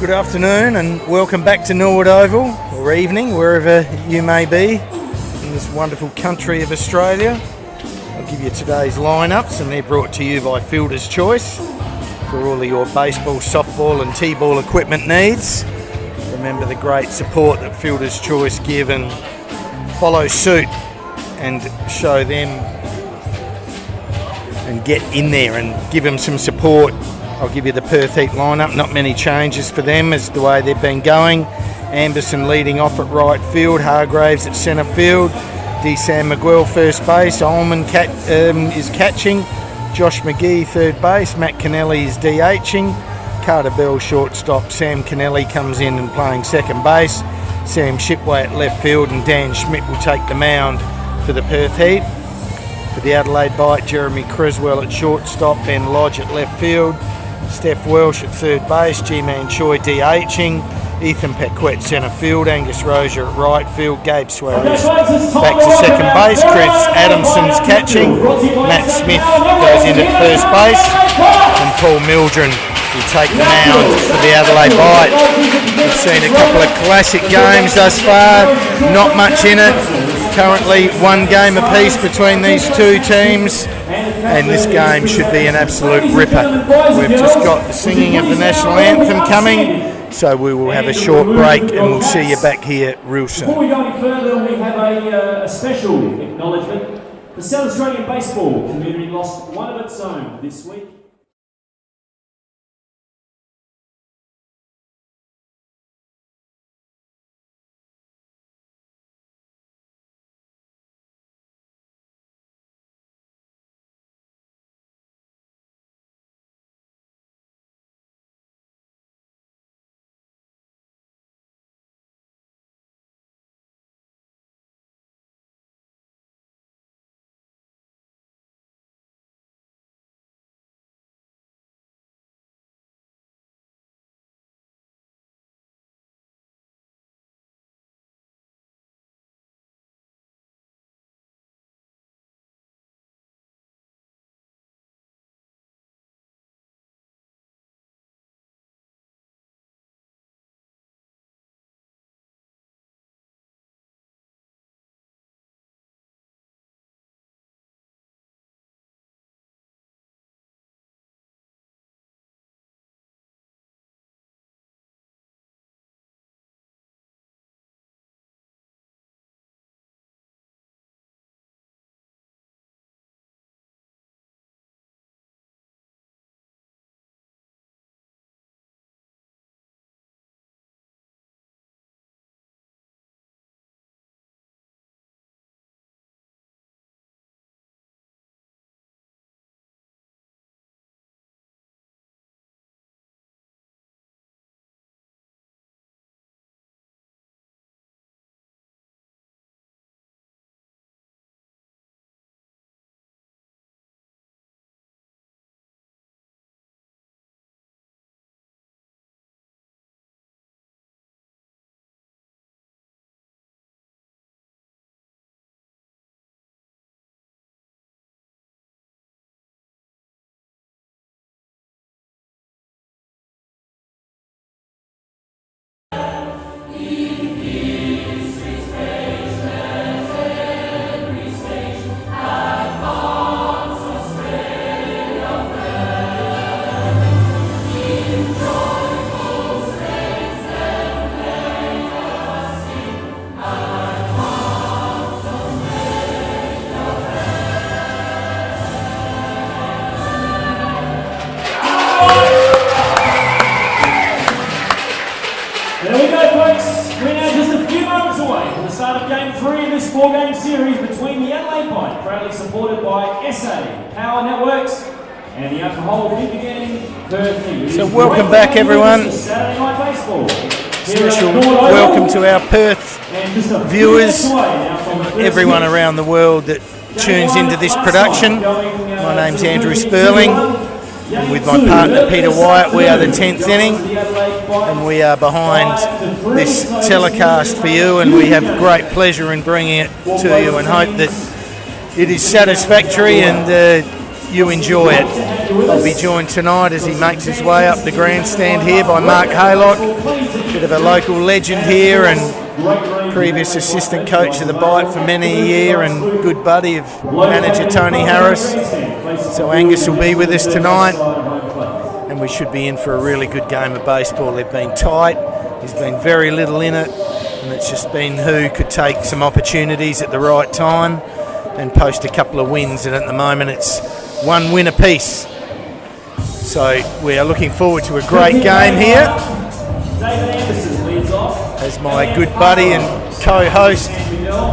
Good afternoon and welcome back to Norwood Oval, or evening, wherever you may be in this wonderful country of Australia. I'll give you today's lineups, and they're brought to you by Fielder's Choice for all of your baseball, softball and T-ball equipment needs. Remember the great support that Fielder's Choice give, and follow suit and show them and get in there and give them some support. I'll give you the Perth Heat lineup. Not many changes for them as the way they've been going. Anderson leading off at right field, Hargraves at centre field, Sam McGuell first base, Ullman is catching, Josh McGee third base, Matt Kennelly is DHing, Carter Bell shortstop, Sam Kennelly comes in and playing second base, Sam Shipway at left field, and Dan Schmidt will take the mound for the Perth Heat. For the Adelaide Bite, Jeremy Creswell at shortstop, Ben Lodge at left field, Steph Welsh at third base, G-Man Choi DHing, Ethan Paquette centre field, Angus Rozier at right field, Gabe Suarez back to second base, Chris Adamson's catching, Matt Smith goes in at first base, and Paul Mildren will take the mound for the Adelaide Bite. We've seen a couple of classic games thus far, not much in it. Currently one game apiece between these two teams, and this game should be an absolute ripper. We've just got the singing of the national anthem coming, so we will have a short break and we'll see you back here real soon. Before we go any further, we have a special acknowledgement. The South Australian baseball community lost one of its own this week. Four-game series between the Adelaide Bite, proudly supported by SA, Power Networks, and the Alcohol Beginning Perth Heat. So welcome back everyone. Saturday Night Baseball. Special welcome to our Perth viewers, everyone around the world that tunes into this production. My name's Andrew Sperling, and with my partner Peter Wyatt we are the 10th inning, and we are behind this telecast for you, and we have great pleasure in bringing it to you and hope that it is satisfactory and you enjoy it. I'll be joined tonight as he makes his way up the grandstand here by Mark Haylock, bit of a local legend here and previous assistant coach of the Bite for many a year and good buddy of manager Tony Harris. So Angus will be with us tonight, and we should be in for a really good game of baseball. They've been tight, there's been very little in it, and it's just been who could take some opportunities at the right time and post a couple of wins, and at the moment it's one win apiece. So we are looking forward to a great game here. As my good buddy and co-host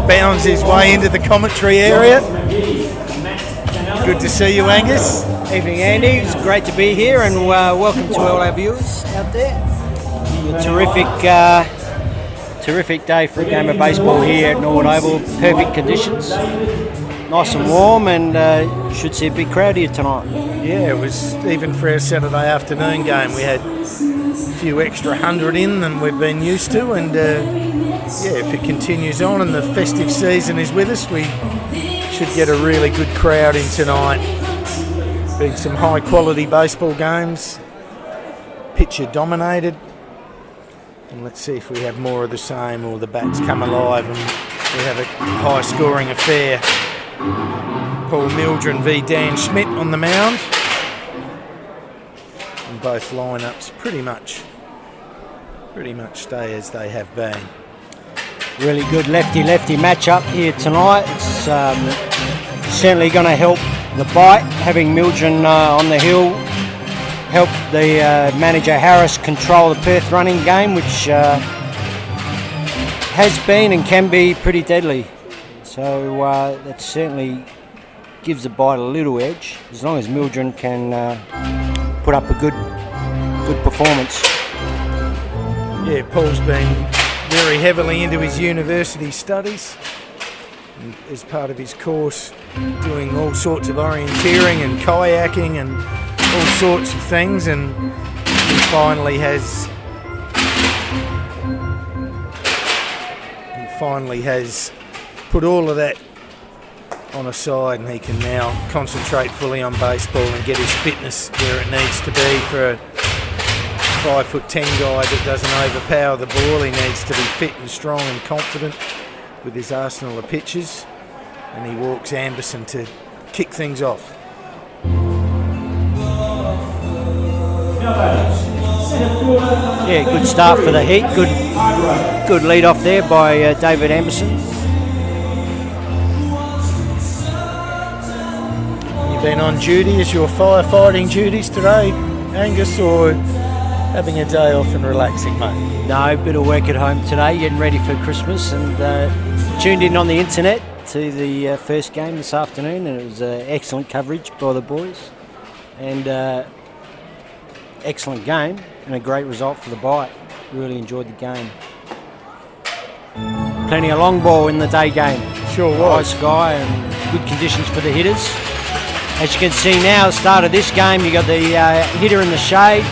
bounds his way into the commentary area. Good to see you, Angus. Evening, Andy. It's great to be here, and welcome to all our viewers out there. A terrific day for a game of baseball here at Norwood Oval. Perfect conditions, nice and warm, and should see a big crowd here tonight. Yeah, it was, even for our Saturday afternoon game, we had a few extra 100 in than we've been used to, and yeah, if it continues on and the festive season is with us, we should get a really good crowd in tonight. Been some high quality baseball games, pitcher dominated, and let's see if we have more of the same or the bats come alive and we have a high scoring affair. Paul Mildren v Dan Schmidt on the mound, and both lineups pretty much stay as they have been. Really good lefty-lefty matchup here tonight. It's certainly going to help the Bite, having Mildren on the hill, help the manager Harris control the Perth running game, which has been and can be pretty deadly. So that certainly gives the Bite a little edge, as long as Mildren can put up a good performance. Yeah, Paul's been very heavily into his university studies, and as part of his course doing all sorts of orienteering and kayaking and all sorts of things, and he finally has put all of that on a side, and he can now concentrate fully on baseball and get his fitness where it needs to be for a 5'10" guy that doesn't overpower the ball. He needs to be fit and strong and confident with his arsenal of pitches, and he walks Anderson to kick things off. Yeah, good start for the Heat. Good lead off there by David Anderson. You've been on duty as your firefighting duties today, Angus, or having a day off and relaxing, mate? No, a bit of work at home today, getting ready for Christmas, and tuned in on the internet to the first game this afternoon, and it was excellent coverage by the boys, and excellent game and a great result for the Bite. Really enjoyed the game. Plenty of long ball in the day game. Sure was. High sky and good conditions for the hitters. As you can see now, the start of this game, you got the hitter in the shade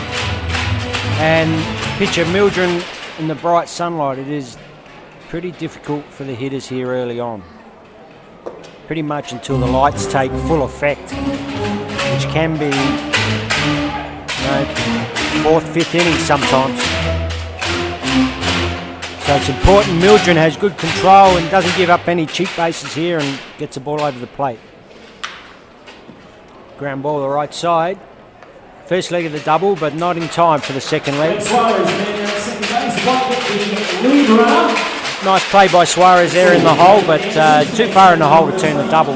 and pitcher Mildren in the bright sunlight. It is pretty difficult for the hitters here early on, pretty much until the lights take full effect, which can be fourth, fifth inning sometimes. So it's important Mildren has good control and doesn't give up any cheap bases here and gets the ball over the plate. Ground ball the right side. First leg of the double, but not in time for the second leg. Nice play by Suarez there in the hole, but too far in the hole to turn the double.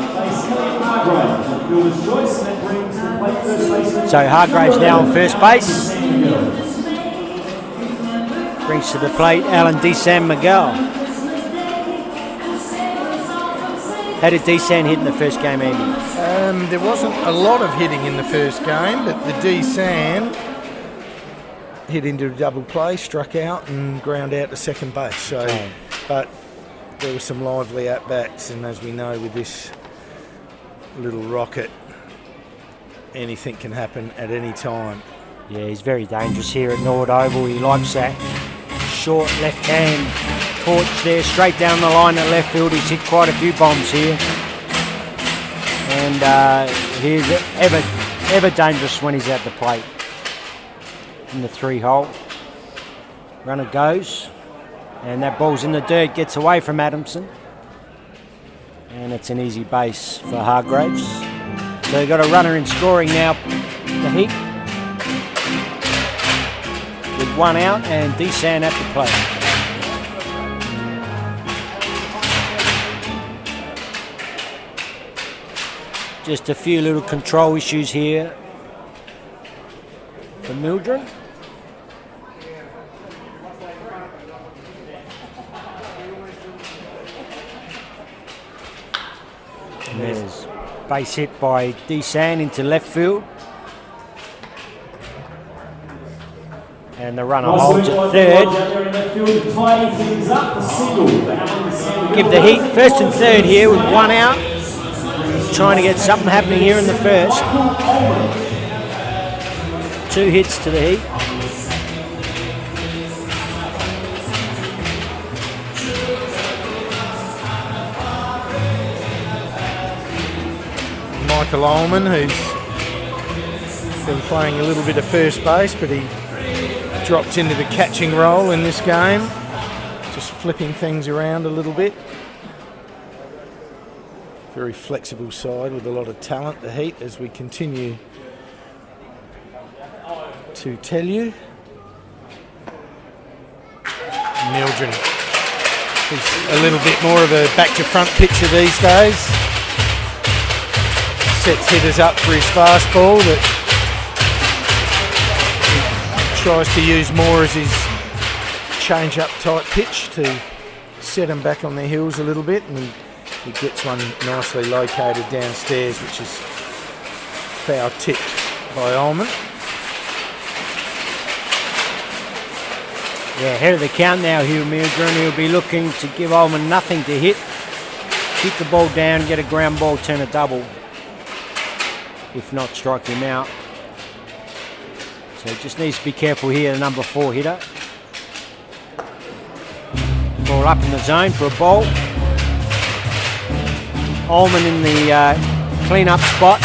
So Hargraves now on first base. Brings to the plate Alan DeSan Miguel. How did DeSan hit in the first game, Andy? There wasn't a lot of hitting in the first game, but the DeSan hit into a double play, struck out and ground out to second base. So, okay. But there were some lively at-bats, and as we know with this little rocket, anything can happen at any time. Yeah, he's very dangerous here at Norwood Oval. He likes that short left-hand torch there, straight down the line at left field. He's hit quite a few bombs here. And here's ever ever dangerous when he's at the plate. In the 3-hole. Runner goes. And that ball's in the dirt, gets away from Adamson. And it's an easy base for Hargraves. So you've got a runner in scoring now, the Heat. With 1 out and Desan at the plate. Just a few little control issues here for Mildren. And there's base hit by Desan into left field. And the runner holds at third. Give the Heat first and third here with 1 out. Trying to get something happening here in the first. 2 hits to the Heat. Michael Ullman, who's been playing a little bit of first base, but he dropped into the catching role in this game, just flipping things around a little bit. Very flexible side with a lot of talent, the Heat, as we continue to tell you. Mildren is a little bit more of a back-to-front pitcher these days. Sets hitters up for his fastball that he tries to use more as his change-up type pitch to set them back on their heels a little bit, and he gets one nicely located downstairs, which is foul tipped by Ullman. Yeah, ahead of the count now, Hugh Mildren. He'll be looking to give Ullman nothing to hit. Keep the ball down, get a ground ball, turn a double. If not, strike him out. So he just needs to be careful here, the number 4 hitter. Ball up in the zone for a ball. Ullman in the clean-up spot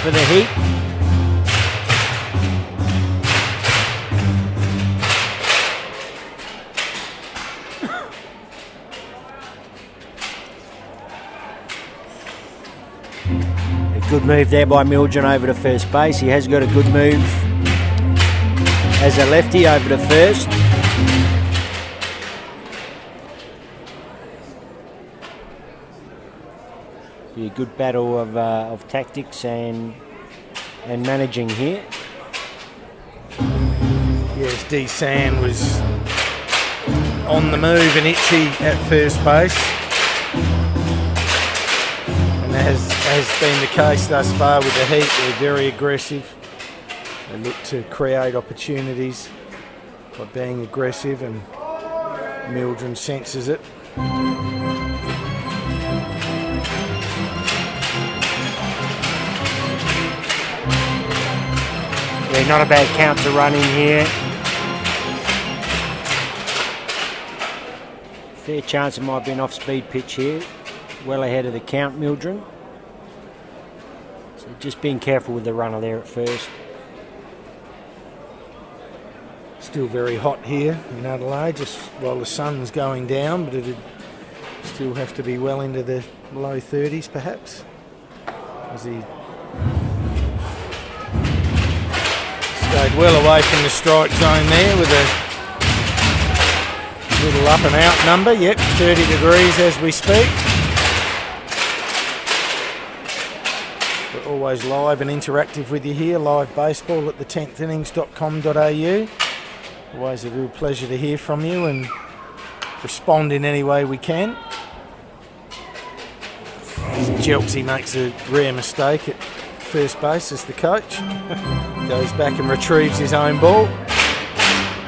for the Heat. Good move there by Mildren over to first base. He has got a good move as a lefty over to first. Be a good battle of tactics and managing here. Yes, Desan was on the move and itchy at first base. And that has been the case thus far with the Heat. They're very aggressive. They look to create opportunities by being aggressive, and Mildren senses it. Yeah, not a bad count to run in here. Fair chance it might be an off-speed pitch here. Well ahead of the count, Mildren. So just being careful with the runner there at first. Still very hot here in Adelaide, just while the sun's going down, but it'd still have to be well into the low 30s perhaps. As he stayed well away from the strike zone there with a little up and out number. Yep, 30 degrees as we speak. We're always live and interactive with you here, live baseball at the 10thinnings.com.au. Always a real pleasure to hear from you and respond in any way we can. Jeltsy makes a rare mistake at first base as the coach. Goes back and retrieves his own ball.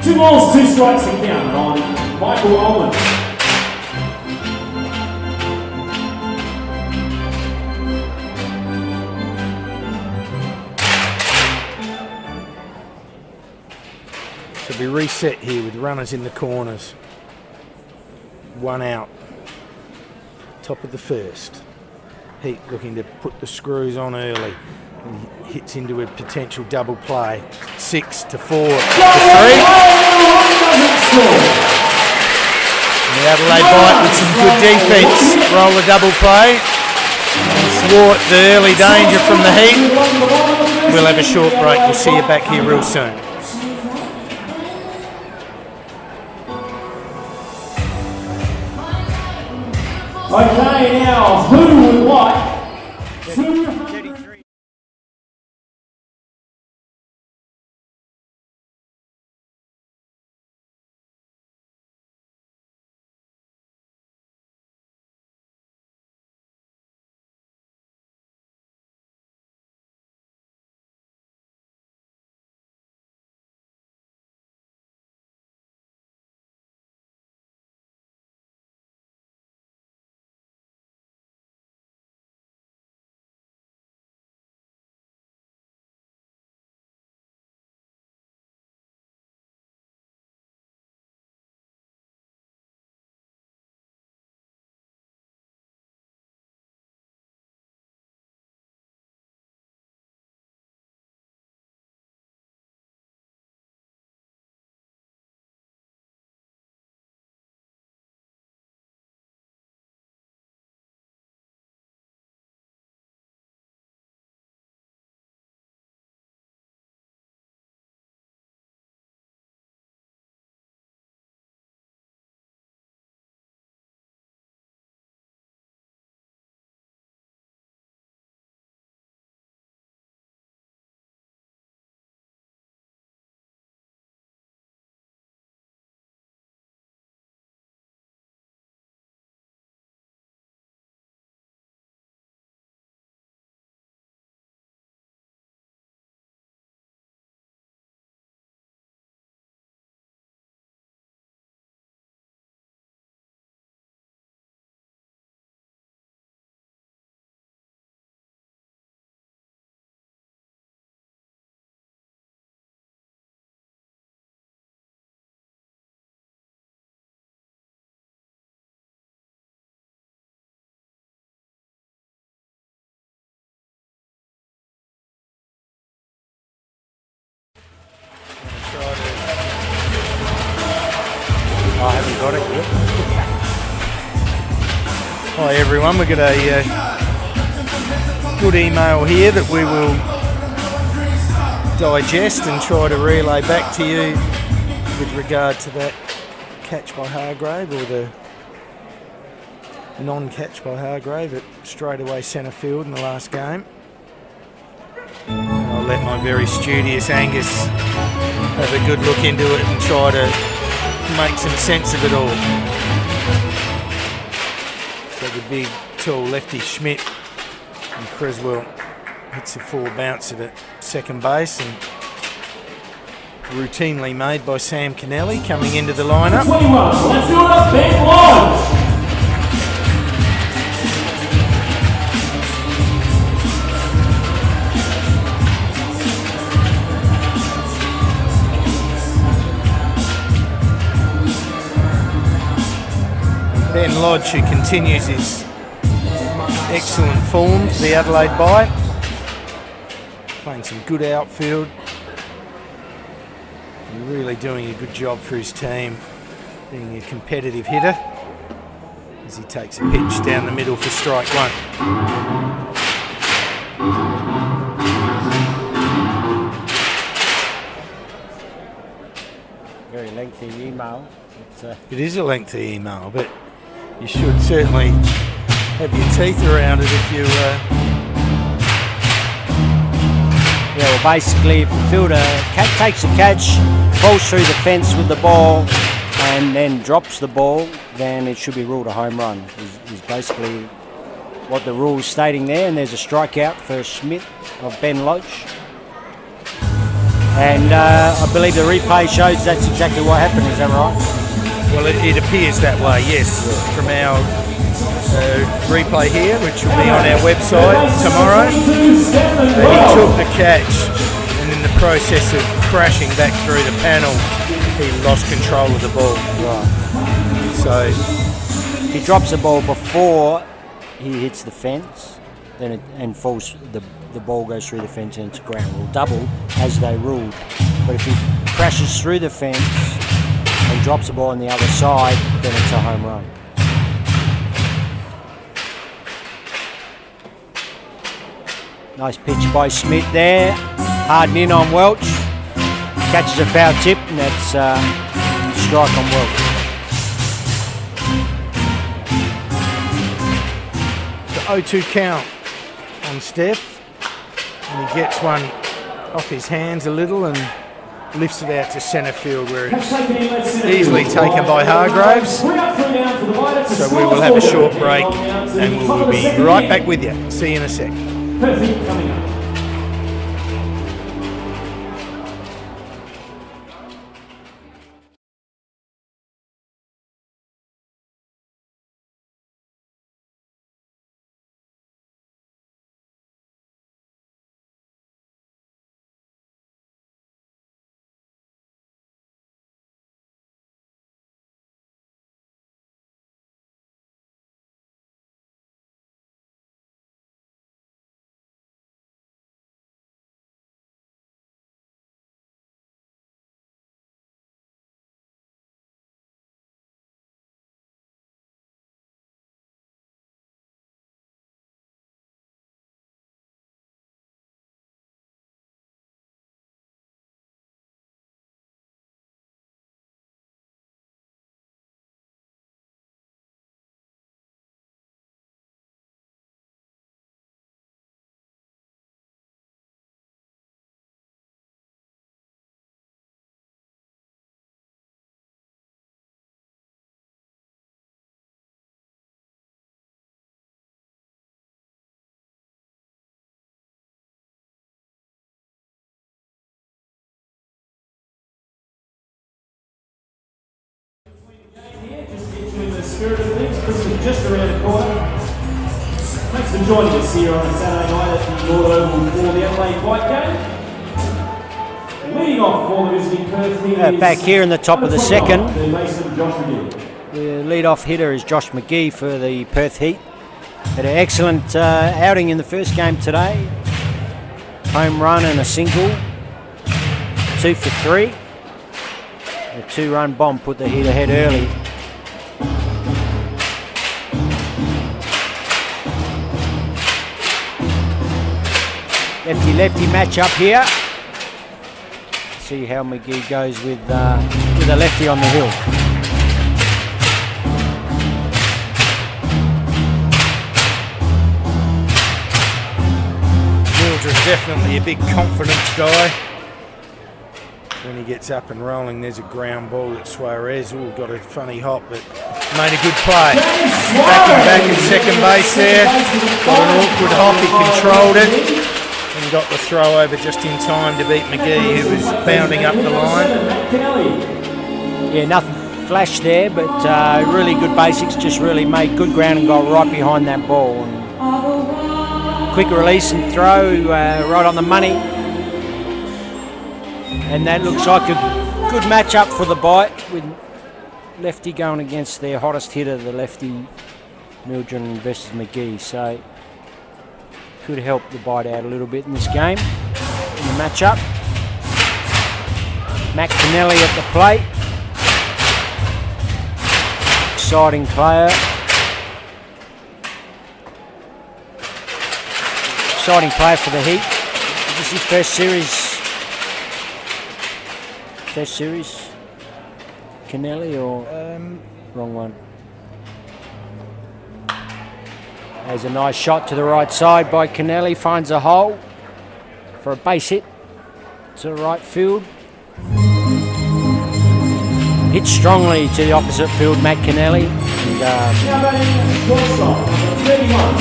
2 balls, 2 strikes to count on Michael Ullman. So we reset here with runners in the corners. 1 out. Top of the first. Heat looking to put the screws on early. He hits into a potential double play. 6 to 4 to 3. And the Adelaide Bite with some good defence. Roll the double play. Thwart the early danger from the heat. We'll have a short break. We'll see you back here real soon. Okay, now who would like 233? I haven't got it yet. Hi everyone, we've got a good email here that we will digest and try to relay back to you with regard to that catch by Hargrave, or the non-catch by Hargrave at straightaway centre field in the last game. I'll let my very studious Angus have a good look into it and try to make some sense of it all. So the big, tall lefty Schmidt and Creswell hits a 4 bouncer at second base, and routinely made by Sam Kennelly coming into the lineup. 21, left fielder Ben Lodge. Ben Lodge, who continues his excellent form for the Adelaide Bite, playing some good outfield, and really doing a good job for his team, being a competitive hitter as he takes a pitch down the middle for strike 1. Very lengthy email. It is a lengthy email, but you should certainly have your teeth around it if you... Yeah, well, basically, if the fielder takes a catch, falls through the fence with the ball, and then drops the ball, then it should be ruled a home run, is basically what the rule is stating there. And there's a strikeout for Schmidt of Ben Lodge. And I believe the replay shows that's exactly what happened, is that right? Well, it appears that way, yes, from our replay here, which will be on our website tomorrow. He took the catch, and in the process of crashing back through the panel, he lost control of the ball. Right. So he drops the ball before he hits the fence, then and falls. The the ball goes through the fence and it's a ground rule double, as they ruled. But if he crashes through the fence and drops the ball on the other side, then it's a home run. Nice pitch by Smith there, hard and in on Welch. Catches a foul tip, and that's strike on Welch. The 0-2 count on Steph, and he gets one off his hands a little and lifts it out to centre field, where it's easily taken by Hargraves. So we will have a short break and we will be right back with you. See you in a sec. Perth coming up. Spirit of things, Christmas just around the corner. Thanks for joining us here on a Saturday night at the Norwood Oval for the Adelaide White game. Leading off for the visiting Perth. Back here in the top of the second, the lead-off hitter is Josh McGee for the Perth Heat. Had an excellent outing in the first game today. Home run and a single. 2 for 3. A 2-run bomb put the Heat ahead early. Lefty-lefty matchup here. See how McGee goes with a lefty on the hill. Mildred's definitely a big confidence guy. When he gets up and rolling, there's a ground ball at Suarez. Oh, got a funny hop, but made a good play. Back at second base there. Got an awkward hop, he controlled it. And got the throw over just in time to beat McGee, who was bounding up the line. Yeah, nothing flash there, but really good basics. Just really made good ground and got right behind that ball. And quick release and throw right on the money. And that looks like a good matchup for the bite, with lefty going against their hottest hitter, the lefty Mildred versus McGee. So could help the bite out a little bit in this game, in the matchup. Matt Kennelly at the plate. Exciting player. Exciting player for the Heat. Is this his first series? First series? Kennelly or wrong one? There's a nice shot to the right side by Kennelly, finds a hole for a base hit to the right field. Hits strongly to the opposite field, Matt Kennelly. And,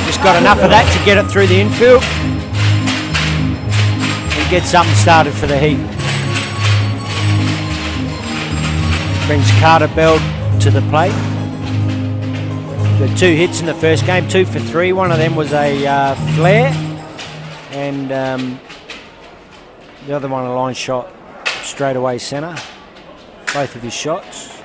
just got enough of that to get it through the infield and get something started for the Heat. Brings Carter Bell to the plate. Got 2 hits in the first game, 2 for 3. One of them was a flare, and the other one a line shot straight away centre. Both of his shots.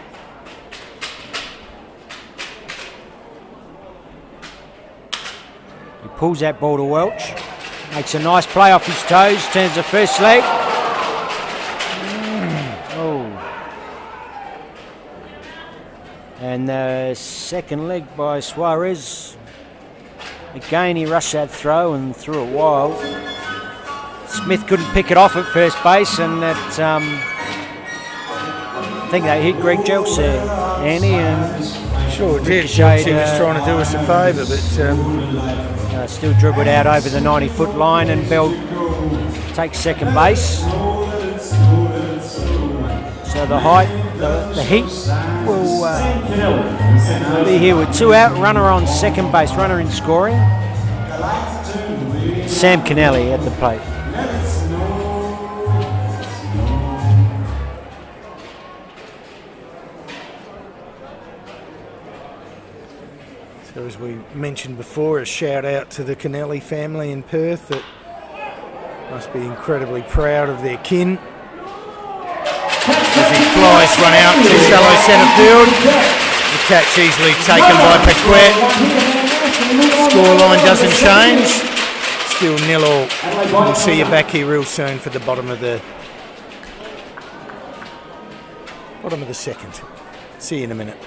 He pulls that ball to Welch, Makes a nice play off his toes, turns the first leg. Oh. And the second leg by Suarez. Again, he rushed that throw and threw it wild. Smith couldn't pick it off at first base, and that I think they hit Greg Jelks there, Andy, and sure did. He was trying to do us a favour, but still dribbled out over the 90-foot line, and Bell takes second base. So the Heat will be here with 2 out, runner on second base, runner in scoring. Sam Kennelly at the plate. So as we mentioned before, a shout out to the Kennelly family in Perth that must be incredibly proud of their kin. As he flies one out to shallow centre field. The catch easily taken by Paquette. Scoreline doesn't change. Still 0-0. We'll see you back here real soon for the bottom of the second. See you in a minute.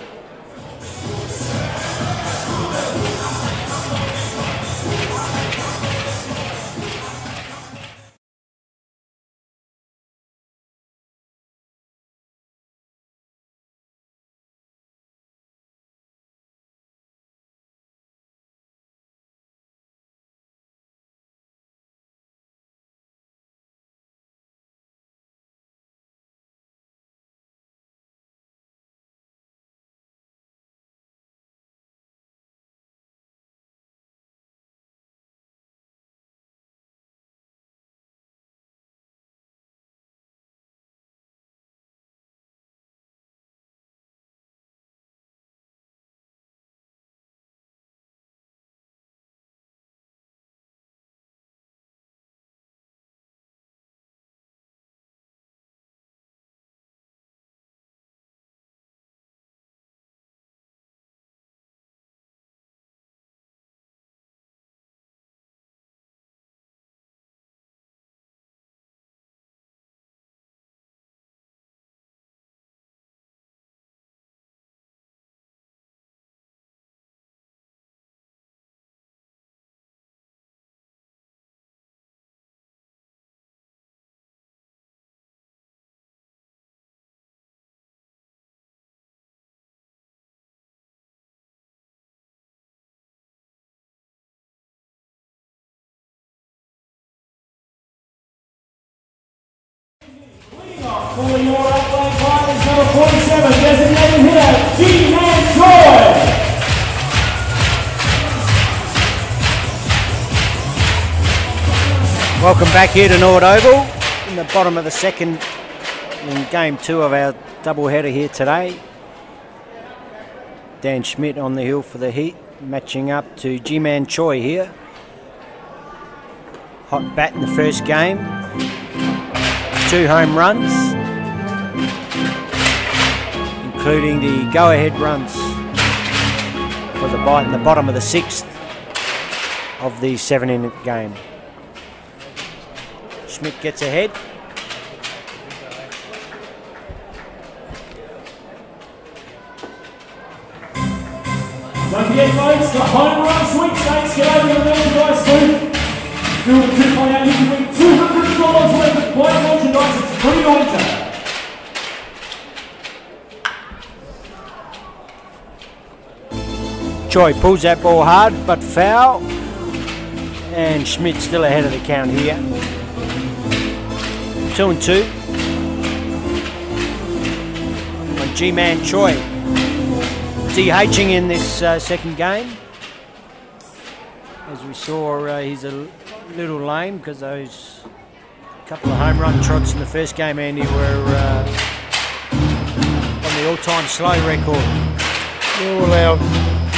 For your Adelaide Tigers, number 47, designated hitter, G-Man Troy. Welcome back here to Norwood Oval in the bottom of the second in game 2 of our doubleheader here today. Dan Schmidt on the hill for the Heat, matching up to G-Man Choi here. Hot bat in the first game. 2 home runs, including the go-ahead runs for the bite in the bottom of the 6th of the 7-inning game. Schmidt gets ahead. Don't forget, folks, the home run sweepstakes. Get over to the merchandise booth. Do the 2.8, you can win $200 worth of play merchandise. It's free to enter. Choi pulls that ball hard, but foul. And Schmidt still ahead of the count here. 2-2. On G-Man Choi. DHing in this second game. As we saw, he's a little lame because those couple of home run trots in the first game, Andy, were on the all-time slow record. Well, our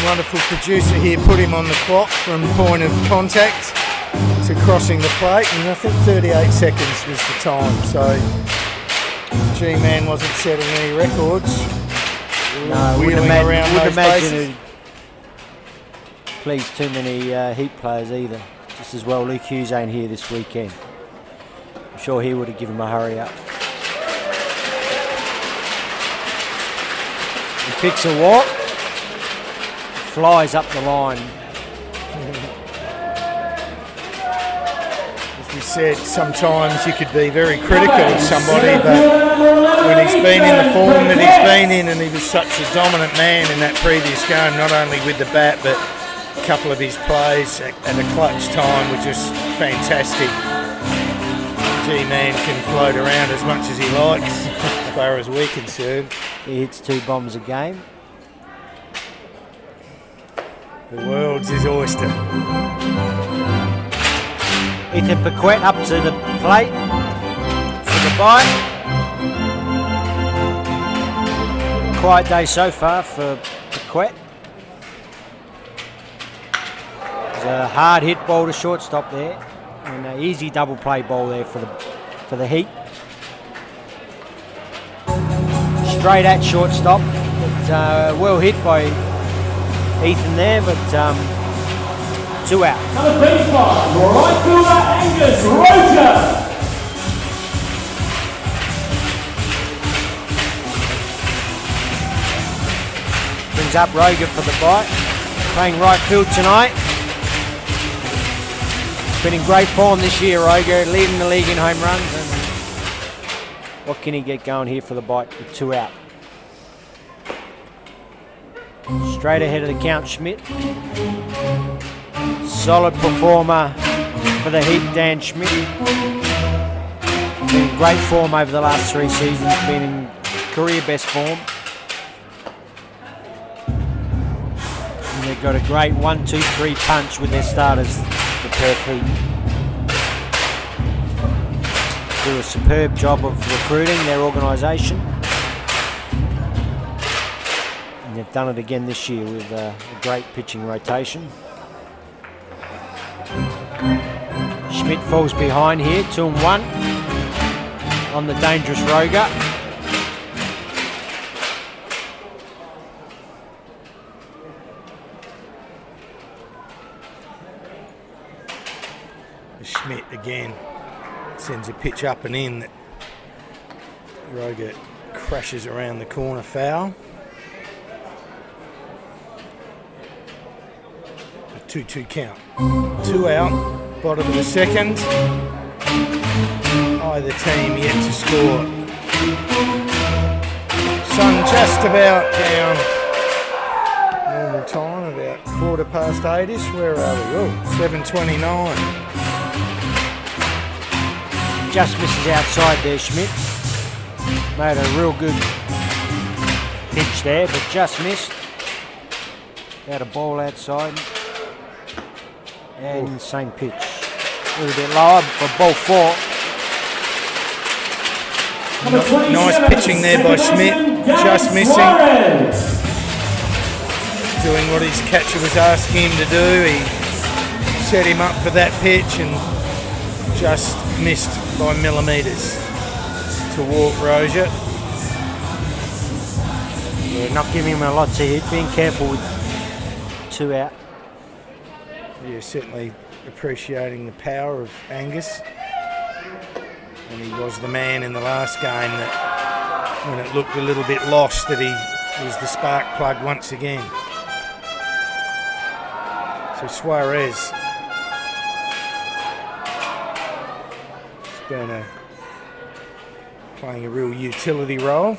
wonderful producer here put him on the clock from point of contact to crossing the plate, and I think 38 seconds was the time, so G-Man wasn't setting any records. No, wouldn't imagine it'd please too many Heat players either. Just as well Luke Hughes ain't here this weekend. I'm sure he would have given him a hurry up. He picks a walk, flies up the line. As we said, sometimes you could be very critical of somebody, but when he's been in the form that he's been in, and he was such a dominant man in that previous game, not only with the bat, but a couple of his plays at a clutch time were just fantastic. G-Man can float around as much as he likes, as far as we're concerned. He hits 2 bombs a game. The world's his oyster. Ethan Paquette up to the plate for the bite. Quiet day so far for Paquette. There's a hard hit ball to shortstop there, and an easy double play ball there for the Heat. Straight at shortstop, but well hit by Ethan there, but 2 out. Number 35, right fielder Angus Roger. Brings up Roger for the bite. Playing right field tonight. Been in great form this year, Roger, leading the league in home runs. And what can he get going here for the bite with 2 out? Straight ahead of the count, Schmidt. Solid performer for the Heat, Dan Schmidt. Been in great form over the last 3 seasons, been in career best form. And they've got a great 1-2-3 punch with their starters, the Perth Heat. Do a superb job of recruiting their organisation. And they've done it again this year with a great pitching rotation. Schmidt falls behind here, 2-1 on the dangerous Roger. Schmidt again sends a pitch up and in that Roger crashes around the corner, foul. A 2-2 count. 2 out, bottom of the second. Either team yet to score. Sun just about down. Normal time, about 8:15-ish. Where are we? Oh, 7:29. Just misses outside there, Schmidt. Made a real good pitch there, but just missed. Had a ball outside. And same pitch. A little bit lower for ball 4. Nice pitching there by Schmidt. Just missing. Doing what his catcher was asking him to do. He set him up for that pitch and just missed by millimetres to walk Roger. Yeah, not giving him a lot to hit, being careful with 2 out. Yeah, certainly appreciating the power of Angus. And he was the man in the last game that, when it looked a little bit lost, that he was the spark plug once again. So Suarez playing a real utility role,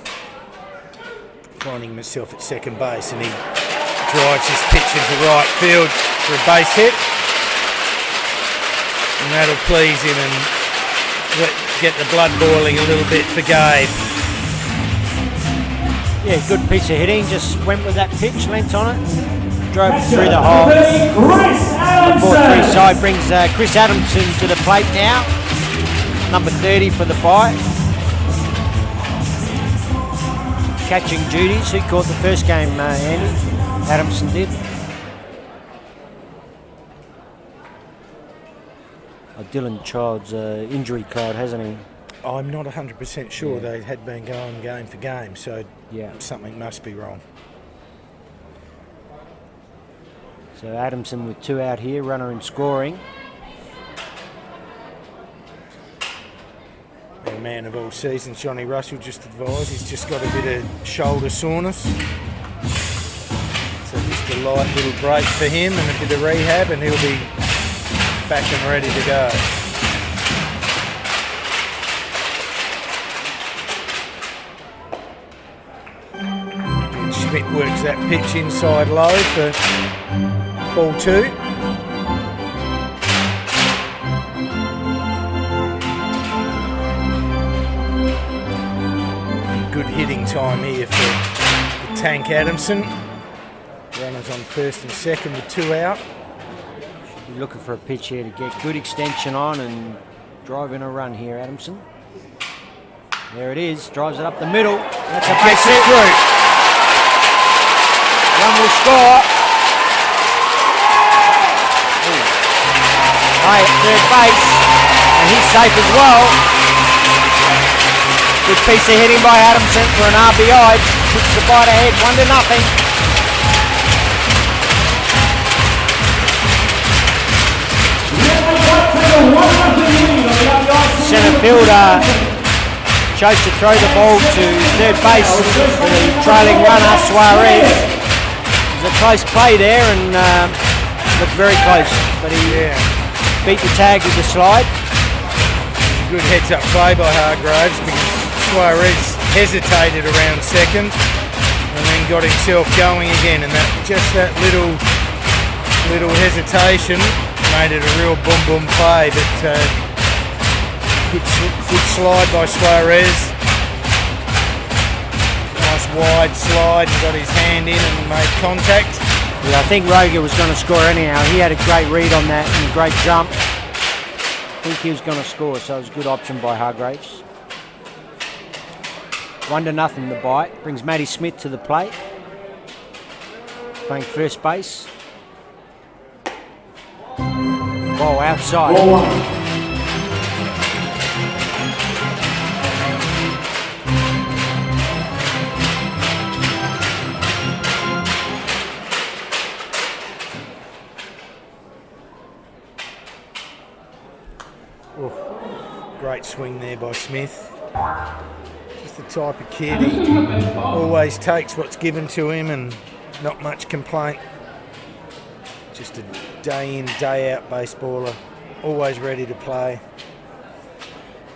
finding himself at second base, and he drives his pitch into right field for a base hit, and that'll please him and get the blood boiling a little bit for Gabe. Yeah, good piece of hitting, just went with that pitch, leant on it, drove it through the hole. The 4-3 side brings Chris Adamson to the plate now. Number 30 for the bite. Catching duties. He caught the first game, Andy. Adamson did. Dylan Child's injury card, hasn't he? I'm not 100% sure. They had been going game for game, so yeah, something must be wrong. So Adamson with 2 out here, runner in scoring. man of all seasons, Johnny Russell, just advised he's just got a bit of shoulder soreness. So just a light little break for him and a bit of rehab, and he'll be back and ready to go. And Schmidt works that pitch inside low for ball 2. Good hitting time here for Tank Adamson. Runners on first and second with 2 out. Should be looking for a pitch here to get good extension on and drive in a run here, Adamson. There it is, drives it up the middle. That's a base hit. One will score. High at third base, and he's safe as well. Good piece of hitting by Adamson for an RBI. Puts the bite ahead, 1-0. Centre fielder chose to throw the ball to third base for the trailing runner, Suarez. It was a close play there and looked very close, but he beat the tag with the slide. Good heads-up play by Hargraves because Suarez hesitated around second and then got himself going again, and that little hesitation made it a real boom play. But good slide by Suarez. Nice wide slide, and got his hand in and made contact. Yeah, I think Roger was going to score anyhow. He had a great read on that and a great jump. I think he was going to score, so it was a good option by Hargraves. 1-0 the bite. Brings Matty Smith to the plate. Playing first base. Ball outside. Ball 1. Great swing there by Smith. Just the type of kid, he always takes what's given to him and not much complaint. Just a day in, day out baseballer, always ready to play,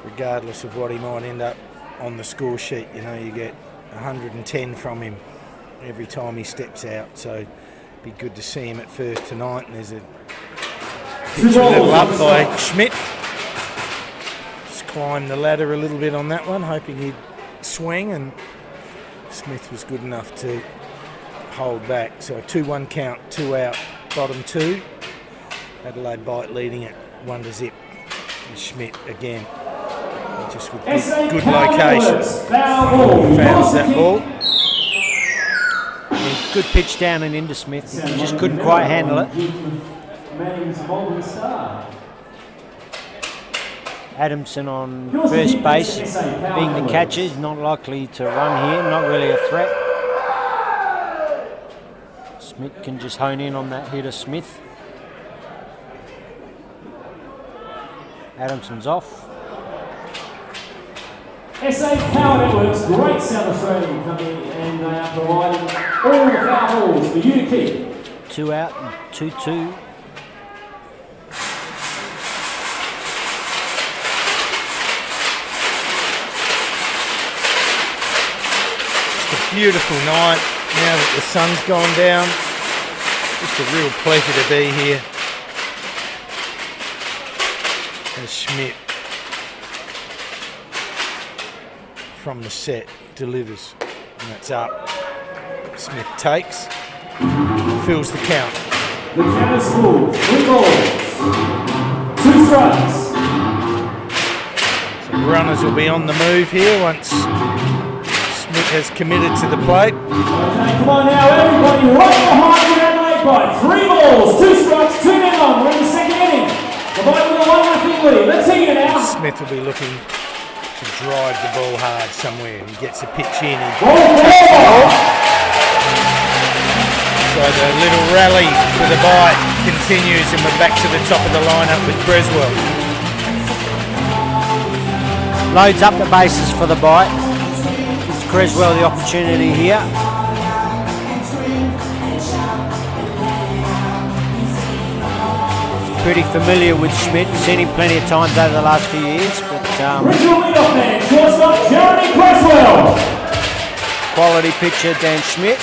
regardless of what he might end up on the score sheet. You know, you get 110 from him every time he steps out, so it'd be good to see him at first tonight. And there's a picture a little up by Schmidt. Climbed the ladder a little bit on that one, hoping he'd swing, and Smith was good enough to hold back. So a 2-1 count, 2 out, bottom 2. Adelaide Bite leading it 1-0. And Schmidt again, just with good location. Fouls that ball. Yeah, good pitch down and into Smith. He just couldn't quite handle it. Adamson on first base, being the catcher, is not likely to run here, not really a threat. Smith can just hone in on that hitter, Smith. Adamson's off. SA Power Networks, great South Australian company, and they are providing all the foul balls for you to keep. 2 out and 2-2. Beautiful night now that the sun's gone down. Just a real pleasure to be here. As Schmidt from the set delivers, and that's up. Smith takes, fills the count. The count is full. 3 balls, 2 strikes. So runners will be on the move here once Smith has committed to the plate. Okay, come on now, everybody, right behind the Adelaide Bite. 3 balls, 2 strikes, 2 men on. We're in the second inning. The Bite with a 1-0 lead. Let's see it now. Smith will be looking to drive the ball hard somewhere. He gets a pitch in. So the little rally for the Bite continues, and we're back to the top of the lineup with Creswell. Loads up the bases for the bite. Gives Creswell the opportunity here. Pretty familiar with Schmidt, seen him plenty of times over the last few years, but Original lead-off man, shortstop Jeremy Creswell. quality pitcher Dan Schmidt.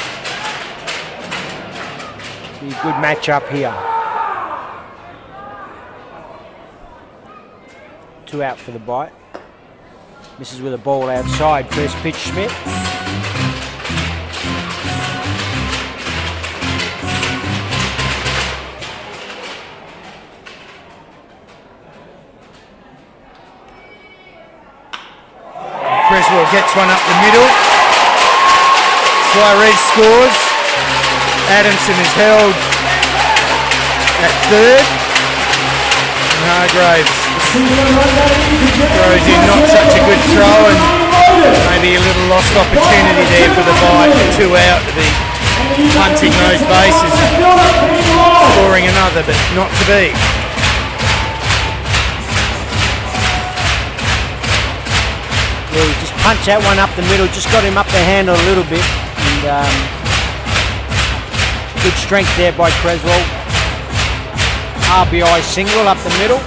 Be a good matchup here. 2 out for the bite. Misses with a ball outside. First pitch, Schmidt. Creswell gets one up the middle. Suarez scores. Adamson is held at third. And Hargraves throws in not such a good throw, and maybe a little lost opportunity there for the bite. 2 out to be punting those bases. Scoring another, but not to be. Yeah, he just punched that one up the middle, just got him up the handle a little bit, and good strength there by Creswell. RBI single up the middle.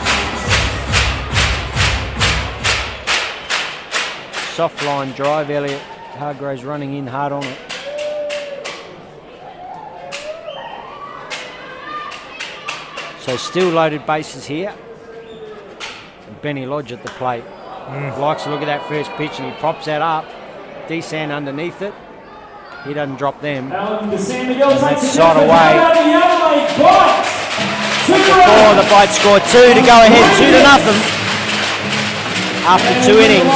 Soft line drive, Elliot Hargraves running in hard on it. So still loaded bases here. And Benny Lodge at the plate. Likes to look at that first pitch, and he props that up. Desan underneath it. He doesn't drop them. That's side away. Before the bite score 2 to go ahead 2-0 after 2 innings.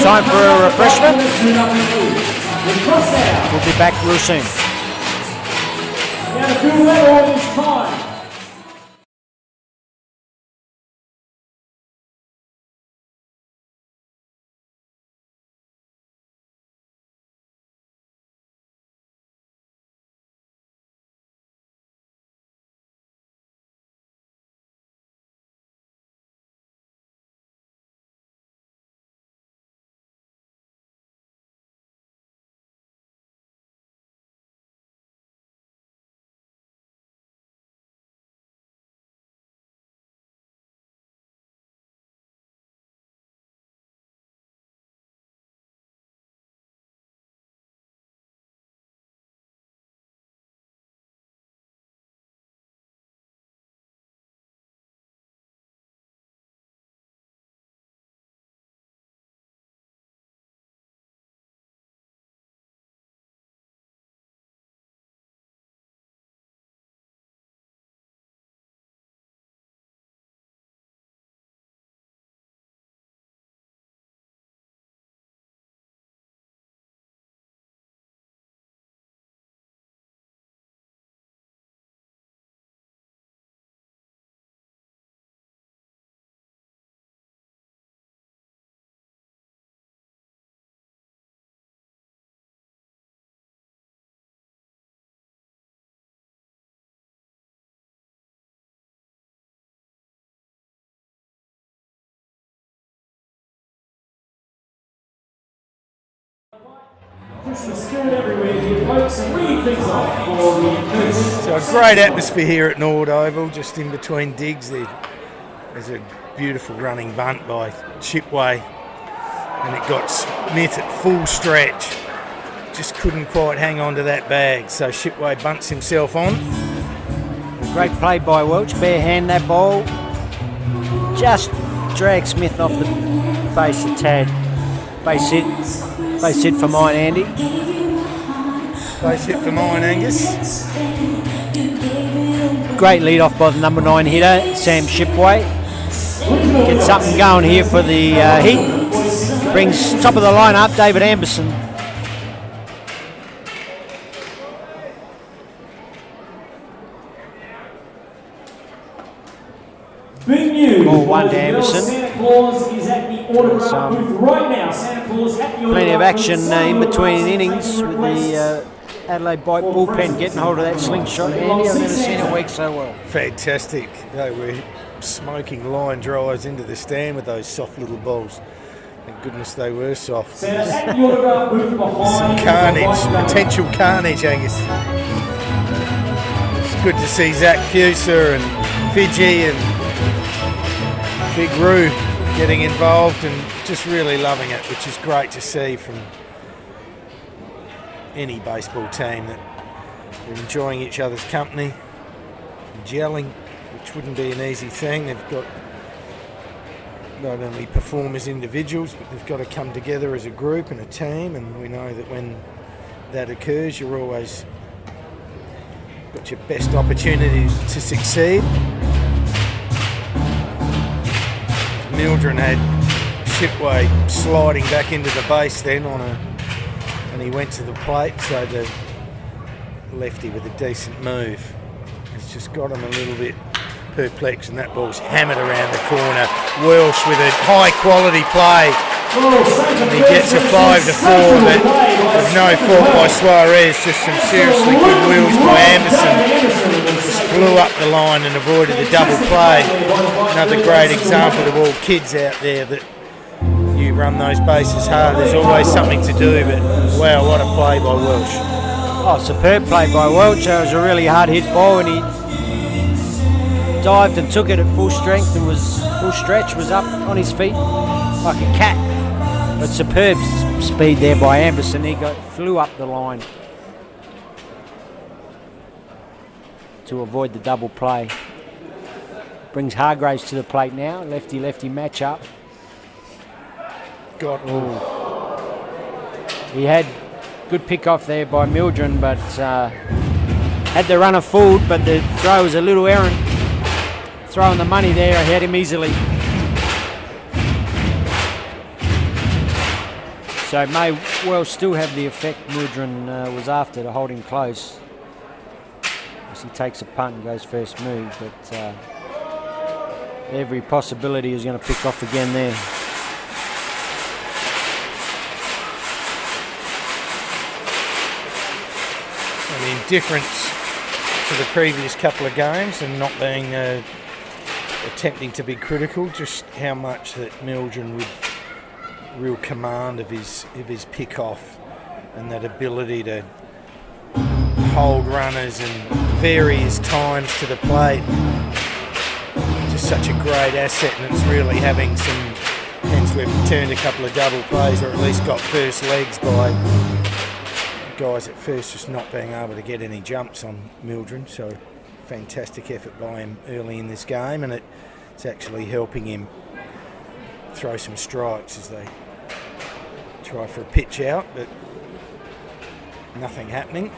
Time for a refreshment. We'll be back real soon. So a great atmosphere here at Norwood Oval, just in between digs. There's a beautiful running bunt by Shipway, and it got Smith at full stretch. Just couldn't quite hang on to that bag, so Shipway bunts himself on. Great play by Welch, bare hand that ball. Just dragged Smith off the base a tad. Base hit for mine, Andy. Base hit for mine, Angus. Great lead off by the number 9 hitter, Sam Shipway. Get something going here for the Heat. Brings top of the lineup, David Amberson. Big news. Ball 1 to Amberson. Santa Claus is at the autograph booth right now. Santa Claus at the Plenty of autograph action booth. in between innings with the Adelaide Bite bullpen getting hold of that slingshot. Andy, I've never seen it work so well. Fantastic. They were smoking line drives into the stand with those soft little balls. Thank goodness they were soft. Some Carnage, potential carnage, Angus. It's good to see Zach Fuser and Fiji and Big Roo getting involved and just really loving it, which is great to see from any baseball team, that they're enjoying each other's company, gelling, which wouldn't be an easy thing. They've got not only perform as individuals, but they've got to come together as a group and a team, and we know that when that occurs, you're always got your best opportunity to succeed. Mildren had Shipway sliding back into the base then and he went to the plate, so the lefty with a decent move has just got him a little bit perplexed, and that ball's hammered around the corner. Welsh with a high quality play, and he gets a 5-4, but with no fault by Suarez, just some seriously good wheels by Anderson. Just flew up the line and avoided the double play. Another great example of all kids out there that you run those bases hard, there's always something to do, but wow, what a play by Welsh. Oh, superb play by Welch. It was a really hard hit ball, and he dived and took it at full strength and was full stretch, was up on his feet like a cat. But superb speed there by Anderson. He flew up the line to avoid the double play. Brings Hargraves to the plate now. Lefty-lefty matchup. He had good pick off there by Mildren, but had the runner fooled, but the throw was a little errant. Throwing the money there, I had him easily. So may well still have the effect Mildren was after, to hold him close. As he takes a punt and goes first move, but every possibility is going to pick off again there. The indifference to the previous couple of games and not being attempting to be critical, just how much that Mildren with real command of his pick-off and that ability to hold runners and vary his times to the plate. Just such a great asset, and it's really having some, hence we've turned a couple of double plays, or at least got first legs by guys at first just not being able to get any jumps on Mildren. So fantastic effort by him early in this game, and it's actually helping him throw some strikes as they try for a pitch out, but nothing happening.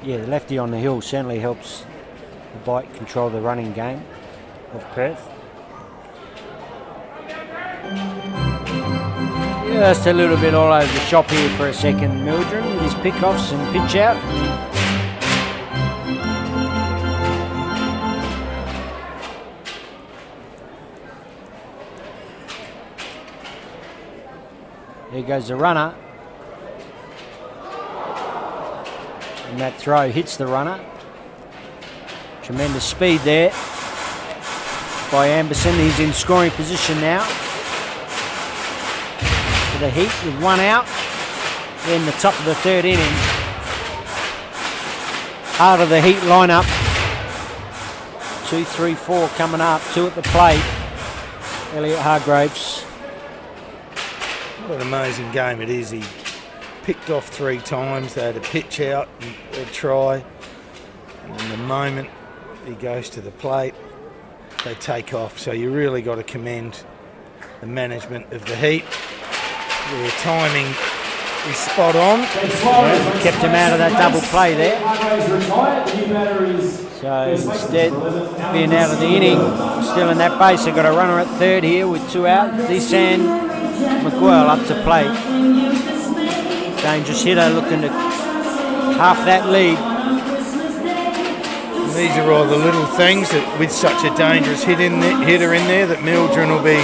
Yeah, the lefty on the hill certainly helps the bite control the running game of Perth. Just a little bit all over the shop here for a second, Mildren, with his pick-offs and pitch out. There goes the runner. And that throw hits the runner. Tremendous speed there by Anderson. He's in scoring position now. The Heat with one out, then the top of the third inning. Heart of the Heat lineup. 2, 3, 4 coming up, 2 at the plate. Elliot Hargraves. What an amazing game it is. He picked off 3 times. They had a pitch out and a try. And the moment he goes to the plate, they take off. So you really got to commend the management of the Heat. Their timing is spot on. Kept him out of that double play there. So instead of being out of the inning, still in that base, they've got a runner at third here with 2 out. Desan McGuire up to plate. Dangerous hitter looking to half that lead. And these are all the little things that, with such a dangerous hitter in there, that Mildren will be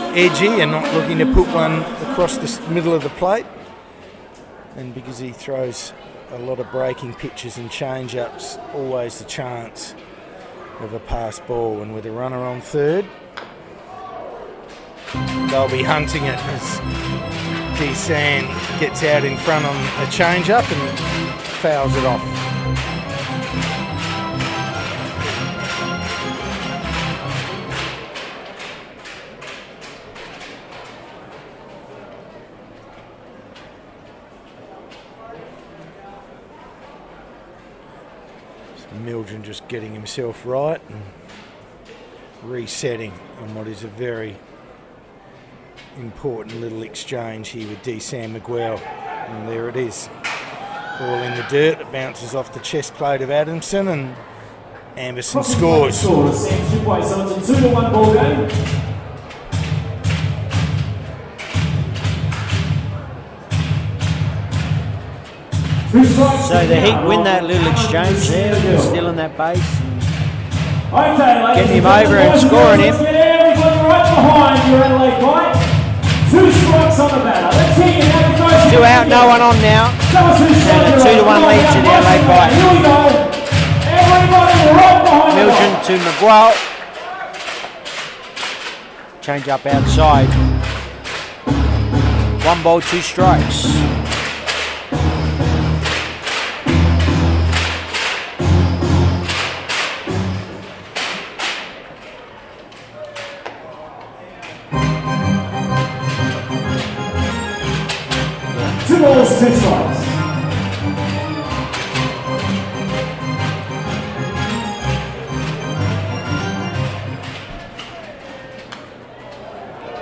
edgy and not looking to put one across the middle of the plate, and because he throws a lot of breaking pitches and change-ups, always the chance of a pass ball. And with a runner on third, they'll be hunting it as D-San gets out in front on a change-up and fouls it off. Mildren just getting himself right and resetting on what is a very important little exchange here with D-San Miguel. And there it is. Ball in the dirt. It bounces off the chest plate of Adamson and Amberson scores. So it's a 2-1 ball game. So the Heat win that little exchange there, still in that base. Okay, getting him over and scoring him. Get everybody right behind your Adelaide fight. 2 strikes on the batter. Let's hear you now. 2 out, no one on now. And a 2-1 lead to the Adelaide fight. Here we go. Everybody right behind Mildren to Miguel. Change up outside. 1 ball, 2 strikes. Balls, 2 strikes.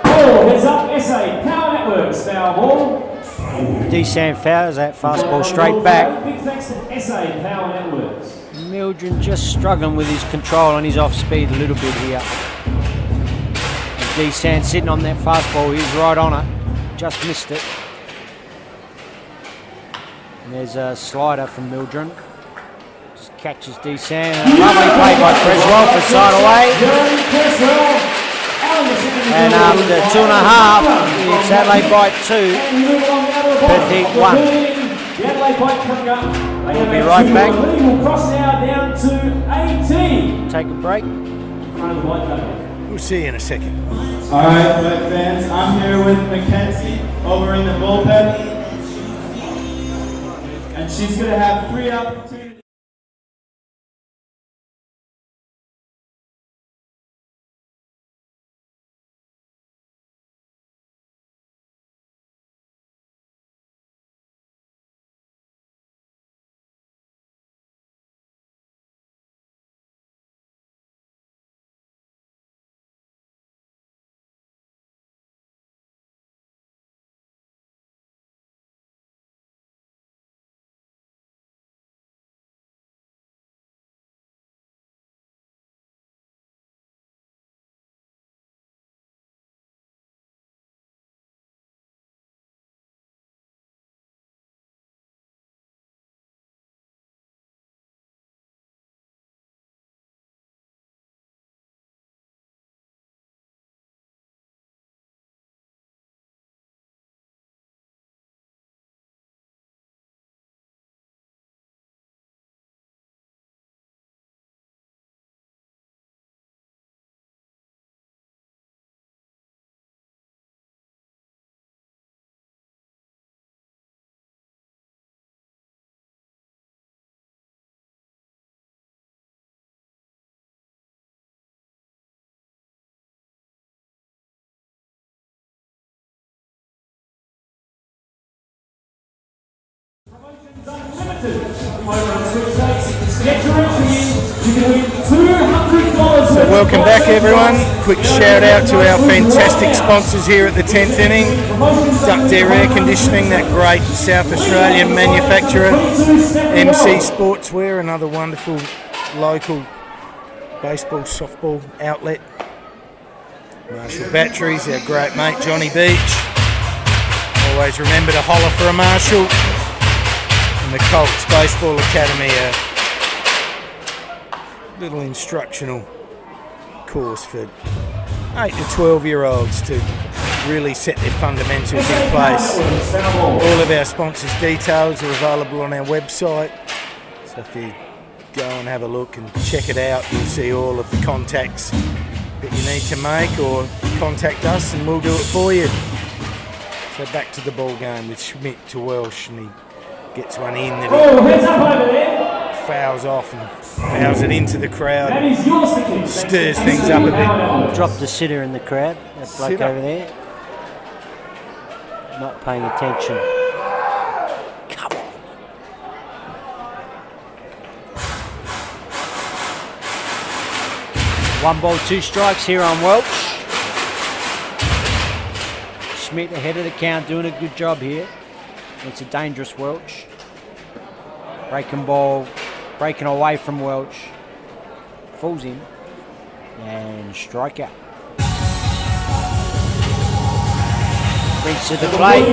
Ball heads up, SA Power Networks, foul ball. D-San fouls that fastball straight back. Big thanks to SA Power Networks. Mildren just struggling with his control and his off speed a little bit here. D-San sitting on that fastball, he's right on it, just missed it. And there's a slider from Mildren. Just catches D-San. Lovely play by Creswell for side away. And after 2.5, it's Adelaide Bite 2, Perth Heat 1. The Adelaide Bite coming up. We'll be right back. We'll cross now down to 18. Take a break. We'll see you in a second. Alright, Perth fans, I'm here with Mackenzie over in the bullpen. And she's going to have 3 opportunities. So welcome back everyone. Quick shout out to our fantastic sponsors here at the 10th inning. Duck Air Air Conditioning, that great South Australian manufacturer. MC Sportswear, another wonderful local baseball, softball outlet. Marshall Batteries, our great mate Johnny Beach. Always remember to holler for a Marshall. And the Colts Baseball Academy, a little instructional course for 8 to 12-year-olds to really set their fundamentals in place. All of our sponsors' details are available on our website, so if you go and have a look and check it out, you'll see all of the contacts that you need to make, or contact us and we'll do it for you. So back to the ball game with Schmidt to Welsh, and he gets one in that he fouls off and fouls it into the crowd. Stirs things up a bit. Dropped the sitter in the crowd, that bloke over there. Not paying attention. Come on. One ball, two strikes here on Welch. Schmidt ahead of the count, doing a good job here. It's a dangerous Welch. Breaking ball, breaking away from Welch. Falls in. And strike out. Brings to the plate.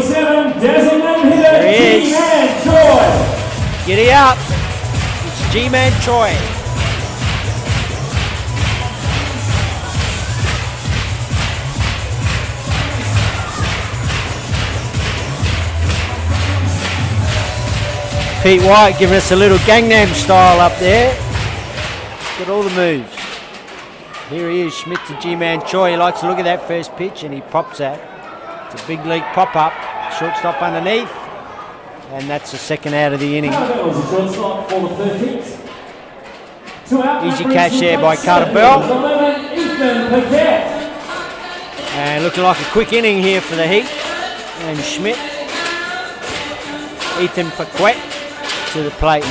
There he is. Giddy up. It's G-Man Choi. Pete White giving us a little Gangnam style up there. Got all the moves. Here he is, Schmidt to G-Man Choi. He likes to look at that first pitch and he pops that. It's a big league pop-up. Shortstop underneath. And that's the second out of the inning. Easy catch there by Carter Bell. And looking like a quick inning here for the Heat. And Schmidt. Ethan Paquette to the plate.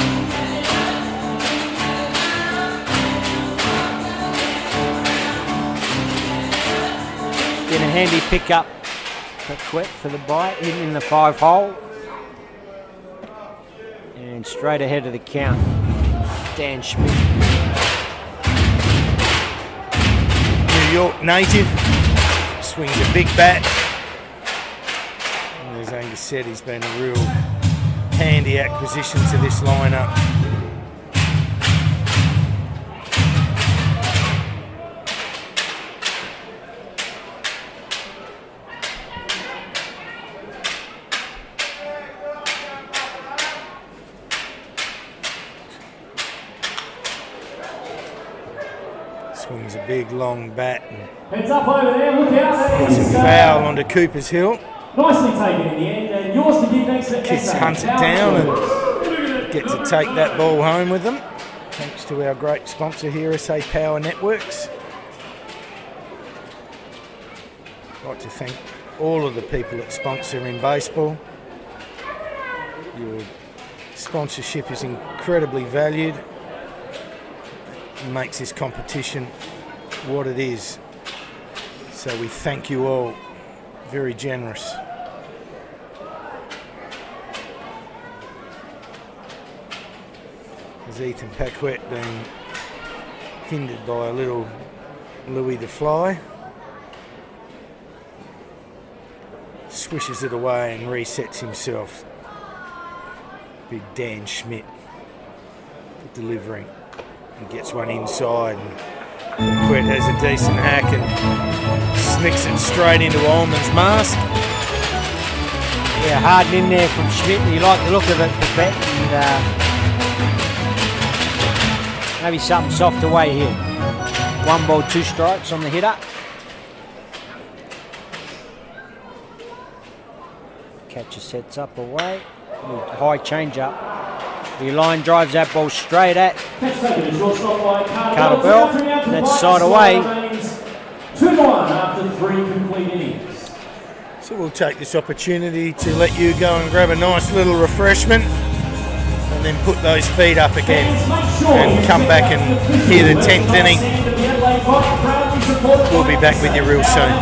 Get a handy pickup. Paquette for the bite, hidden in the 5-hole. And straight ahead of the count, Dan Schmidt. New York native, swings a big bat. And as Angus said, he's been a real handy acquisition to this lineup. Swings a big long bat. Heads up over there, look out. It's a foul onto Cooper's Hill. Nicely taken in the end, and yours to give thanks to Kids SA. hunt it down and get to take that ball home with them. Thanks to our great sponsor here, SA Power Networks. I'd like to thank all of the people that sponsor in baseball. Your sponsorship is incredibly valued. It makes this competition what it is. So we thank you all. Very generous. There's Ethan Paquette being hindered by a little Louis the Fly. Swishes it away and resets himself. Big Dan Schmidt delivering. He gets one inside and Paquette has a decent hack and snicks it straight into Ullman's mask. Yeah, hard in there from Schmidt. You like the look of it, Paquette. And maybe something soft away here. 1 ball, 2 strikes on the hitter. Catcher sets up away. High change up. The line drives that ball straight at Carter Bell. That's side away. 2-1 after 3 complete innings. So we'll take this opportunity to let you go and grab a nice little refreshment and then put those feet up again and come back and hear the 10th inning. We'll be back with you real soon.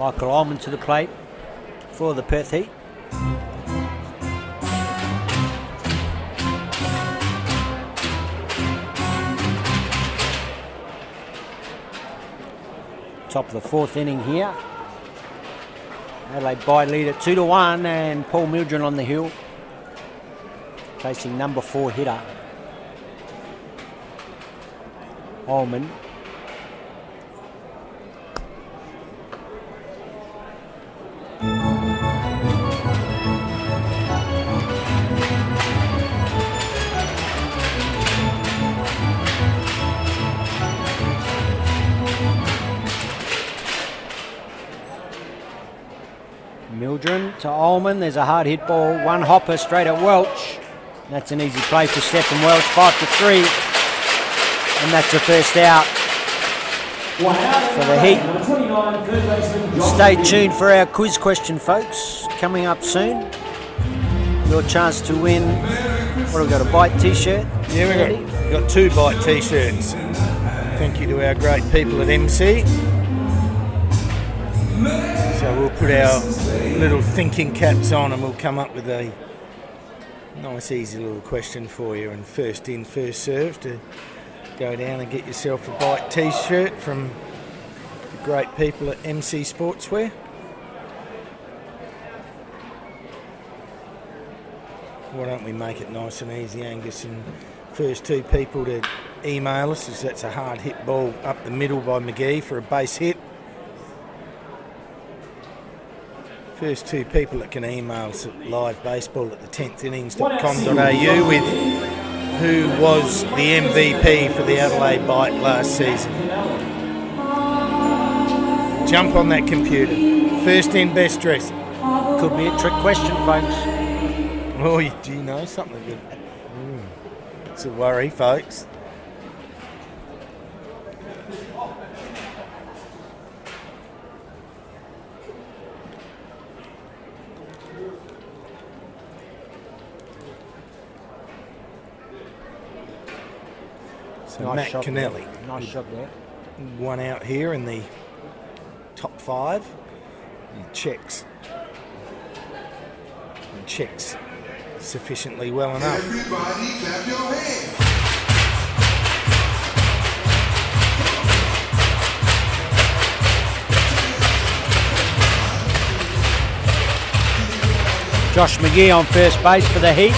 Michael Ullman to the plate for the Perth Heat. Top of the 4th inning here. Adelaide by lead at 2-1, and Paul Mildren on the hill, facing number 4 hitter Ullman. Mildren to Ullman. There's a hard hit ball. One hopper straight at Welch. That's an easy play for Stephen Welch. 5-3. And that's the first out for the Heat. Stay tuned for our quiz question, folks. Coming up soon. Your chance to win. What have we got? A Bite t-shirt? Yeah, we've got 2 Bite t-shirts. Thank you to our great people at MC. So we'll put our little thinking caps on and we'll come up with a nice easy little question for you, and first in, first served to go down and get yourself a Bite t-shirt from the great people at MC Sportswear. Why don't we make it nice and easy, Angus, and first 2 people to email us, as that's a hard hit ball up the middle by McGee for a base hit. First 2 people that can email us at livebaseball at the 10thinnings.com.au with who was the MVP for the Adelaide Bite last season. Jump on that computer. First in, best dressed. Could be a trick question, folks. Oh, do you know something good? It's a worry, folks. So Nice Matt shot Kennelly. there. Nice shot there. One out here in the top 5. He checks. And checks sufficiently well enough. Everybody clap your hands. Josh McGee on first base for the Heat.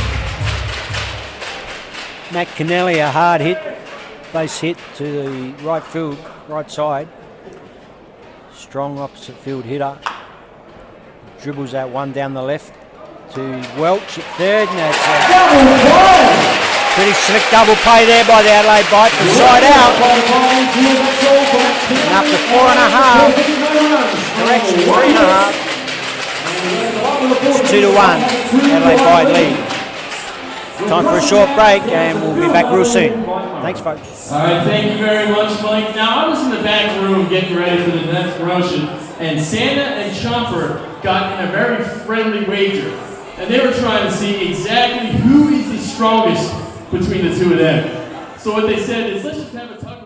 Matt Kennelly, a hard hit, base hit to the right field, right side. Strong opposite field hitter. Dribbles that one down the left to Welch at third. And that's a pretty slick double play there by the Adelaide Bite from side out. And up to 4.5. Correction, 3.5. It's 2-1. Adelaide Bite lead. Time for a short break, and we'll be back real soon. Thanks, folks. All right, thank you very much, Mike. Now, I was in the back room getting ready for the next promotion, and Santa and Chomper got in a very friendly wager, and they were trying to see exactly who is the strongest between the 2 of them. So what they said is, let's just have a talk.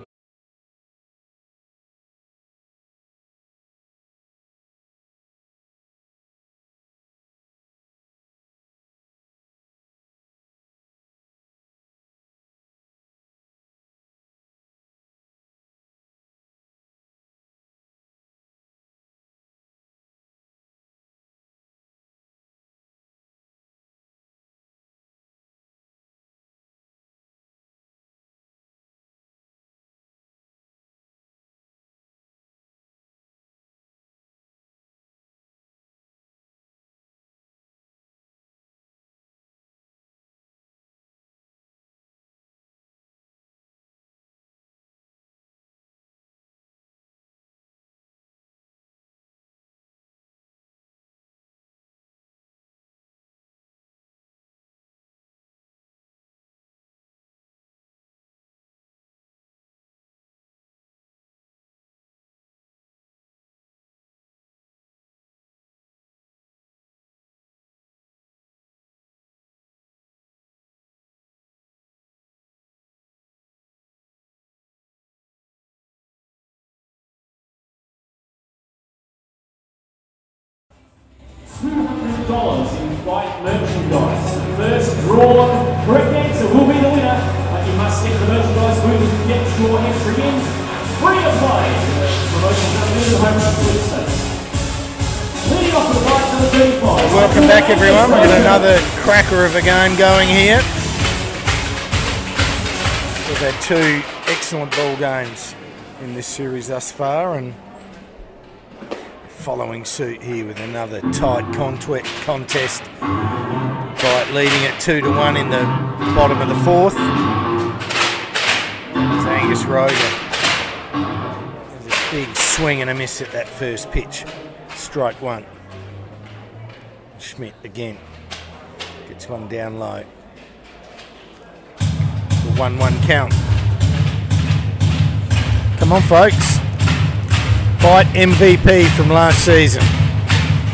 $200 in white merchandise. The first drawn correct answer will be the winner, but you must get the merchandise booth to get your entry in. Free to play. Promotions unlimited home run sweepstakes. Leading off with the right, number 35. Welcome back, everyone. We've got another cracker of a game going here. We've had two excellent ball games in this series thus far, and following suit here with another tight contest. Bright leading at 2-1 in the bottom of the fourth. There's Angus Roger. There's a big swing and a miss at that first pitch. Strike one. Schmidt again gets one down low. The 1-1 count. Come on, folks. Bite MVP from last season.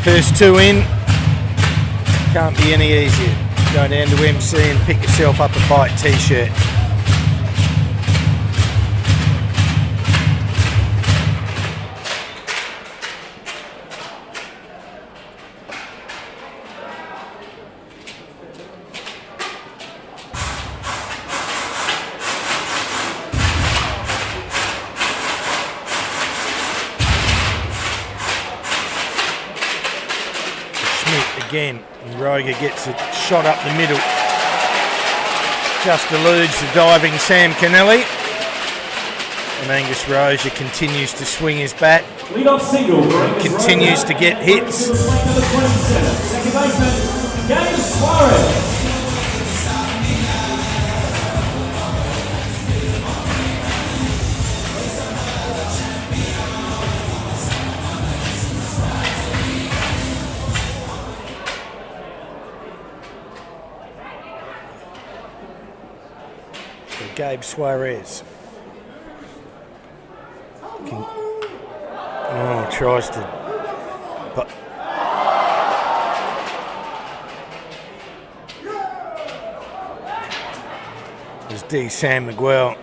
First two in. Can't be any easier. Go down to MC and pick yourself up a Bite t-shirt. Again, and Roger gets it shot up the middle. Just eludes the diving Sam Kennelly. And Angus Roger continues to swing his bat. Lead-off single. Continues to get hits. Second baseman, James Suarez. Gabe Suarez. Tries to, but there's D. Sam Miguel.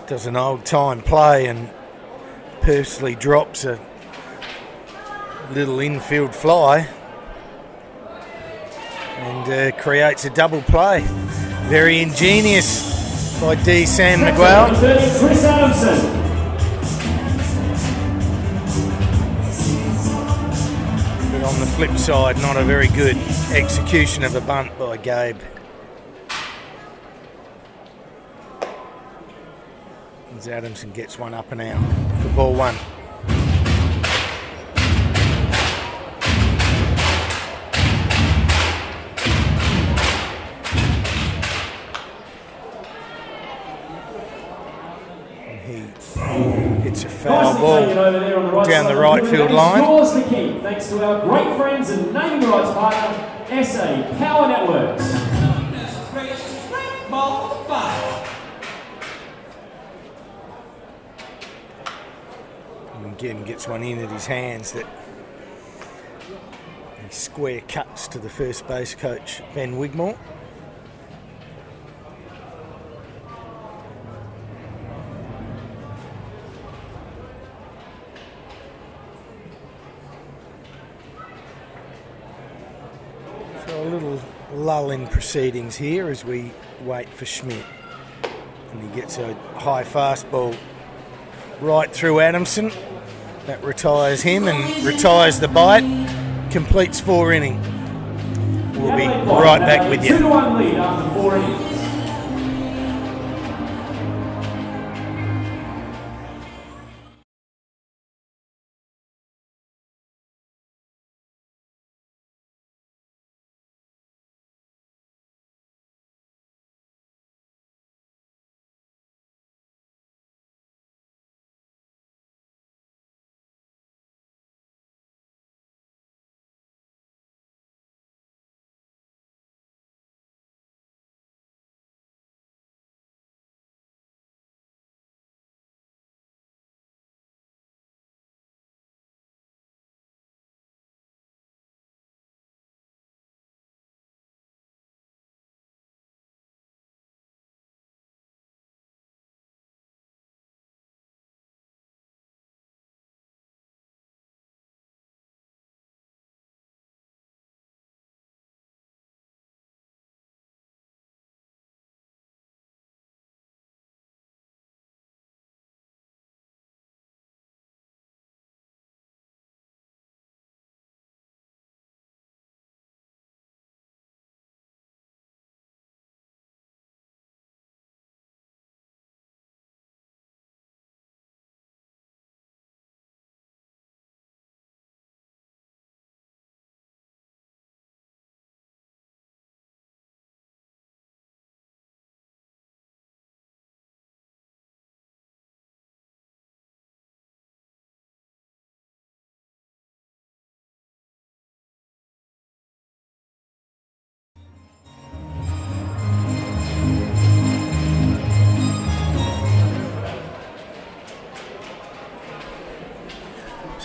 Does an old time play and purposely drops a little infield fly. And creates a double play. Very ingenious by D. Sam Miguel. Chris Adamson. But on the flip side, not a very good execution of a bunt by Gabe. As Adamson gets one up and out for ball one. It's a foul ball down the right field line. Scores to keep, thanks to our great friends and naming rights partner, SA Power Networks. And again gets one in at his hands that he square cuts to the first base coach, Ben Wigmore. A little lull in proceedings here as we wait for Schmidt, and he gets a high fastball right through Adamson. That retires him and retires the bite. Completes 4 innings. We'll be right back with you. 2-1 lead after 4 innings.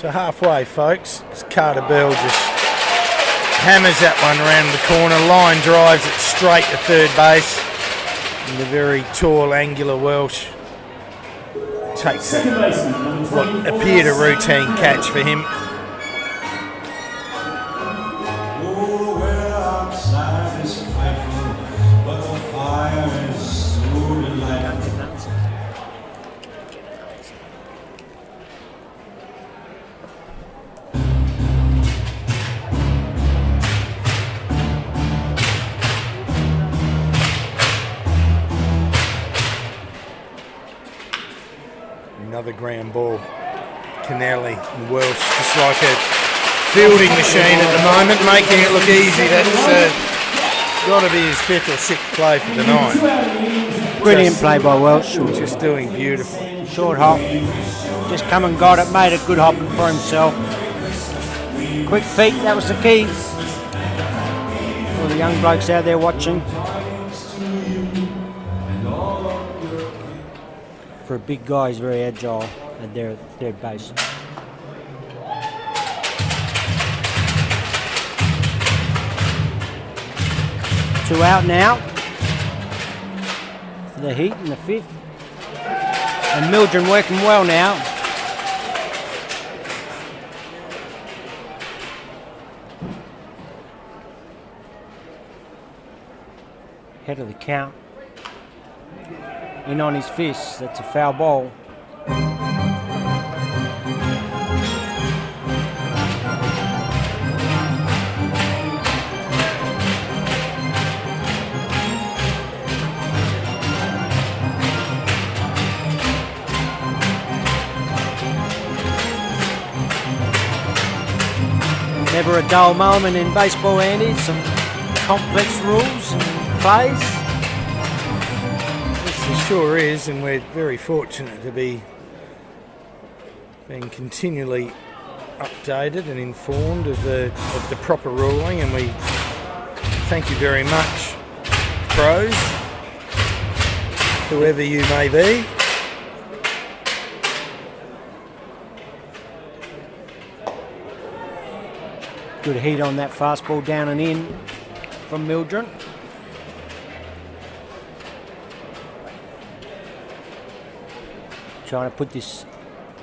So halfway, folks, as Carter Bell just hammers that one around the corner. Line drives it straight to third base. And the very tall, angular Welsh takes what appeared a routine catch for him. Another ground ball. Kennelly and Welsh, just like a fielding machine at the moment, making it look easy. That's got to be his 5th or 6th play for the night. Brilliant play by Welsh. Just doing beautifully. Short hop. Just come and got it, made a good hopping for himself. Quick feet, that was the key. All the young blokes out there watching. For a big guy, he's very agile at their third base. Two out now for the Heat in the 5th. And Mildred working well now. Head of the count. In on his fist, that's a foul ball. Never a dull moment in baseball, Andy. Some complex rules and plays. It sure is, and we're very fortunate to be being continually updated and informed of the proper ruling, and we thank you very much, pros, whoever you may be. Good heat on that fastball down and in from Mildred. Trying to put this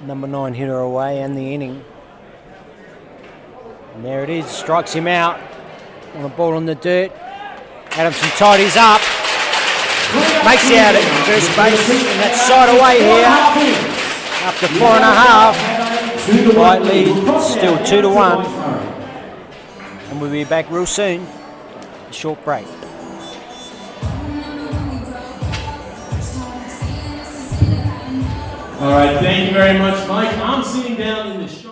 number 9 hitter away and the inning. And there it is, strikes him out on a ball in the dirt. Adamson tidies up, makes the out at first base, and that's side away here. After 4.5, White lead still 2-1. And we'll be back real soon. A short break. All right, thank you very much, Mike. I'm sitting down in the sharp.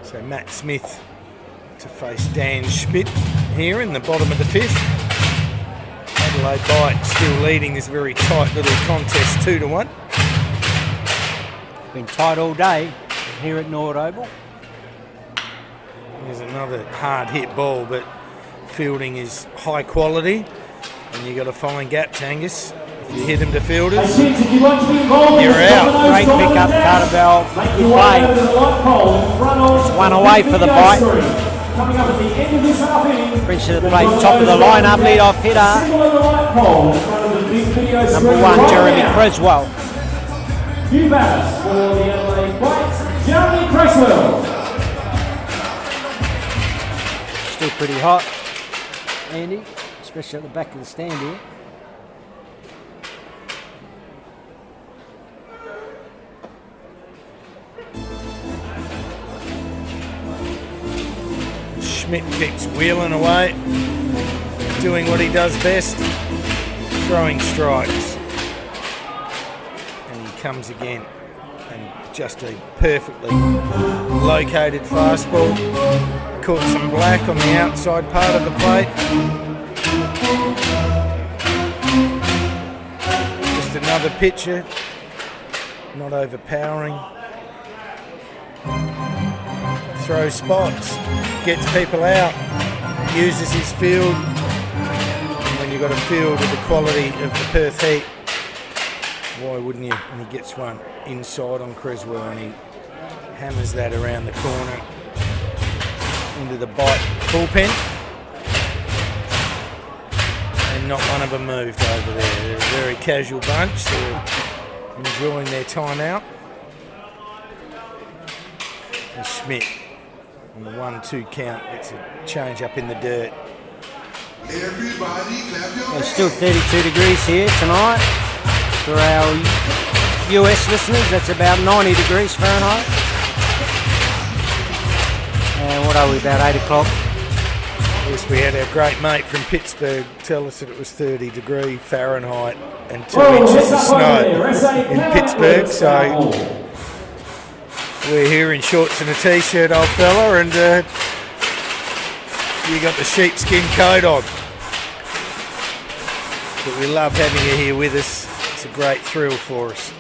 So Matt Smith to face Dan Schmidt here in the bottom of the 5th. Adelaide Bite still leading this very tight little contest 2-1. Been tight all day here at Norwood Oval. There's another hard hit ball, but fielding is high quality, and you got to find gaps, Angus. If you hit them to fielders, you're out. Great pickup, Carter Bell. Good play. It's one away for the Bite. Brings to the plate, top of the lineup, lead-off hitter. Number 1, Jeremy Creswell. New batters for the Adelaide Bites, Jeremy Creswell. Still pretty hot, Andy, especially at the back of the stand here. Schmidt keeps wheeling away, doing what he does best, throwing strikes. And he comes again, and just a perfectly located fastball. Caught some black on the outside part of the plate. Just another pitcher, not overpowering. Throws spots, gets people out, uses his field. And when you've got a field of the quality of the Perth Heat, why wouldn't you? And he gets one inside on Creswell, and he hammers that around the corner into the Bite bullpen. And not one of them moved over there. They're a very casual bunch. They're enjoying their time out. And Schmidt on the 1-2 count gets a change up in the dirt. It's still 32 degrees here tonight. For our US listeners, that's about 90 degrees Fahrenheit. And what are we, about 8 o'clock? Yes, we had our great mate from Pittsburgh tell us that it was 30 degree Fahrenheit and 2 inches of snow in Pittsburgh, so we're here in shorts and a t-shirt, old fella, and you got the sheepskin coat on. But we love having you here with us. It's a great thrill for us.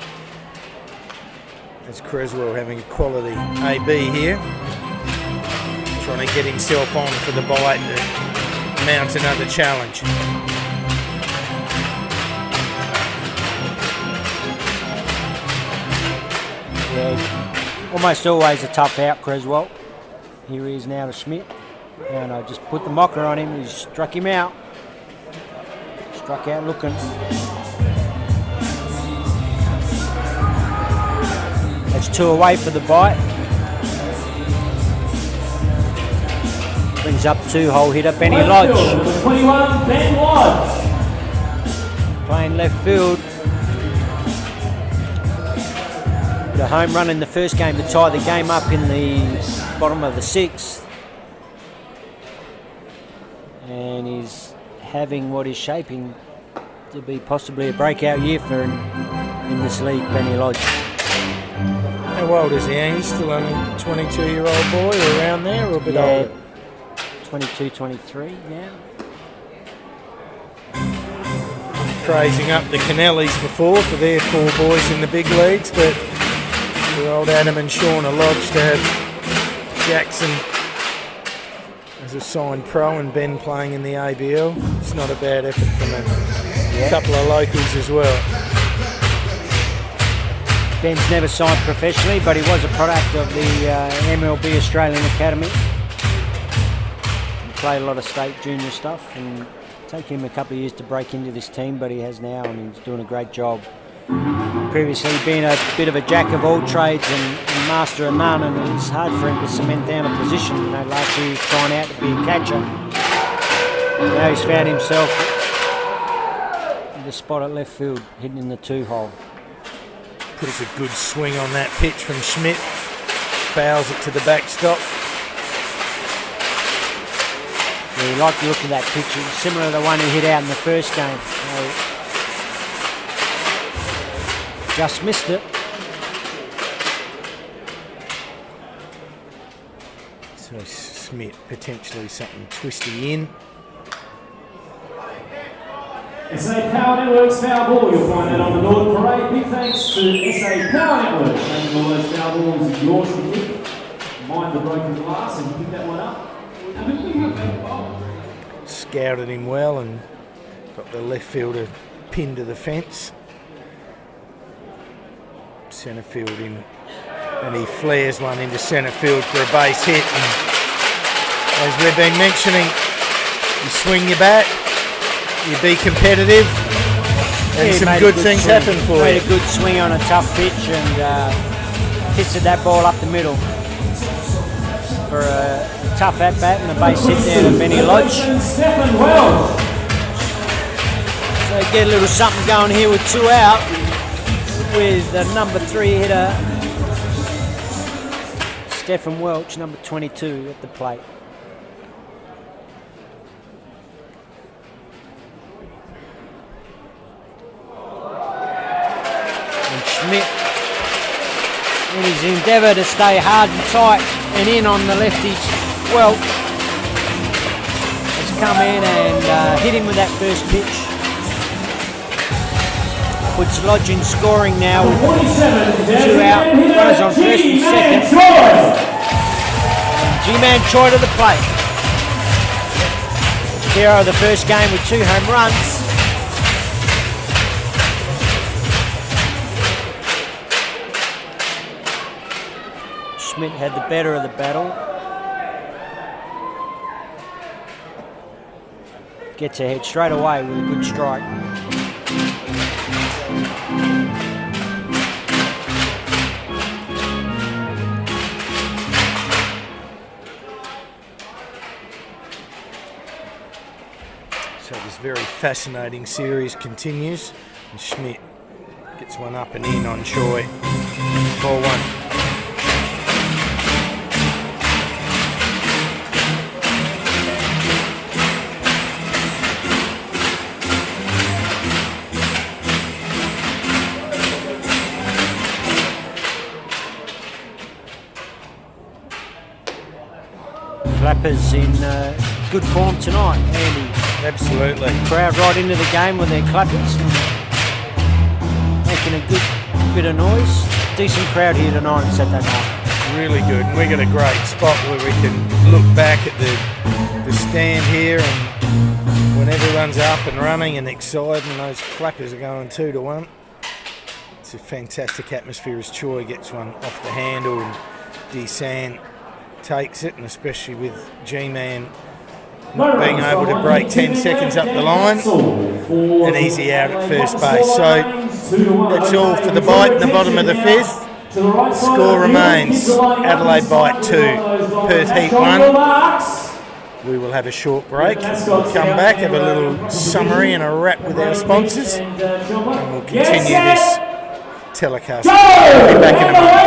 As Creswell having a quality AB here, trying to get himself on for the Bite to mount another challenge. Yeah, almost always a tough out, Creswell. Here he is now to Schmidt. And I just put the mocker on him, he struck him out. Struck out looking. That's 2 away for the Bite. Brings up 2-hole hitter, Benny Lodge. 21, Ben Lodge. Playing left field. The home run in the first game to tie the game up in the bottom of the 6th. And he's having what is shaping to be possibly a breakout year for him in this league, Benny Lodge. How old is he? He's still only a 22-year-old boy or around there, or a bit older? 22, 23 now. Praising up the Kennellys before for their 4 boys in the big leagues, but for old Adam and Sean are lodged to have Jackson as a signed pro and Ben playing in the ABL. It's not a bad effort from a couple of locals as well. Ben's never signed professionally, but he was a product of the MLB Australian Academy. He played a lot of state junior stuff, and take him a couple of years to break into this team, but he has now, and he's doing a great job. Previously been a bit of a jack of all trades and master of none, and it's hard for him to cement down a position. You know, last year he was trying out to be a catcher. Now he's found himself in the spot at left field, hitting in the 2-hole. Puts a good swing on that pitch from Schmidt. Fouls it to the backstop. Yeah, you like the look of that pitch. It's similar to the one he hit out in the first game. Just missed it. So Schmidt potentially something twisty in. SA Power Networks foul ball. You'll find that on the Norwood Parade. Big thanks to SA Power Networks. Making all those foul balls yours to kick. Mind the broken glass and pick that one up. Scouted him well and got the left fielder pinned to the fence. Centre field in, and he flares one into centre field for a base hit. And as we've been mentioning, you swing your bat, you be competitive, and some good things happen for you. Made a good swing on a tough pitch and fisted that ball up the middle for a tough at bat and a base hit there to Benny Lodge. So get a little something going here with 2 out with the number 3 hitter Stephen Welch, number 22 at the plate. And Schmidt, in his endeavour to stay hard and tight and in on the lefties, Welch has come in and hit him with that first pitch. Puts Lodge in scoring now with 2 out, runners on first and second. And G-Man Choi to the plate. Hero of the first game with 2 home runs. Schmidt had the better of the battle. Gets ahead straight away with a good strike. So this very fascinating series continues, and Schmidt gets one up and in on Choi. Ball 1. Flappers in good form tonight, Andy. Absolutely. Crowd right into the game with their clappers, making a good bit of noise. Decent crowd here tonight at Saturday night. Really good. And we got a great spot where we can look back at the stand here, and when everyone's up and running and excited and those clappers are going 2 to 1. It's a fantastic atmosphere as Choi gets one off the handle and D-San takes it, and especially with G-Man not being able to break 10 seconds up the line, an easy out at first base. So that's all for the bite in the bottom of the 5th. Score remains Adelaide bite 2, Perth heat 1. We will have a short break. We'll come back, have a little summary and a wrap with our sponsors, and we'll continue this telecast. We'll be back in a moment.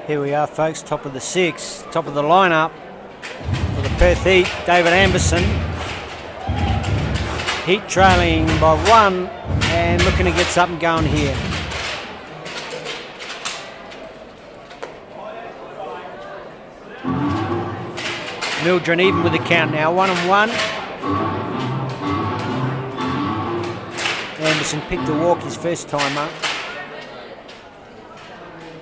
Here we are, folks, top of the 6th, top of the lineup for the Perth Heat, David Anderson. Heat trailing by 1 and looking to get something going here. Mildren even with the count now, 1-1. Anderson picked a walk his first time up.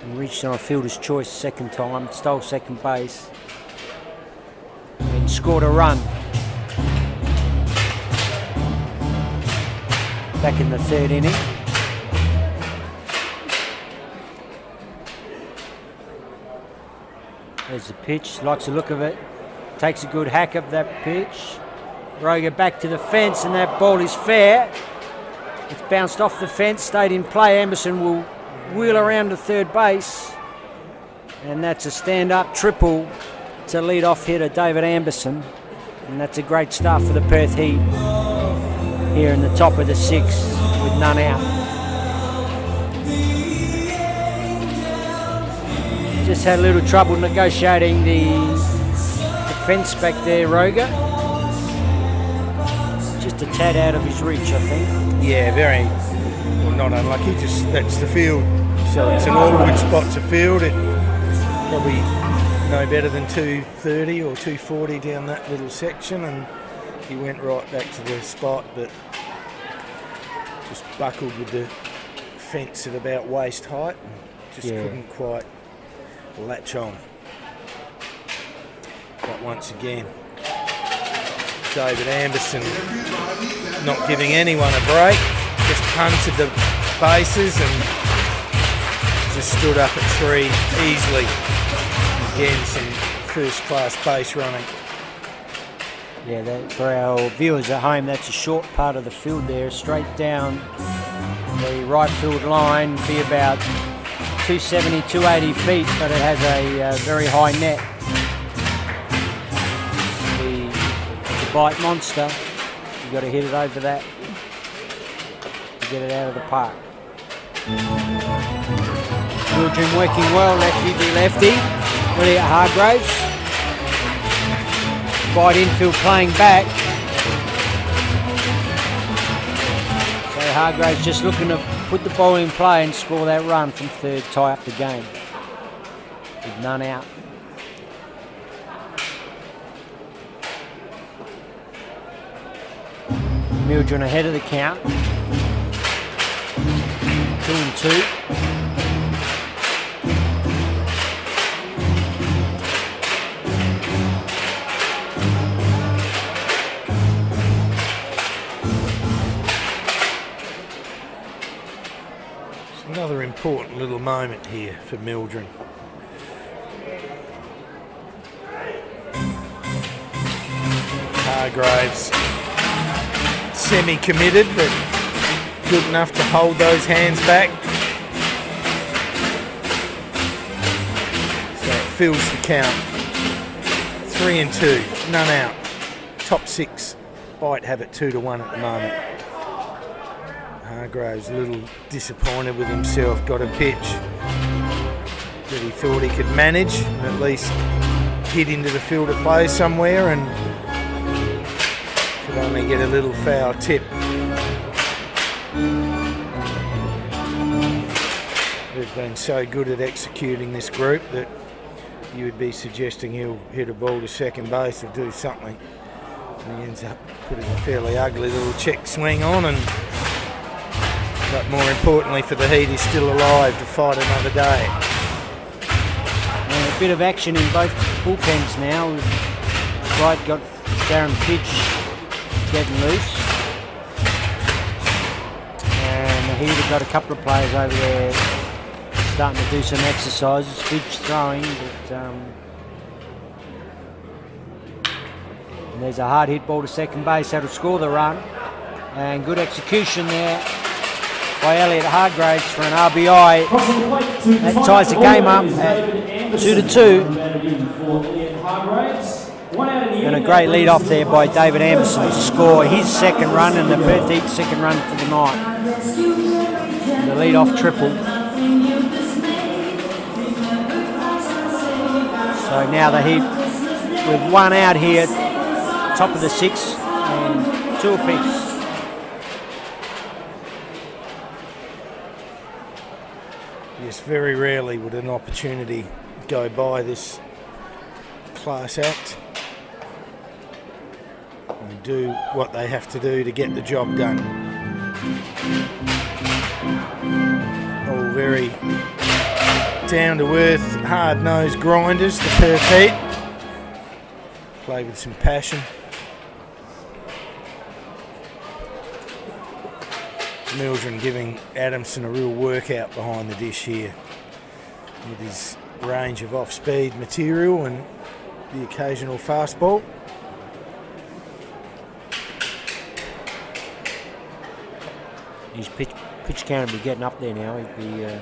And reached on a fielder's choice second time, stole second base. And scored a run. Back in the third inning. There's the pitch, likes the look of it. Takes a good hack of that pitch. Roger back to the fence and that ball is fair. It's bounced off the fence, stayed in play. Anderson will wheel around to third base. And that's a stand-up triple to lead off hitter David Anderson. And that's a great start for the Perth Heat here in the top of the 6th with none out. Just had a little trouble negotiating the fence back there, Roger. Just a tad out of his reach, I think. Yeah, very, well, not unlucky, just that's the field. So it's an Norwood spot to field. It probably no better than 230 or 240 down that little section, and he went right back to the spot, but just buckled with the fence at about waist height. Just couldn't quite latch on. But once again, David Anderson not giving anyone a break, just punted the bases and just stood up at 3 easily. Again, some first-class base running. Yeah, that, for our viewers at home, that's a short part of the field there, straight down the right field line, be about 270, 280 feet, but it has a very high net. The bite monster, you've got to hit it over that to get it out of the park. Mildren working well, lefty to lefty. Elliot Hargraves. Wide infield playing back. So Hargraves just looking to put the ball in play and score that run from third, tie up the game. With none out. Mildren ahead of the count. 2-2. Another important little moment here for Mildren. Hargraves semi-committed, but good enough to hold those hands back. So it fills the count. 3-2, none out. Top 6, Bite have it 2-1 at the moment. Hargraves a little disappointed with himself, got a pitch that he thought he could manage, and at least hit into the field of play somewhere, and could only get a little foul tip. They've been so good at executing this group that you would be suggesting he'll hit a ball to second base or do something. And he ends up putting a fairly ugly little check swing on, but more importantly for the Heat, he's still alive to fight another day. And a bit of action in both bullpens now. Wright got Darren Fitch getting loose. And the Heat have got a couple of players over there starting to do some exercises. Fitch throwing, but and there's a hard hit ball to second base that'll score the run. And good execution there by Elliot Hargraves for an RBI. That ties the game up at 2-2. And a great lead off there by David Anderson to score his second run and the Perth Heat second run for the night. The lead off triple. So now the Heat with one out here, top of the 6 and 2 apiece. Yes, very rarely would an opportunity go by this class act. They do what they have to do to get the job done. All very down-to-earth, hard-nosed grinders, the Perth Heat. Play with some passion. Mildren giving Adamson a real workout behind the dish here with his range of off-speed material and the occasional fastball. His pitch count will be getting up there now. He'd be on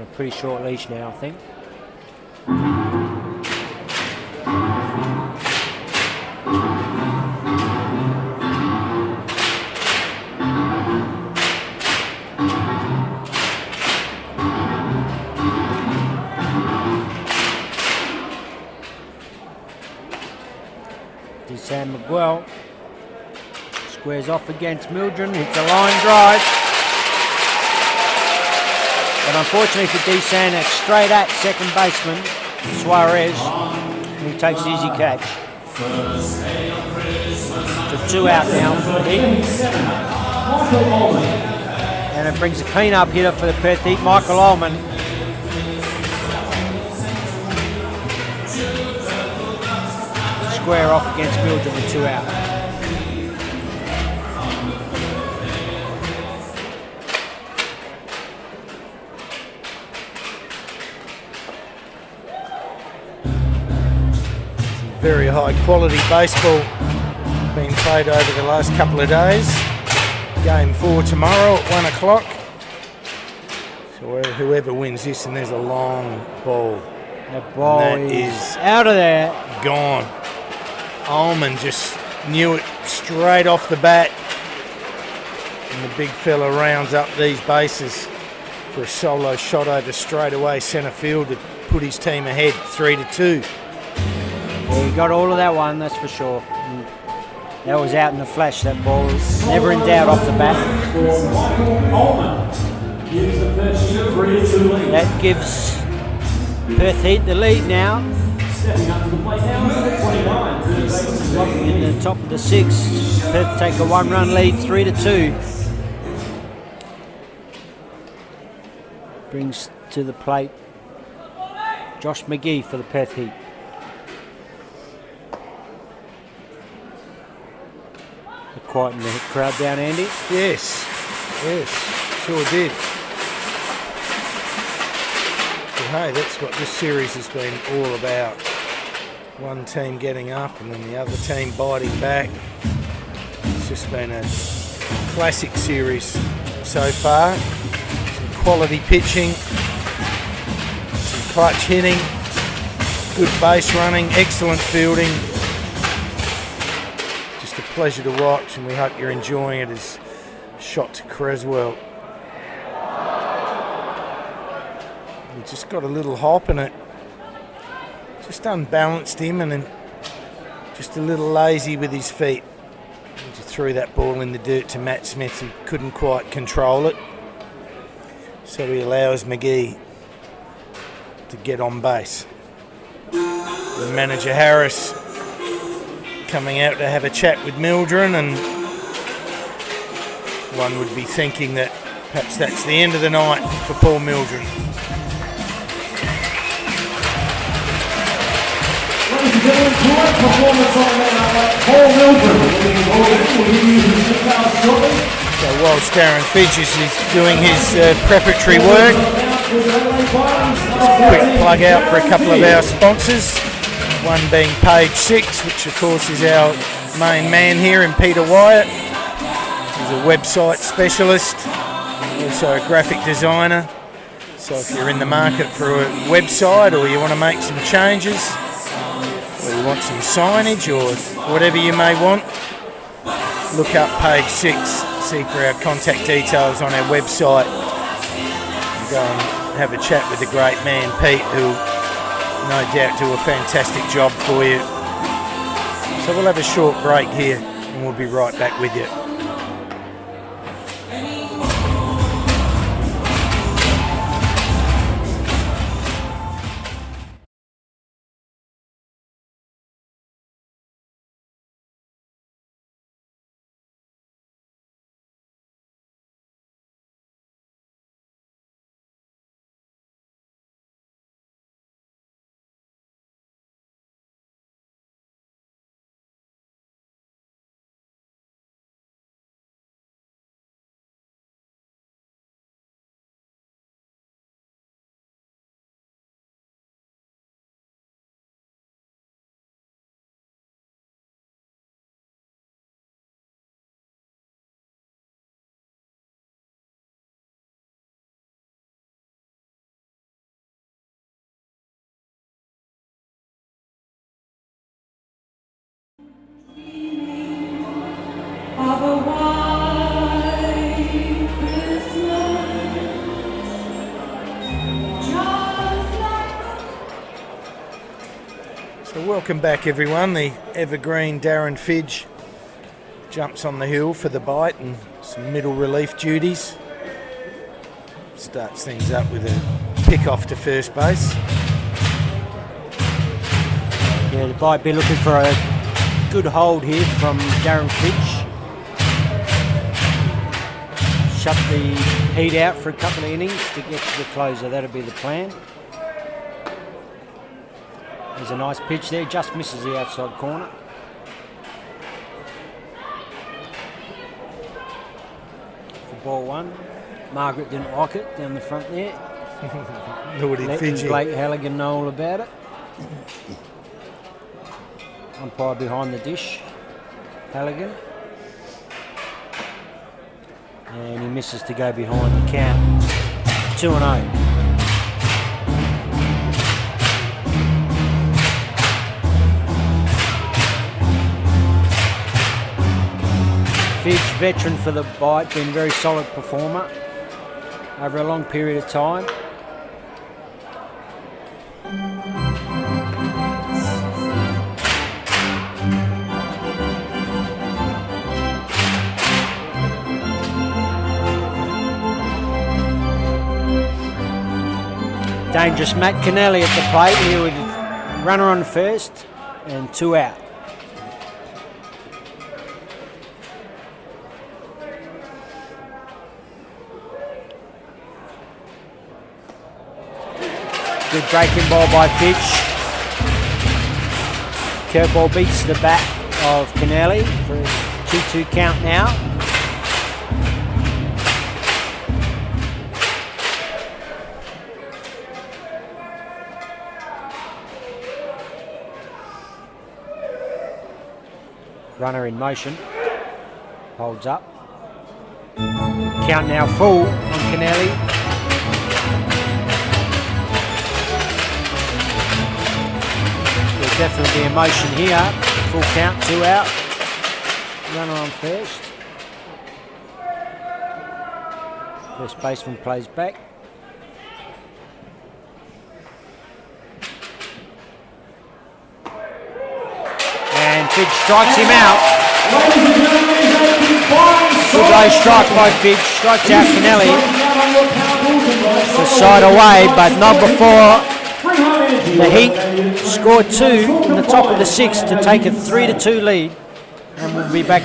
a pretty short leash now, I think. Sam McGuell squares off against Mildren, hits a line drive. But unfortunately for Desan, it's straight at second baseman Suarez, and he takes the easy catch. So 2 out now for the Heat. And it brings a clean-up hitter for the Perth Heat, Michael Ullman. Square off against Mildren with 2 out. Very high quality baseball being played over the last couple of days. Game 4 tomorrow at 1 o'clock. So whoever wins this, and there's a long ball. That ball is out of there. Gone. Ullman just knew it straight off the bat. And the big fella rounds up these bases for a solo shot over straightaway centre field to put his team ahead 3-2. Well, he got all of that one, that's for sure. And that was out in the flash, that ball. Never in doubt off the bat. That gives Perth Heat the lead now. In the top of the 6, Perth take a 1-run lead, 3-2. Brings to the plate Josh McGee for the Perth Heat. Quieting the crowd down, Andy. Yes, sure did. But hey, that's what this series has been all about. One team getting up and then the other team biting back. It's just been a classic series so far. Some quality pitching, some clutch hitting, good base running, excellent fielding. Pleasure to watch, and we hope you're enjoying it as shot to Creswell. He just got a little hop in it, just unbalanced him, and then just a little lazy with his feet. He just threw that ball in the dirt to Matt Smith, who couldn't quite control it. So he allows McGee to get on base. The manager Harris coming out to have a chat with Mildren, and one would be thinking that perhaps that's the end of the night for Paul Mildren. Ladies and gentlemen, great performance on that Paul Mildren. So whilst Darren Fidges is doing his preparatory work, just a quick plug out for a couple of our sponsors. One being Page 6, which of course is our main man here in Peter Wyatt. He's a website specialist, also a graphic designer. So if you're in the market for a website, or you want to make some changes, or you want some signage, or whatever you may want, look up Page 6, see for our contact details on our website. Go and have a chat with the great man Pete, who no doubt do a fantastic job for you. So we'll have a short break here and we'll be right back with you. So welcome back everyone. The evergreen Darren Fidge jumps on the hill for the bite and some middle relief duties. Starts things up with a pick off to first base. Yeah, the bite be looking for a good hold here from Darren Fidge. Shut the heat out for a couple of innings to get to the closer. That'll be the plan. There's a nice pitch there, just misses the outside corner. For ball one. Margaret didn't like it down the front there. Nor did Fidge. Blake Halligan know all about it. Umpire behind the dish, Halligan. And he misses to go behind the count. 2-0. Fidge, veteran for the bite, been a very solid performer over a long period of time. Dangerous Matt Kennelly at the plate here with runner on first and 2 out. Good breaking ball by Fidge. Curveball beats the bat of Kennelly for a 2-2 count now. Runner in motion. Holds up. Count now full on Kennelly. Definitely emotion here. Full count, 2 out. Runner on first. First baseman plays back. And Fidge strikes him out. Good low strike by Fidge. Strikes out Kennelly. The side away, but not before the Heat scored 2 in the top of the 6th to take a 3-2 lead, and we'll be back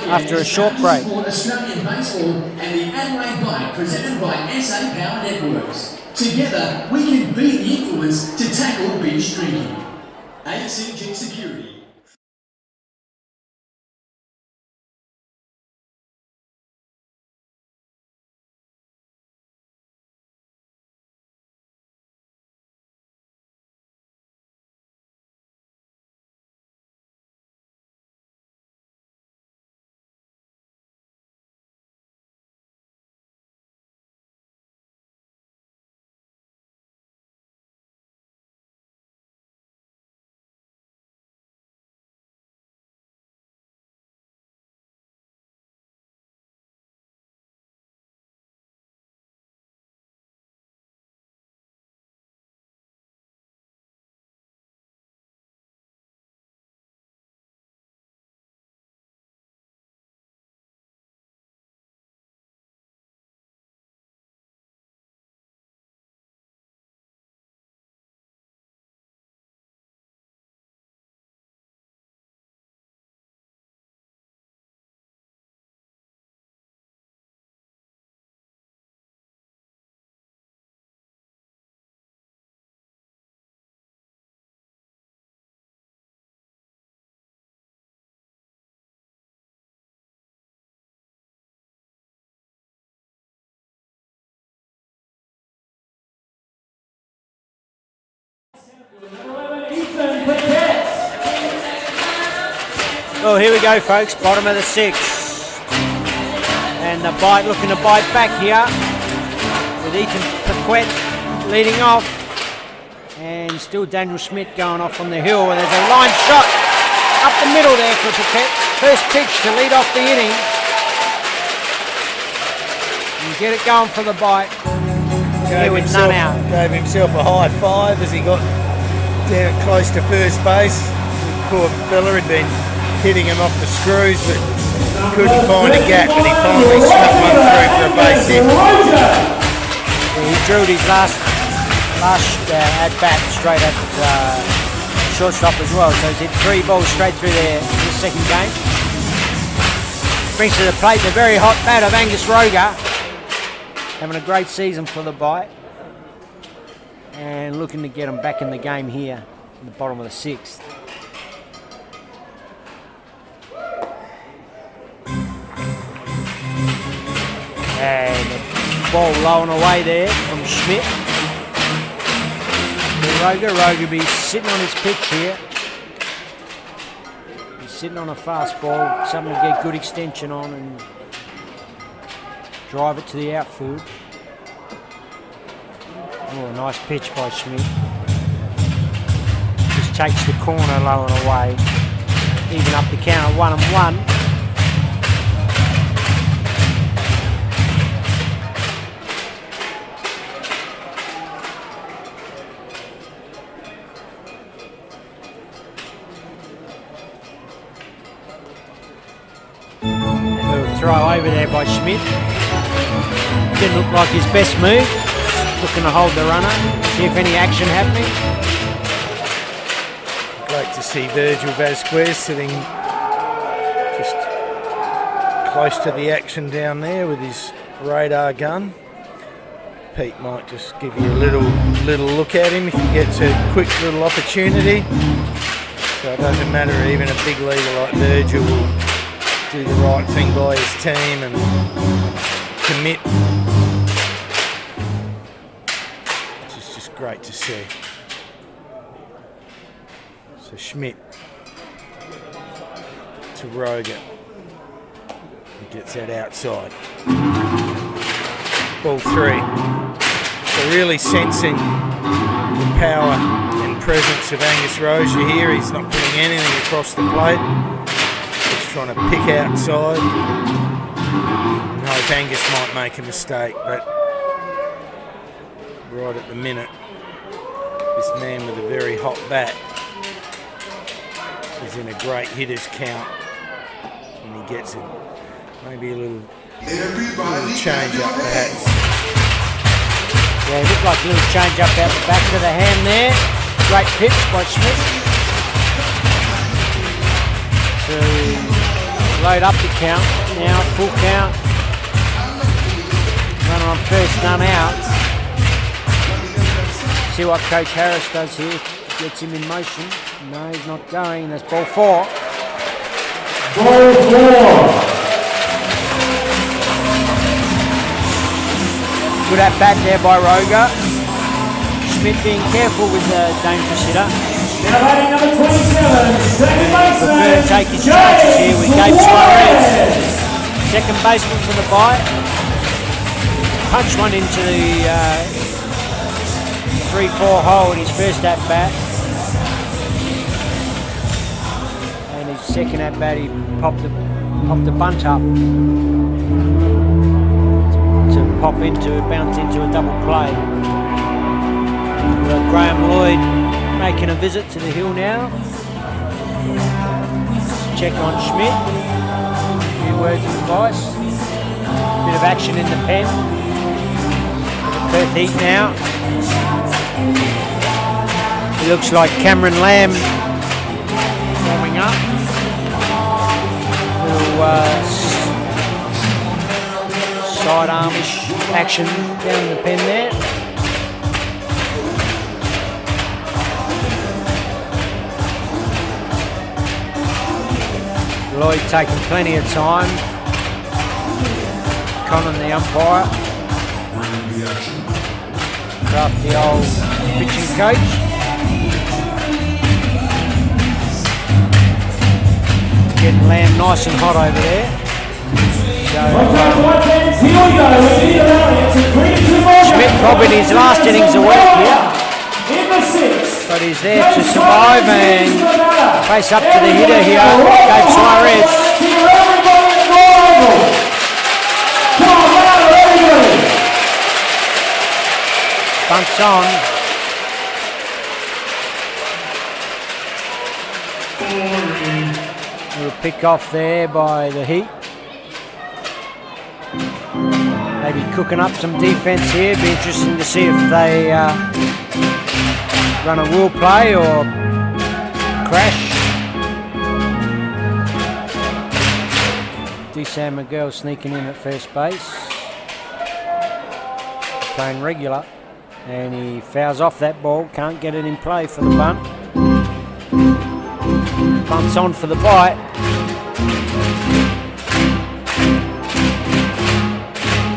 after a short break. Australian baseball and the Adelaide Bite presented by SA Power Networks. Together, we can beat the influence to tackle binge drinking. ACG Security. Well, here we go, folks. Bottom of the 6th. And the bite, looking to bite back here with Ethan Paquette leading off. And still Daniel Schmidt going off on the hill. And there's a line shot up the middle there for Paquette. First pitch to lead off the inning. And get it going for the bite. Gave himself a high five as he got down close to first base. Poor fella had been hitting him off the screws, but couldn't find a gap, and he finally snuck one through for a base hit. He drilled his last at bat straight at shortstop as well, so he's hit 3 balls straight through there in the second game. Brings to the plate the very hot bat of Angus Roger, having a great season for the bite, and looking to get him back in the game here in the bottom of the 6th. And the ball low and away there from Schmidt. Roger will be sitting on his pitch here. He's sitting on a fastball, something to get good extension on and drive it to the outfield. Oh, a nice pitch by Schmidt. Just takes the corner low and away. Even up the count at 1-1. Throw over there by Schmidt. Didn't look like his best move. Looking to hold the runner, see if any action happening. Great to see Virgil Vasquez sitting just close to the action down there with his radar gun. Pete might just give you a little look at him if he gets a quick little opportunity. So it doesn't matter, even a big leader like Virgil will do the right thing by his team and commit. Which is just great to see. So Schmidt to Roger. He gets that outside. Ball 3. So really sensing the power and presence of Angus Roger here. He's not putting anything across the plate. Trying to pick outside. I hope Angus might make a mistake, but right at the minute, this man with a very hot bat is in a great hitter's count, and he gets it. Maybe a little change up perhaps. Yeah, it looked like a little change up out the back of the hand there. Great pitch by Schmidt. To load up the count, now full count. Runner on first, none out. See what Coach Harris does here, gets him in motion. No, he's not going, that's ball 4. Ball 4. Good at bat there by Roger. Schmidt being careful with the dangerous hitter. Now batting number 27, second baseman, take his chances here with Gabe Suarez. Second baseman for the bite. Punch one into the 3-4 hole in his first at bat. And his second at bat, he popped the bunt up to bounce into a double play. Graham Lloyd making a visit to the hill now. Check on Schmidt. A few words of advice. Bit of action in the pen. Perth heat now. It looks like Cameron Lamb warming up. Little sidearmish action down in the pen there. Lloyd taking plenty of time. Conan the umpire. Crafty old pitching coach. getting Lamb nice and hot over there. So, Schmidt probably in his last innings of work here. But he's there to survive and face up to the hitter here, Gabe Suarez. Bunts on. Little pick off there by the Heat. Maybe cooking up some defence here. Be interesting to see if they run a wheel play or crash. San Miguel sneaking in at first base. Playing regular. And he fouls off that ball. Can't get it in play for the bunt. Bunts on for the bite.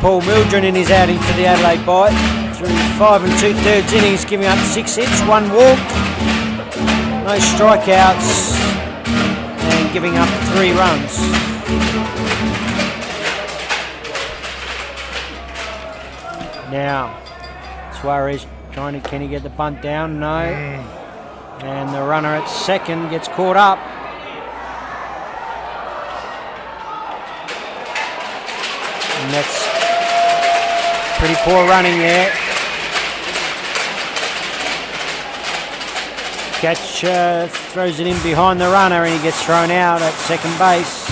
Paul Mildren in his outing for the Adelaide bite. Through 5 2/3 innings, giving up 6 hits, 1 walk, no strikeouts, and giving up 3 runs. Now, Suarez trying to, can he get the bunt down? No. And the runner at second gets caught up. And that's pretty poor running there. Catch throws it in behind the runner and he gets thrown out at second base.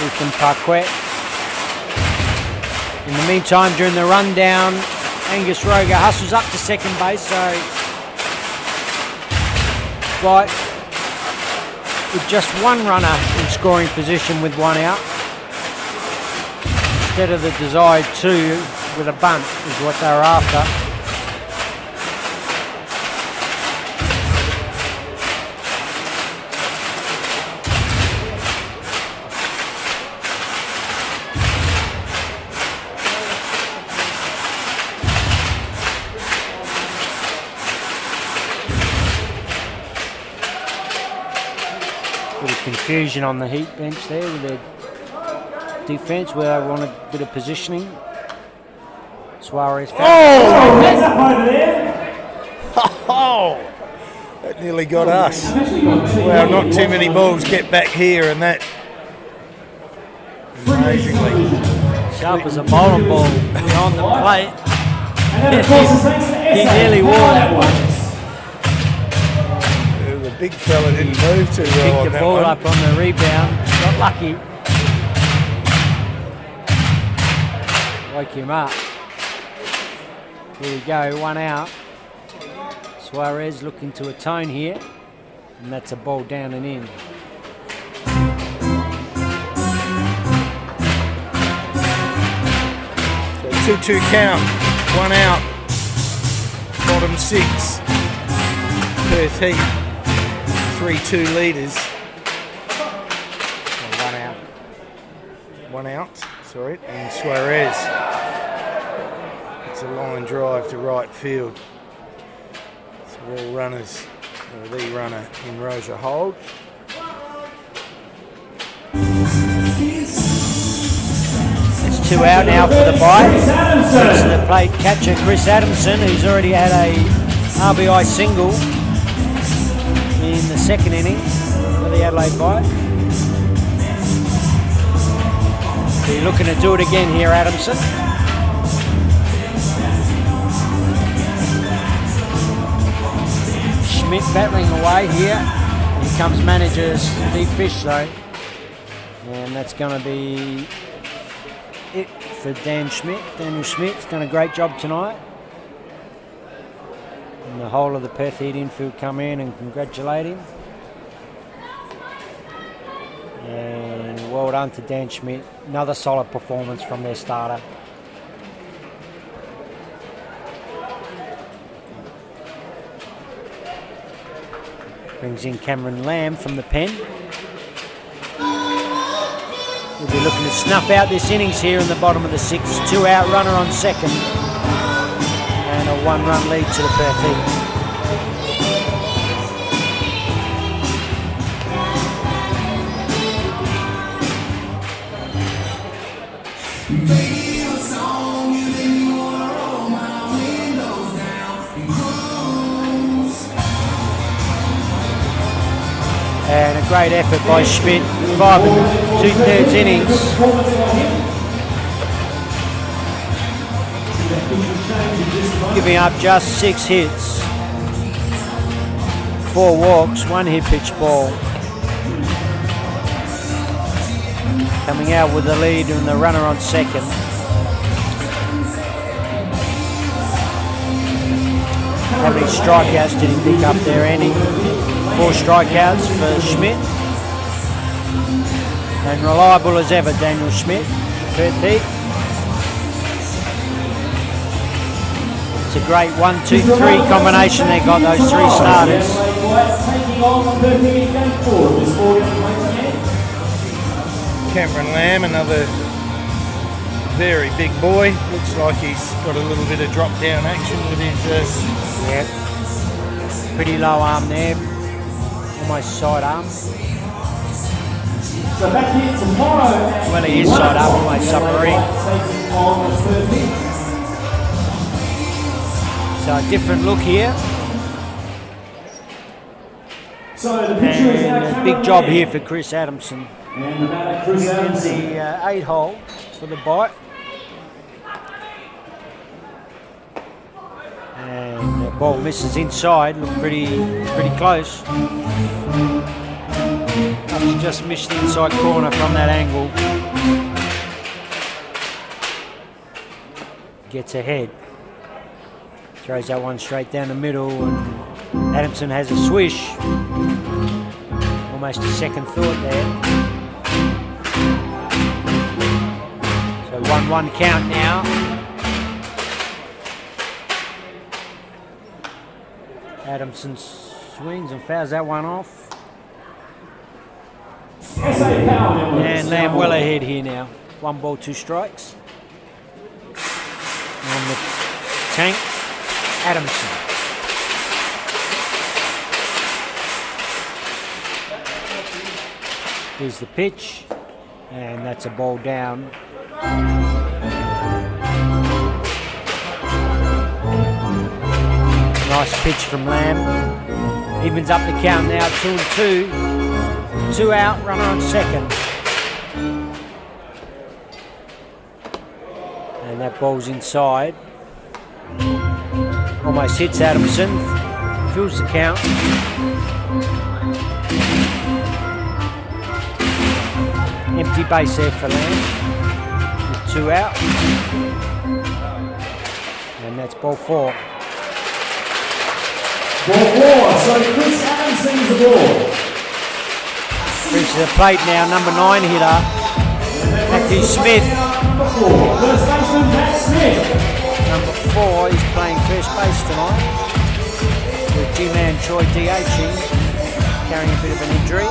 Ethan Parquet. In the meantime, during the rundown, Angus Roger hustles up to second base, so but with just 1 runner in scoring position with 1 out, instead of the desired 2 with a bunt is what they were after. Confusion on the Heat bench there with their defence where they want a bit of positioning. Suarez. Oh, that nearly got us. Well, not too many balls get back here, and that amazingly sharp as a bowling ball on the plate. He nearly wore that one. Big fella didn't move too well. Picked the ball up on the rebound. Got lucky. Woke him up. Here we go, 1 out. Suarez looking to atone here. And that's a ball down and in. So 2-2 count. 1 out. Bottom 6. Perth Heat. 3-2 leaders. 1 out. 1 out, sorry. And Suarez. It's a line drive to right field. So all runners, or the runner in Rosa hold. It's 2 out now for the bite. It's the plate catcher Chris Adamson, who's already had a RBI single in the second inning for the Adelaide bite. So you're looking to do it again here, Adamson. Schmidt battling away here. Here comes manager Steve Fish though. And that's going to be it for Dan Schmidt. Daniel Schmidt's done a great job tonight. And the whole of the Perth Heat infield come in and congratulate him. And well done to Dan Schmidt. Another solid performance from their starter. Brings in Cameron Lamb from the pen. We'll be looking to snuff out this innings here in the bottom of the 6th. 2 out runner on second. And a 1-run lead to the Perth Heat. And a great effort by Schmidt. 5 2/3 innings. Giving up just 6 hits. 4 walks, 1 hit pitch ball. Coming out with the lead and the runner on second. How many strikeouts did he pick up there, Andy? 4 strikeouts for Schmidt. And reliable as ever, Daniel Schmidt. Perth Heat. It's a great 1-2-3 combination they got, those 3 starters. Cameron Lamb, another very big boy. Looks like he's got a little bit of drop down action with his. Yep. Pretty low arm there. Almost side arm. So back here tomorrow. Well, he is side arm, almost submarine. So a different look here. So the picture is and a big job here for Chris Adamson. And the batter, Chris Adamson. The 8 hole for the bite. And the ball misses inside, look pretty close. Just missed the inside corner from that angle. Gets ahead. Throws that one straight down the middle, and Adamson has a swish. Almost a second thought there. So 1-1 count now. Adamson swings and fouls that one off. And Lamb well ahead here now. 1 ball, 2 strikes. On the tank, Adamson. Here's the pitch, and that's a ball down. Nice pitch from Lamb. Evens up the count now, 2-2. 2 out, runner on second. And that ball's inside. Almost hits Adamson. Fills the count. Empty base there for Lamb. With 2 out. And that's ball 4. Ball 4, so Chris Adamson is the ball. Reaches the plate now, number 9 hitter, Matthew Smith. First baseman, Matt Smith. Number 4 is playing first base tonight, with G-Man Troy DHing, carrying a bit of an injury.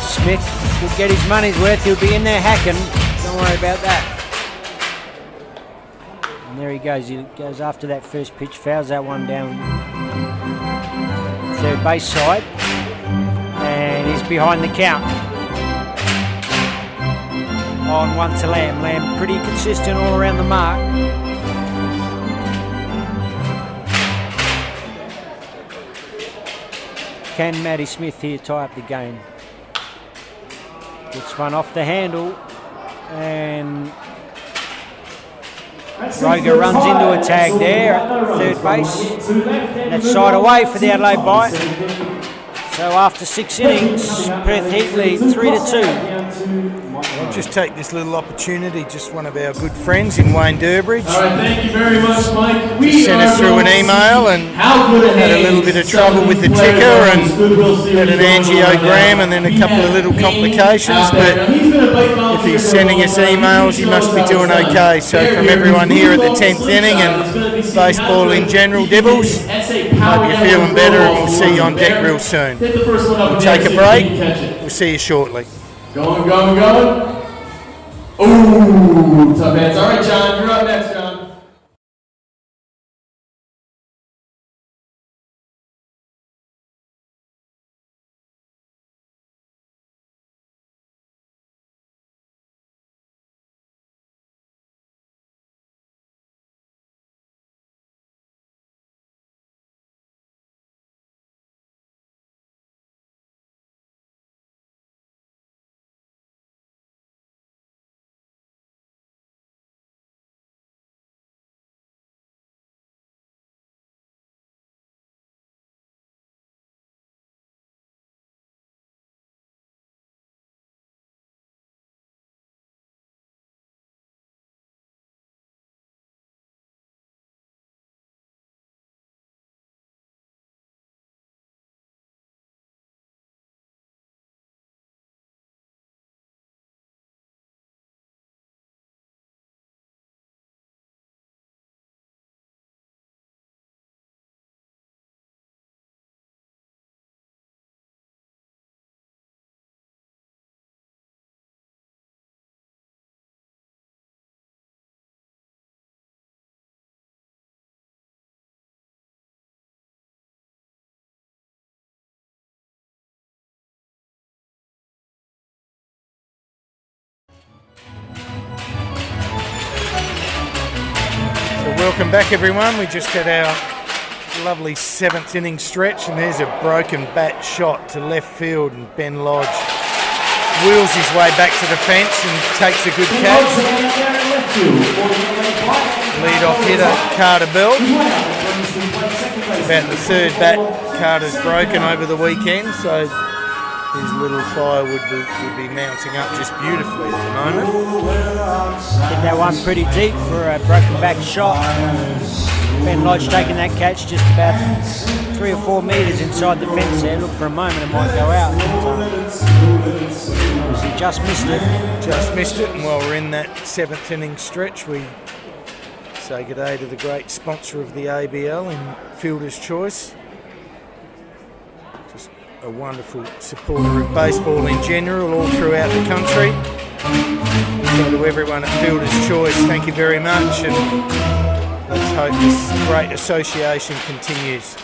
Smith will get his money's worth, he'll be in there hacking, don't worry about that. And there he goes after that first pitch, fouls that one down third base side, and he's behind the count. On 1 to Lamb. Lamb pretty consistent all around the mark. Can Matty Smith here tie up the game? Gets one off the handle, and Roger runs into a tag there at third base. That's side away for the Adelaide bite. So after 6 innings, Perth Heat lead 3-2. I'll just take this little opportunity, just one of our good friends in Wayne Durbridge. All right, thank you very much, Mike. We sent us through an email and had a little bit of trouble with the ticker and had an angiogram and then a couple of little complications, but if he's sending us emails, he must be doing okay. So from everyone here at the 10th inning and baseball in general, Dibbles, hope you're feeling better and we'll see you on deck real soon. We'll take a break. We'll see you shortly. Going. Ooh, tough hands. All right, John, you're up next, John. Welcome back, everyone. We just had our lovely 7th inning stretch, and there's a broken bat shot to left field, and Ben Lodge wheels his way back to the fence and takes a good catch. Lead-off hitter Carter Bell. About the 3rd bat Carter's broken over the weekend, so his little firewood would be mounting up just beautifully at the moment. Hit that one pretty deep for a broken back shot. Ben Lodge taking that catch just about 3 or 4 metres inside the fence there. Look, for a moment it might go out. He just missed it. Just missed it, and while we're in that 7th inning stretch, we say good day to the great sponsor of the ABL in Fielder's Choice. Just a wonderful supporter of baseball in general all throughout the country. So to everyone at Fielder's Choice, thank you very much, and let's hope this great association continues.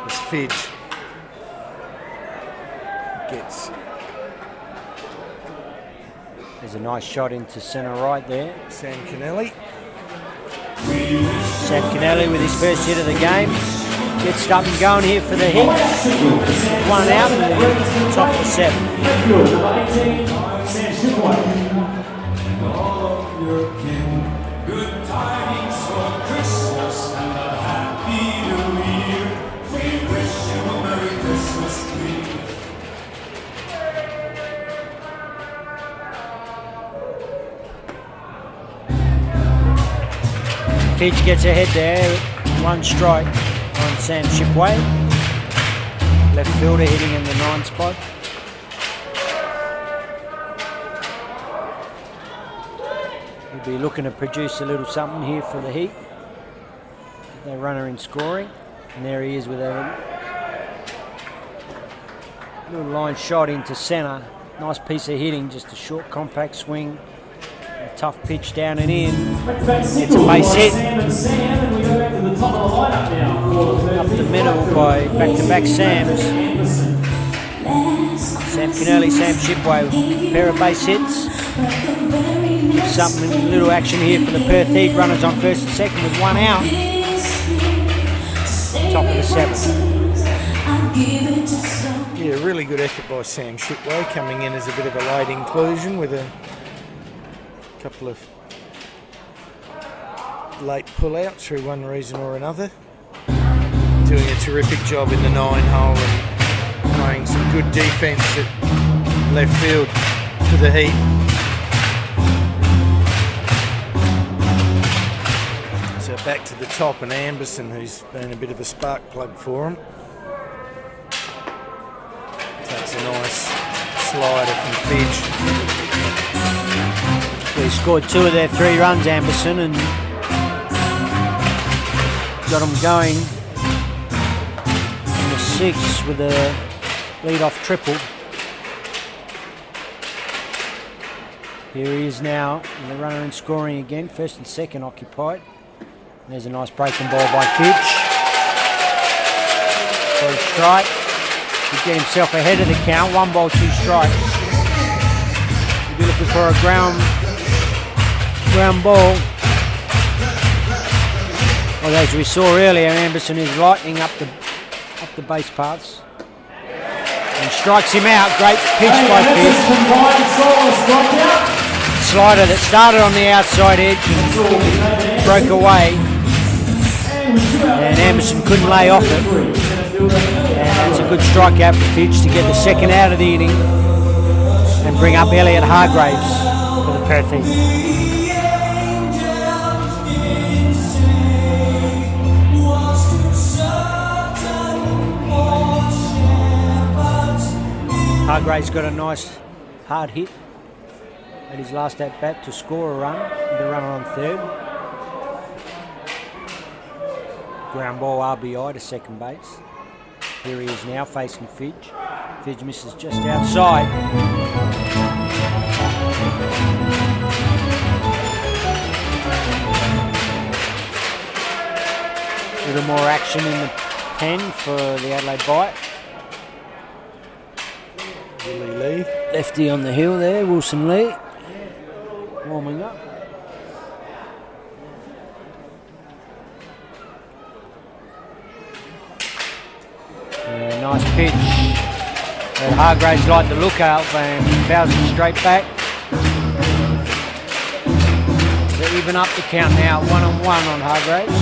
As Fidge gets... There's a nice shot into centre right there. Sam Kennelly. Sam Kennelly with his first hit of the game. Gets up and going here for the hit. 1 out and top of the 7. Good tidings for Christmas and a happy new year. We wish you a Merry Christmas Eve. Fidge gets ahead there. 1 strike on Sam Shipway. Left fielder hitting in the 9 spot. He'll be looking to produce a little something here for the Heat. Get their runner in scoring. And there he is with a little line shot into centre. Nice piece of hitting, just a short compact swing. A tough pitch down and in. It's a base hit. Up the middle by back-to-back Sams. Sam Kennelly, Sam Shipway, pair of base hits. Something, a little action here for the Perth Heat. Runners on first and second with 1 out. Top of the 7th. Yeah, really good effort by Sam Shipway, coming in as a bit of a late inclusion with a couple of late pullouts through one reason or another. Doing a terrific job in the 9-hole and playing some good defence at left field for the Heat. So back to the top, and Amberson, who's been a bit of a spark plug for him, takes a nice slider from Fidge. He scored 2 of their 3 runs, Amberson, and got them going in the 6th with a lead-off triple. Here he is now, and the runner in scoring again, first and second occupied. And there's a nice breaking ball by Fidge. For a strike. He'll get himself ahead of the count, 1 ball, 2 strikes. He'll be looking for a ground ball. Well, as we saw earlier, Anderson is lightening up the base paths and strikes him out. Great pitch by Fidge. Slider that started on the outside edge and broke away, and Anderson couldn't lay off it. And that's a good strikeout for Fidge to get the 2nd out of the inning and bring up Elliot Hargraves for the Perth Heat. Hargraves got a nice hard hit at his last at bat to score a run, with the runner on 3rd. Ground ball RBI to second base. Here he is now facing Fidge. Fidge misses just outside. A little more action in the pen for the Adelaide Bite. Willie Lee. Lefty on the hill there, Wilson Lee. Warming up. Nice pitch that Hargraves like the look of and fouls it straight back. To even up the count now, 1-on-1 on Hargraves.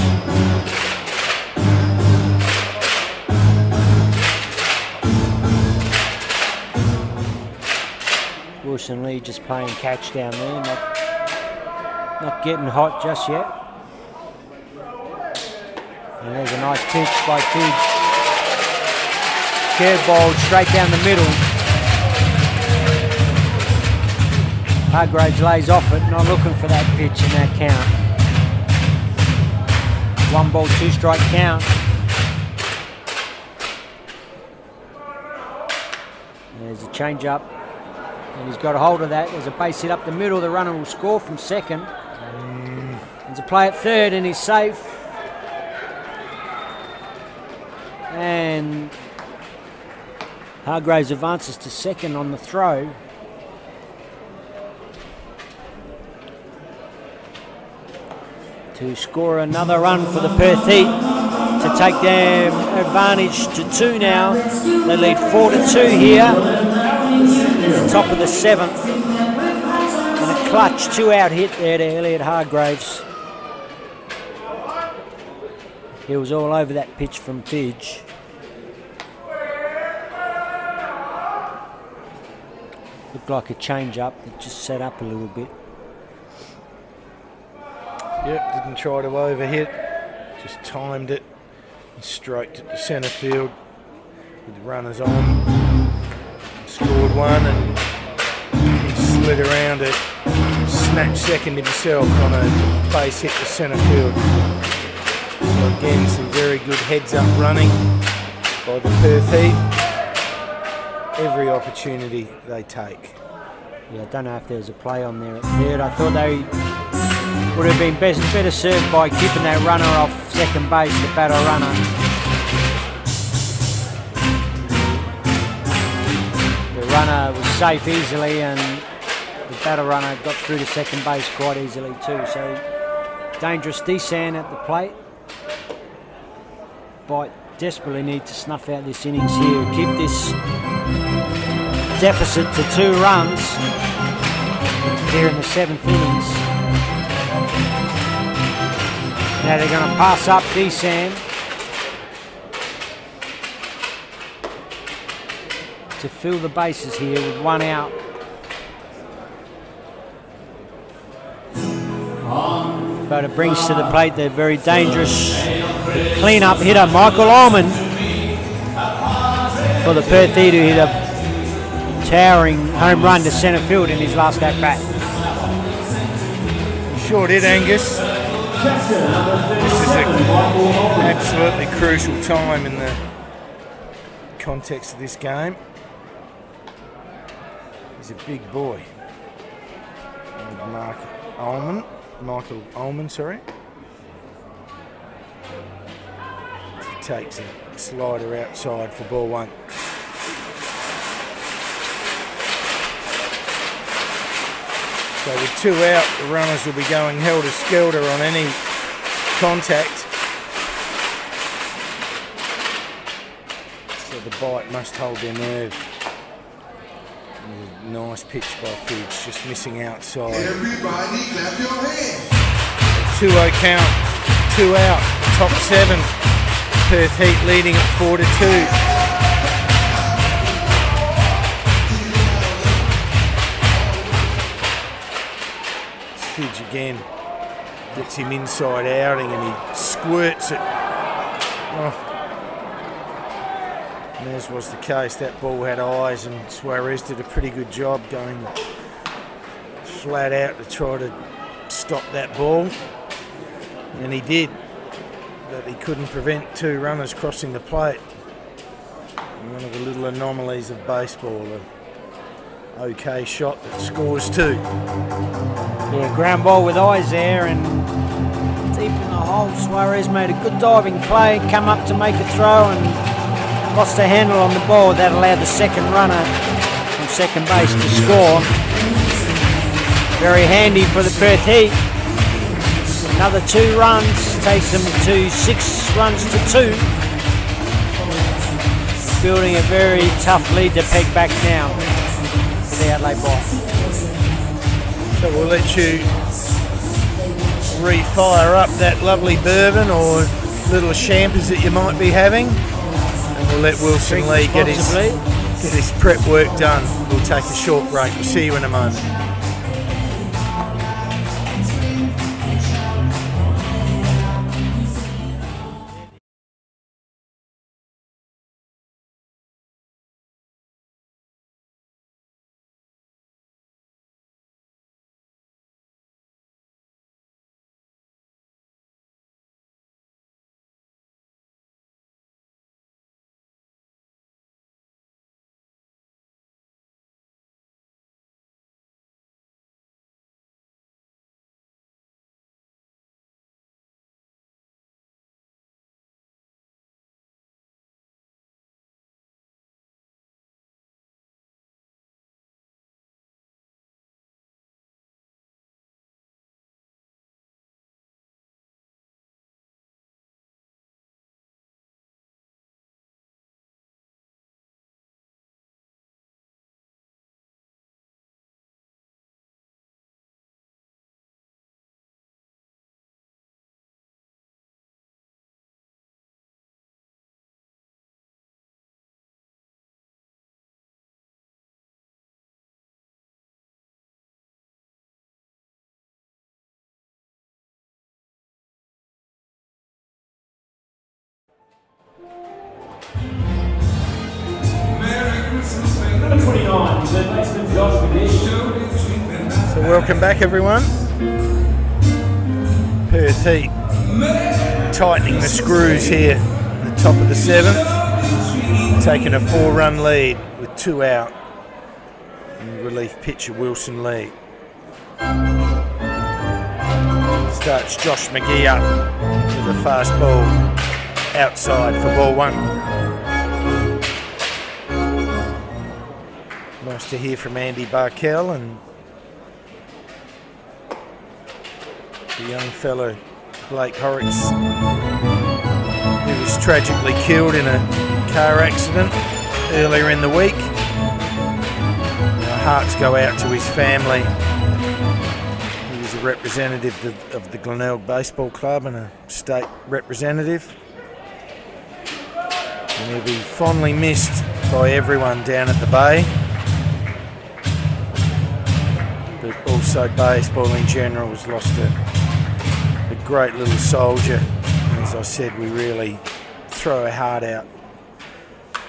Wilson Lee just playing catch down there, not getting hot just yet. And there's a nice pitch by Fidge. Curveball straight down the middle. Hargraves lays off it, not looking for that pitch in that count. 1 ball, 2 strike count. There's a change up. And he's got a hold of that. There's a base hit up the middle. The runner will score from second. There's a play at third and he's safe. And Hargraves advances to second on the throw. To score another run for the Perth Heat to take their advantage to 2 now. They lead 4-2 here. Top of the 7th. And a clutch 2-out hit there to Elliot Hargraves. He was all over that pitch from Fidge. Looked like a change up that just set up a little bit. Yep, didn't try to overhit, just timed it and stroked it to centre field with the runners on. Scored one and he slid around it, snatched second himself on a base hit to centre field. So again, some very good heads up running by the Perth Heat. Every opportunity they take. Yeah, I don't know if there was a play on there at third. I thought they would have been better served by keeping that runner off second base, the batter runner. The runner was safe easily and the batter runner got through to second base quite easily too. So dangerous Desan at the plate. But desperately need to snuff out this innings here, keep this deficit to 2 runs here in the 7th innings. Now they're going to pass up Desan to fill the bases here with 1 out. But it brings to the plate the very dangerous clean-up hitter, Michael Ullman, for the Perth Heat, who hit a towering home run to centre field in his last at-bat. Sure did, Angus. This is an absolutely crucial time in the context of this game. He's a big boy. Michael Ullman, sorry. He takes a slider outside for ball 1. So with 2 out, the runners will be going helter-skelter on any contact. So the bite must hold their nerve. Nice pitch by Fidge, just missing outside. Everybody clap your hands. 2-0 count, 2 out, top 7. Perth Heat leading at 4-2. Fidge again gets him inside outing and he squirts it. Oh. And as was the case, that ball had eyes and Suarez did a pretty good job going flat out to try to stop that ball. And he did, but he couldn't prevent 2 runners crossing the plate. And one of the little anomalies of baseball, an okay shot that scores 2. Yeah, ground ball with eyes there and deep in the hole. Suarez made a good diving play, come up to make a throw and lost the handle on the ball. That allowed the second runner from second base to score. Very handy for the Perth Heat. Another 2 runs takes them to 6 runs to 2. building a very tough lead to peg back now for the Adelaide Bite. So we'll let you refire up that lovely bourbon or little champers that you might be having, and we'll let Wilson Lee get his prep work done. We'll take a short break. We'll see you in a moment. Number 29, third baseman Josh McGee. So welcome back, everyone. Perth Heat tightening the screws here at the top of the 7th, taking a 4-run lead with 2 out. And relief pitcher Wilson Lee starts Josh McGee up with a fast ball outside for ball 1. Nice to hear from Andy Barkell and the young fellow Blake Horrocks, who was tragically killed in a car accident earlier in the week. Our hearts go out to his family. He was a representative of the Glenelg Baseball Club and a state representative. And he'll be fondly missed by everyone down at the Bay. But also baseball in general has lost a great little soldier. And as I said, we really throw our heart out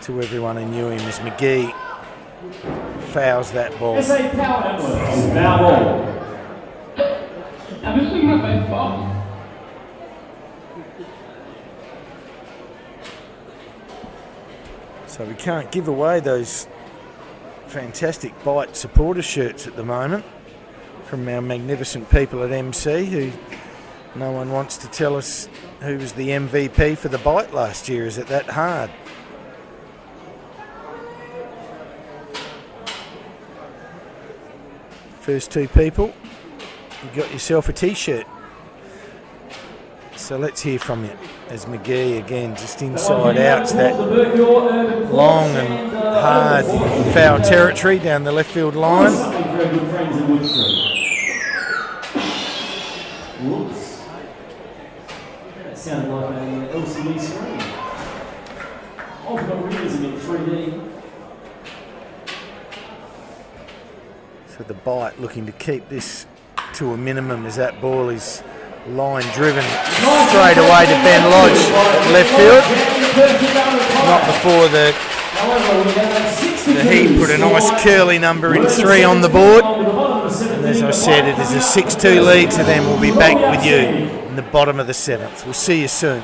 to everyone who knew him as McGee fouls that ball. SA Power Networks, foul ball. I'm just thinking about baseball. So we can't give away those fantastic Bite supporter shirts at the moment from our magnificent people at MC, who no one wants to tell us who was the MVP for the Bite last year. Is it that hard? First 2 people, you got yourself a t-shirt. So let's hear from you as McGee again, just inside out. It's that long and hard foul territory down the left field line. Whoops. That sounded like an LCD screen. I've got realism in 3D. So the Bite looking to keep this to a minimum as that ball is line driven straight away to Ben Lodge at left field. Not before the Heat put a nice curly number in 3 on the board. And as I said, it is a 6-2 lead to them. We'll be back with you in the bottom of the 7th. We'll see you soon.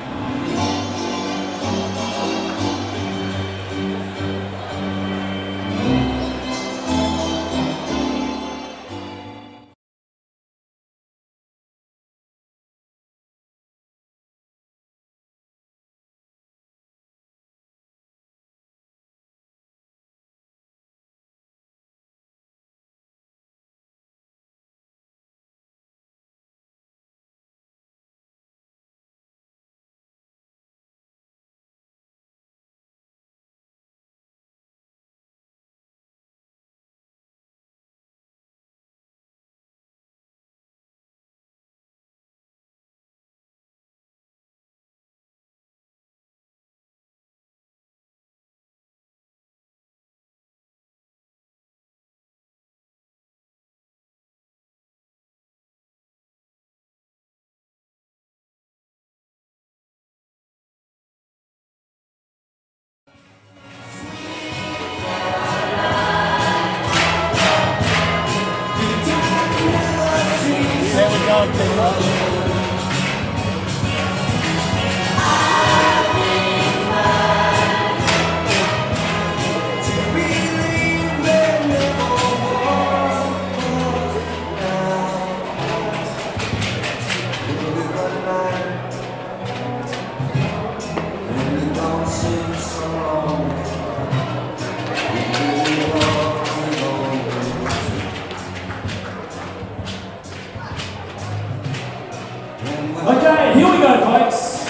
Okay, here we go, folks.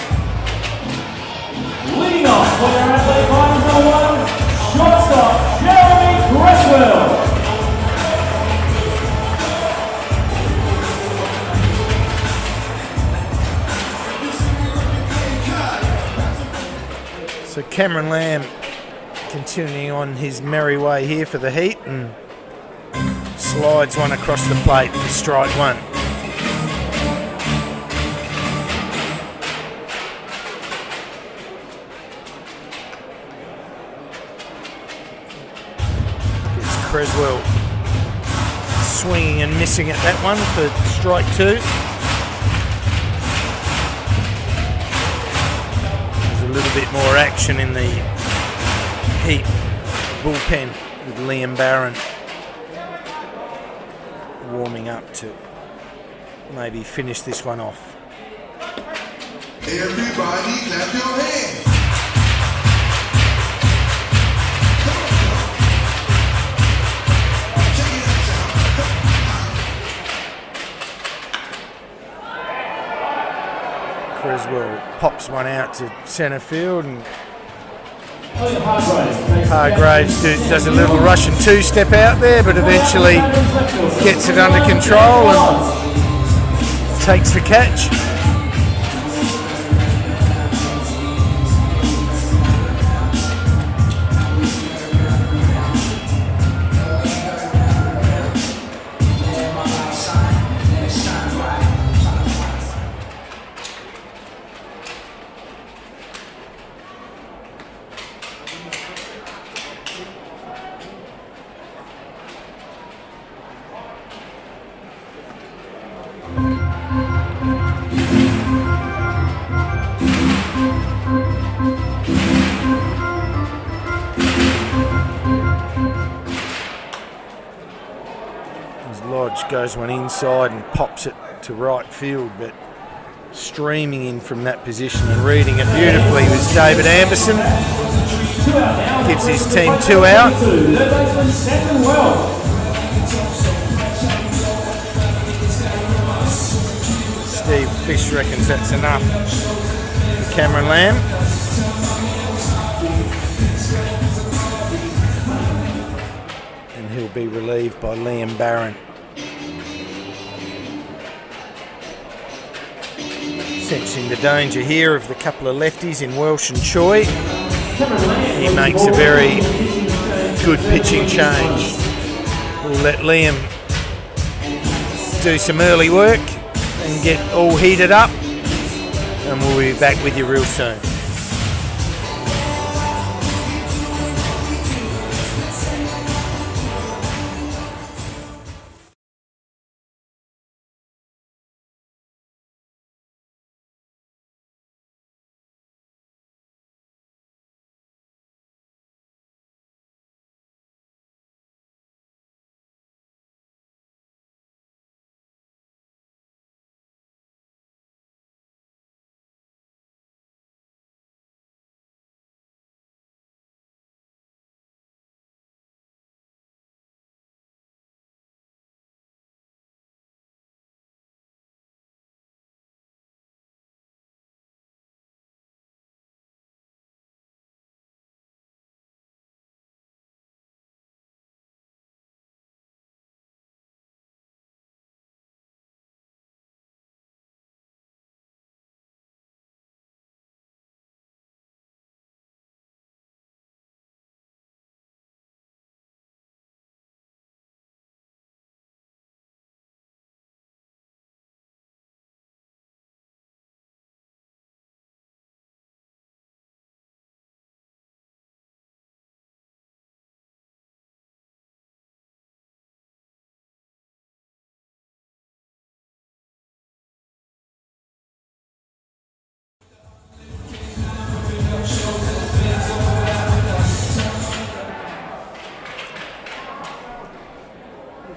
Leading off for your Adelaide Miners #1, shortstop Jeremy Cresswell. So Cameron Lamb continuing on his merry way here for the heat and slides one across the plate for strike one. It's Creswell swinging and missing at that one for strike two. There's a little bit more action in the Heat bullpen with Liam Barron warming up to maybe finish this one off. Everybody clap your hands. Creswell pops one out to centre field and Hargraves Hargraves does a little Russian two-step out there, but eventually gets it under control and takes the catch. Lodge goes one inside and pops it to right field, but streaming in from that position and reading it beautifully was David Anderson. Gives his team 2 out. Steve Fish reckons that's enough for Cameron Lamb. And he'll be relieved by Liam Barron. Sensing the danger here of the couple of lefties in Welsh and Choi. He makes a very good pitching change. We'll let Liam do some early work and get all heated up, and we'll be back with you real soon.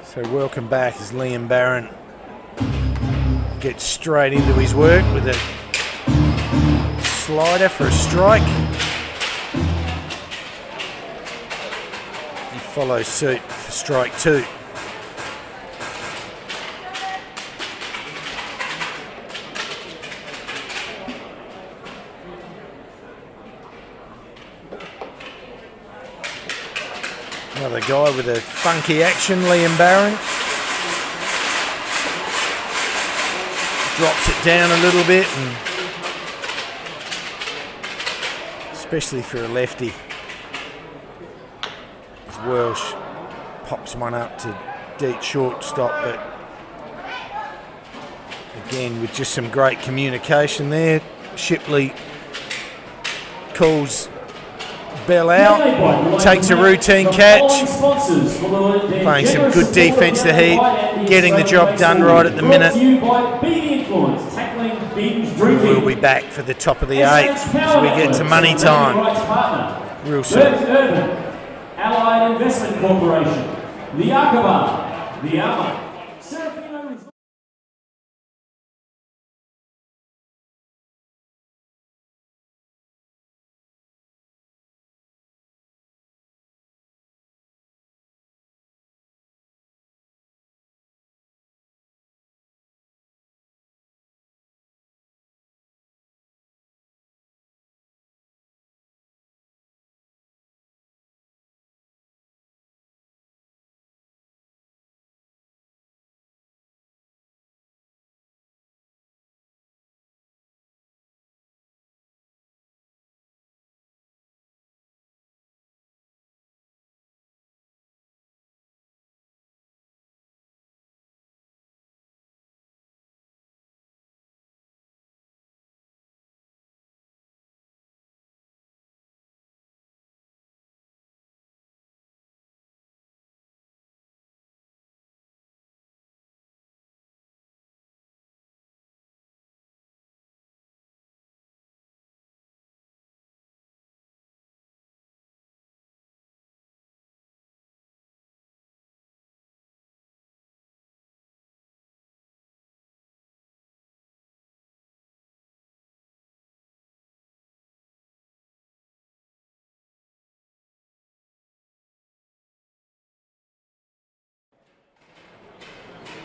So welcome back as Liam Barron gets straight into his work with a slider for a strike. He follows suit for strike two. Another guy with a funky action, Liam Barron. Drops it down a little bit, and especially for a lefty. As Welsh pops one up to deep shortstop, but again with just some great communication there. Shipley calls Bell out, takes a routine catch, playing some good defence to Heat, getting the job done right at the minute. We'll be back for the top of the 8th as we get to money time. Real soon. Allied Investment Corporation, the Aqaba, the Alma.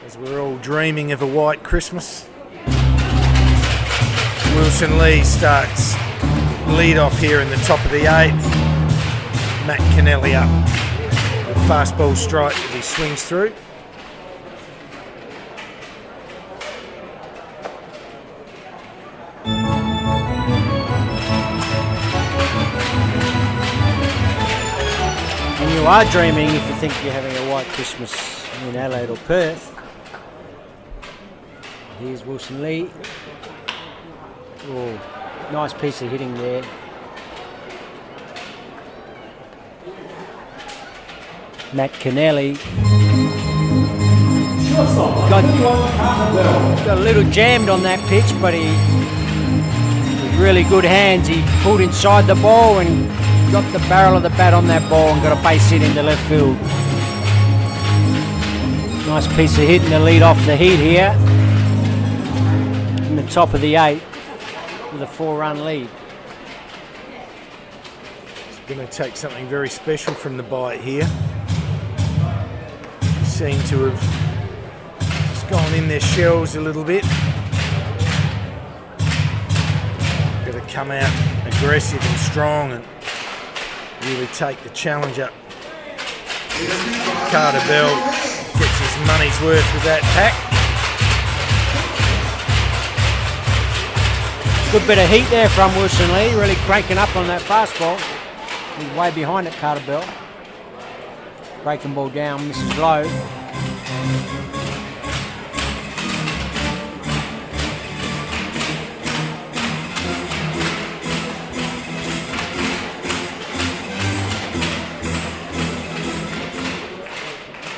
As we're all dreaming of a white Christmas, Wilson Lee starts lead off here in the top of the 8th. Matt Kennelly up. A fastball strike that he swings through. And you are dreaming if you think you're having a white Christmas in Adelaide or Perth. Here's Wilson Lee. Oh, nice piece of hitting there. Matt Kennelly got a little jammed on that pitch, but he with really good hands, he pulled inside the ball and got the barrel of the bat on that ball and got a base hit into left field. Nice piece of hitting to lead off the Heat here in the top of the 8th with a 4-run lead. It's going to take something very special from the bite here. They seem to have just gone in their shells a little bit. Got to come out aggressive and strong and really take the challenge up. Carter Bell gets his money's worth with that pack. Good bit of heat there from Wilson Lee, really cranking up on that fastball. He's way behind it, Carter Bell. Breaking ball down, misses low.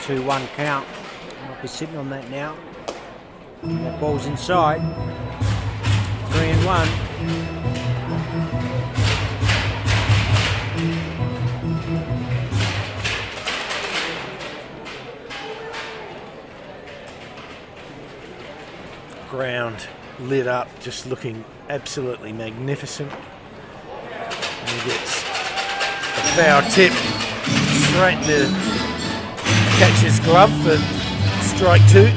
Two 2-1 count. Might be sitting on that now. That ball's inside. 3-1. Ground lit up, just looking absolutely magnificent. And he gets a foul tip straight to catcher's glove for strike 2.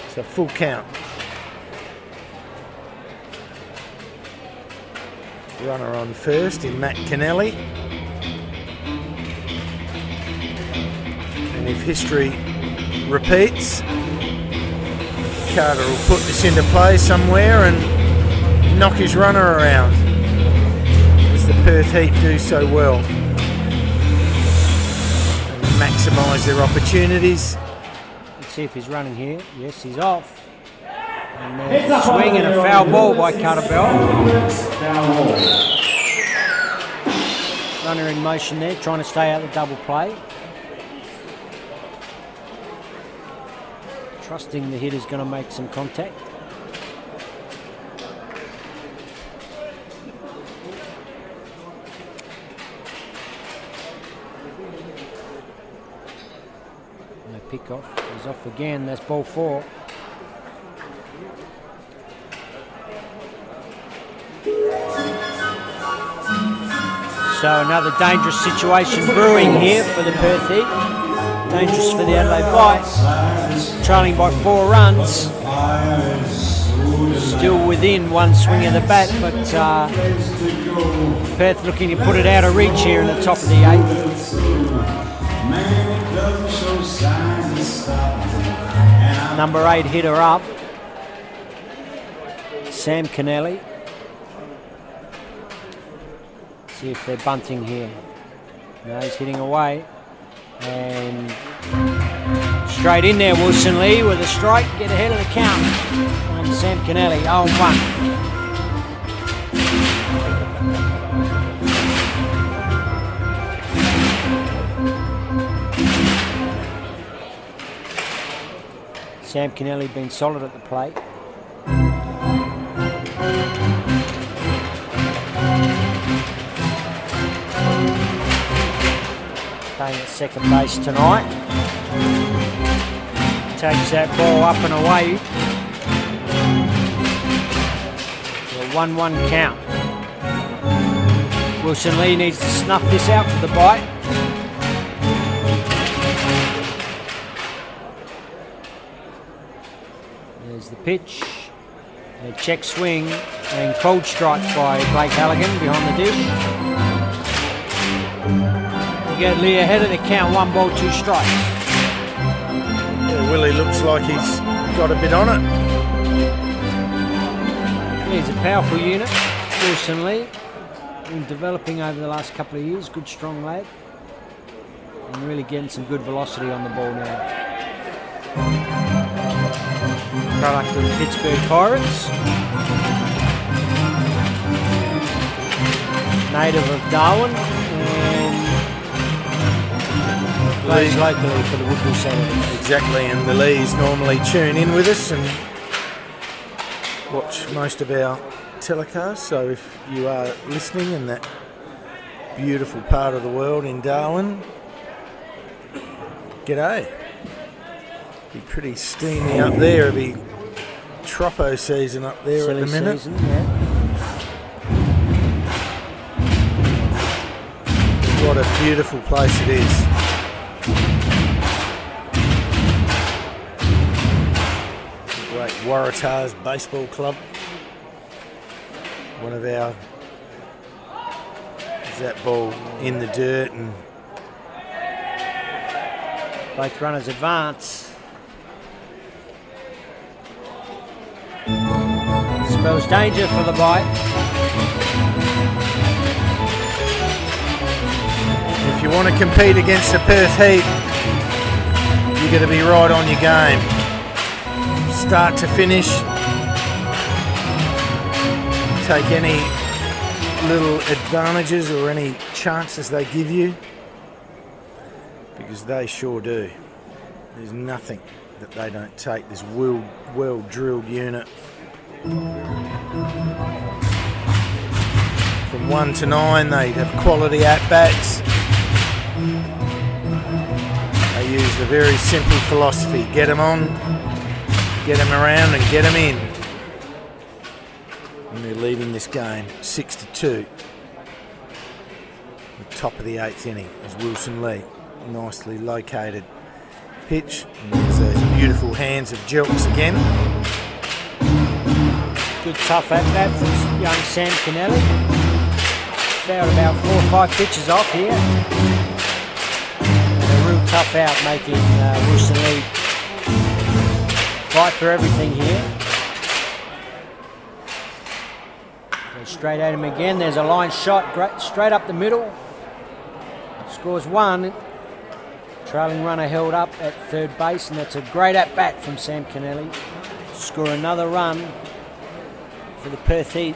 So full count. Runner on first in Matt Kennelly. if history repeats, Carter will put this into play somewhere and knock his runner around, as the Perth Heat do so well, and maximise their opportunities. Let's see if he's running here. Yes, he's off. And there's a swing and a foul ball by Carter Bell. Runner in motion there, trying to stay out of the double play. Trusting the hitter's going to make some contact. No pick off. He's off again. That's ball 4. So another dangerous situation brewing here for the Perth Heat. Dangerous for the Adelaide Bites. Trailing by 4 runs. Still within one swing of the bat, but Perth looking to put it out of reach here in the top of the 8th. Number 8 hitter up. Sam Kennelly. See if they're bunting here. No, he's hitting away. And straight in there, Wilson Lee with a strike. Get ahead of the count on Sam Kennelly. 0-1. Sam Kennelly been solid at the plate. Playing at second base tonight. Takes that ball up and away. A 1-1 count. Wilson Lee needs to snuff this out for the bite. There's the pitch. A check swing and cold strike by Blake Halligan behind the dish. Get Lee ahead of the count, 1 ball, 2 strikes. Yeah, Willie looks like he's got a bit on it. Yeah, he's a powerful unit, Wilson Lee. Been developing over the last couple of years, good strong lad. And really getting some good velocity on the ball now. Product of the Pittsburgh Pirates. Native of Darwin. Plays locally for the Woodville Senators. Exactly, and the Lees normally tune in with us and watch most of our telecasts. So if you are listening in that beautiful part of the world in Darwin, g'day. Be pretty steamy up there. It'll be Troppo season up there at the minute. Season, yeah. What a beautiful place it is. Great Waratahs Baseball Club. One of our, is that ball in the dirt, and both runners advance. Spells danger for the bite. if you want to compete against the Perth Heat, you've got to be right on your game. Start to finish. Take any little advantages or any chances they give you, because they sure do. There's nothing that they don't take, this well-drilled unit. From 1 to 9, they have quality at-bats. They use a very simple philosophy: get them on, get them around, and get them in. And they're leading this game 6-2. The top of the 8th inning is Wilson Lee, nicely located pitch. And there's those beautiful hands of Jelks again. Good tough at-bat from young Sam Kennelly. Fouled about 4 or 5 pitches off here. And a real tough out, making Wilson Lee fight for everything here. Go straight at him again. There's a line shot, great, straight up the middle. Scores one. Trailing runner held up at third base, and that's a great at-bat from Sam Kennelly. Score another run for the Perth Heat.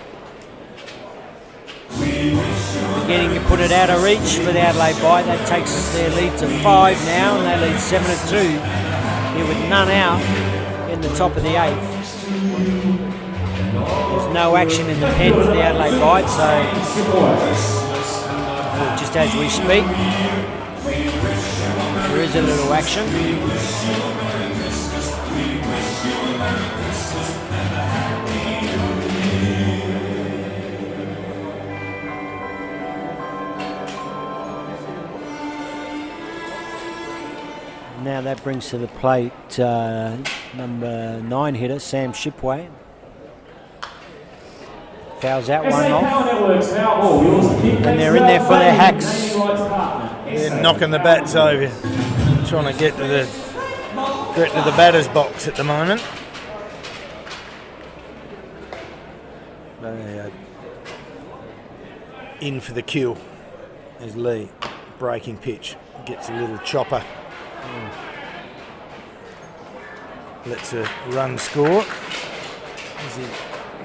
Beginning to put it out of reach for the Adelaide Bite. That takes their lead to 5 now, and they lead 7-2 here with none out in the top of the 8th. There's no action in the pen for the Adelaide Bite, so just as we speak, there is a little action. Now that brings to the plate number 9 hitter, Sam Shipway. Fouls that one off. And they're in there for their hacks. They're knocking the bats over, trying to get to the batter's box at the moment. In for the kill is Lee. Breaking pitch. Gets a little chopper. Lets a run score as he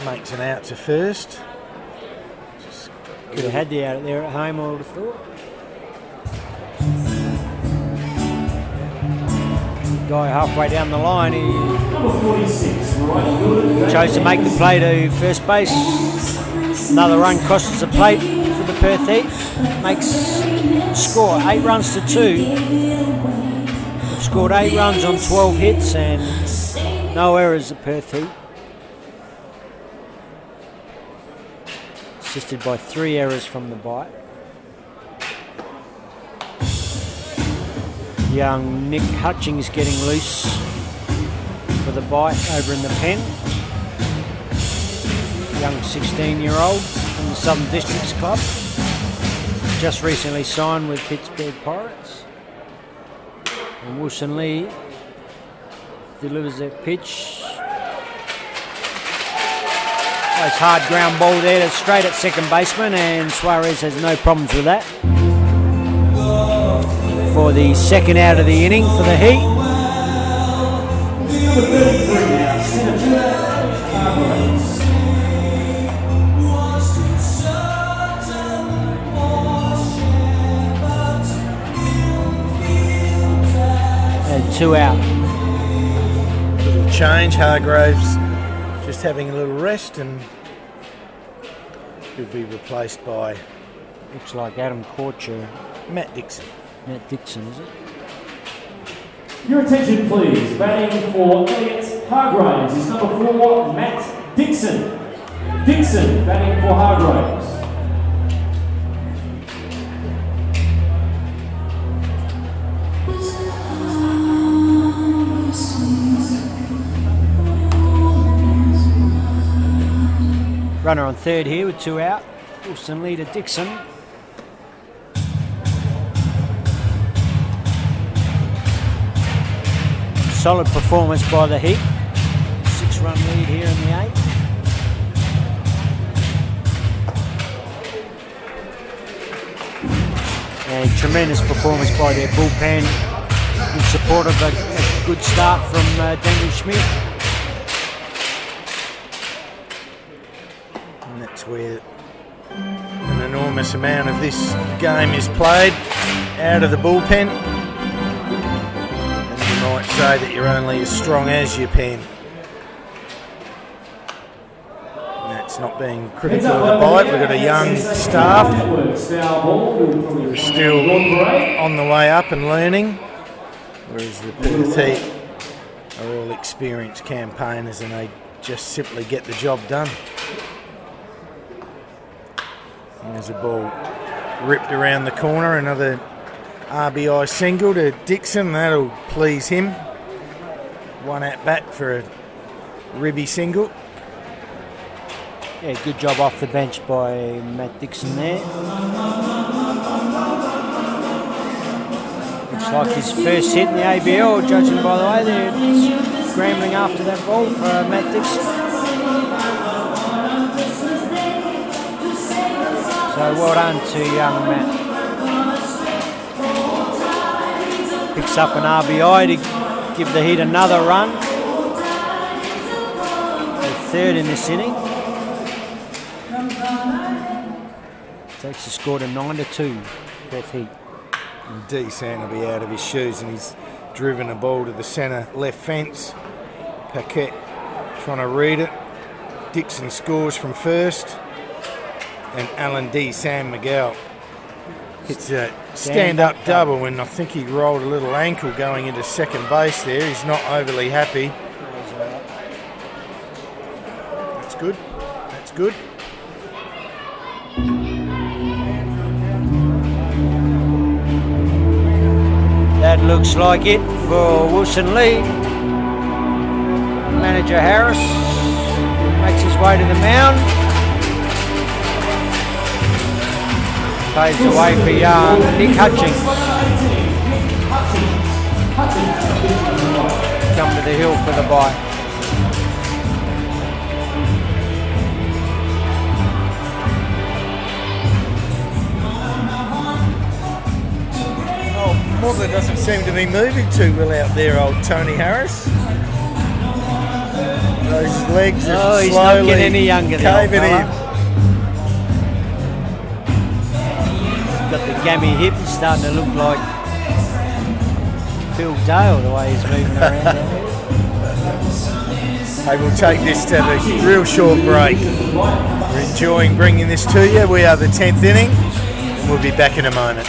makes an out to first. Could have had the out there at home, I would have thought. Guy halfway down the line, he chose to make the play to first base. Another run crosses the plate for the Perth Heat. Makes score 8 runs to 2. Scored 8 runs on 12 hits and no errors at Perth Heat. Assisted by 3 errors from the Bite. Young Nick Hutchings getting loose for the Bite over in the pen. Young 16-year-old from the Southern Districts Club. Just recently signed with Pittsburgh Pirates. And Wilson Lee delivers that pitch. Nice hard ground ball there, straight at second baseman, and Suarez has no problems with that. For the second out of the inning for the Heat. And 2 out. Little change, Hargraves just having a little rest, and he'll be replaced by Looks like Adam Korcher. Matt Dixon. Matt Dixon, is it? Your attention please, batting for Elliot Hargraves is number 4, Matt Dixon. Dixon batting for Hargraves. Runner on third here with 2 out. Wilson Lee to Dixon. Solid performance by the Heat. 6-run lead here in the 8th. And tremendous performance by their bullpen in support of a good start from Daniel Schmidt. And that's where an enormous amount of this game is played, out of the bullpen. And you might say that you're only as strong as your pen. And that's not being critical of the Bite. We've got a young staff who are still on the way up and learning, whereas the Perth Heat are all experienced campaigners and they just simply get the job done. And there's a ball ripped around the corner, another RBI single to Dixon, that'll please him. 1 at bat for a ribby single. Yeah, good job off the bench by Matt Dixon there. Looks Looks like his first hit in the ABL, judging by the way they're scrambling after that ball for Matt Dixon. So well done to young Matt. Picks up an RBI to give the Heat another run. The third in this inning. Takes the score to 9-2, Perth Heat. And Desan will be out of his shoes, and he's driven a ball to the centre left fence. Paquette trying to read it. Dixon scores from first. And Alan D. Sam Miguel hits a stand-up double, and I think he rolled a little ankle going into second base there. He's not overly happy. That's good. That's good. That looks like it for Wilson Lee. Manager Harris makes his way to the mound. Paves away for young Nick Hutchings. Come to the hill for the bite. Mother doesn't seem to be moving too well out there, old Tony Harris. Those legs are he's slowly not getting any younger, caving in. Got the gammy hip, he's starting to look like Phil Dale the way he's moving around there. Hey, we'll take this to a real short break. We're enjoying bringing this to you. We are the 10th inning, and we'll be back in a moment.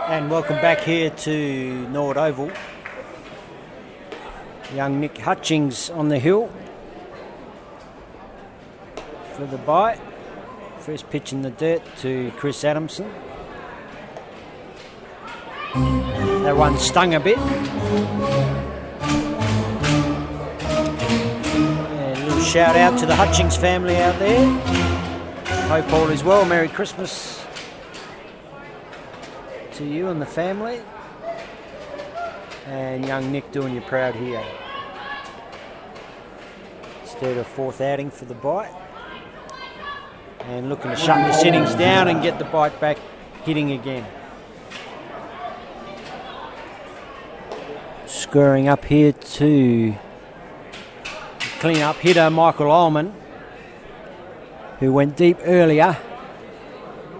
And welcome back here to Norwood Oval. Young Nick Hutchings on the hill for the bite. First pitch in the dirt to Chris Adamson. That one stung a bit. Yeah, a little shout out to the Hutchings family out there. Hope all is well. Merry Christmas to you and the family. And young Nick doing you proud here. Instead of fourth outing for the bite. And looking to shut this innings down and get the bite back hitting again. Scoring up here to clean-up hitter Michael Ullman, who went deep earlier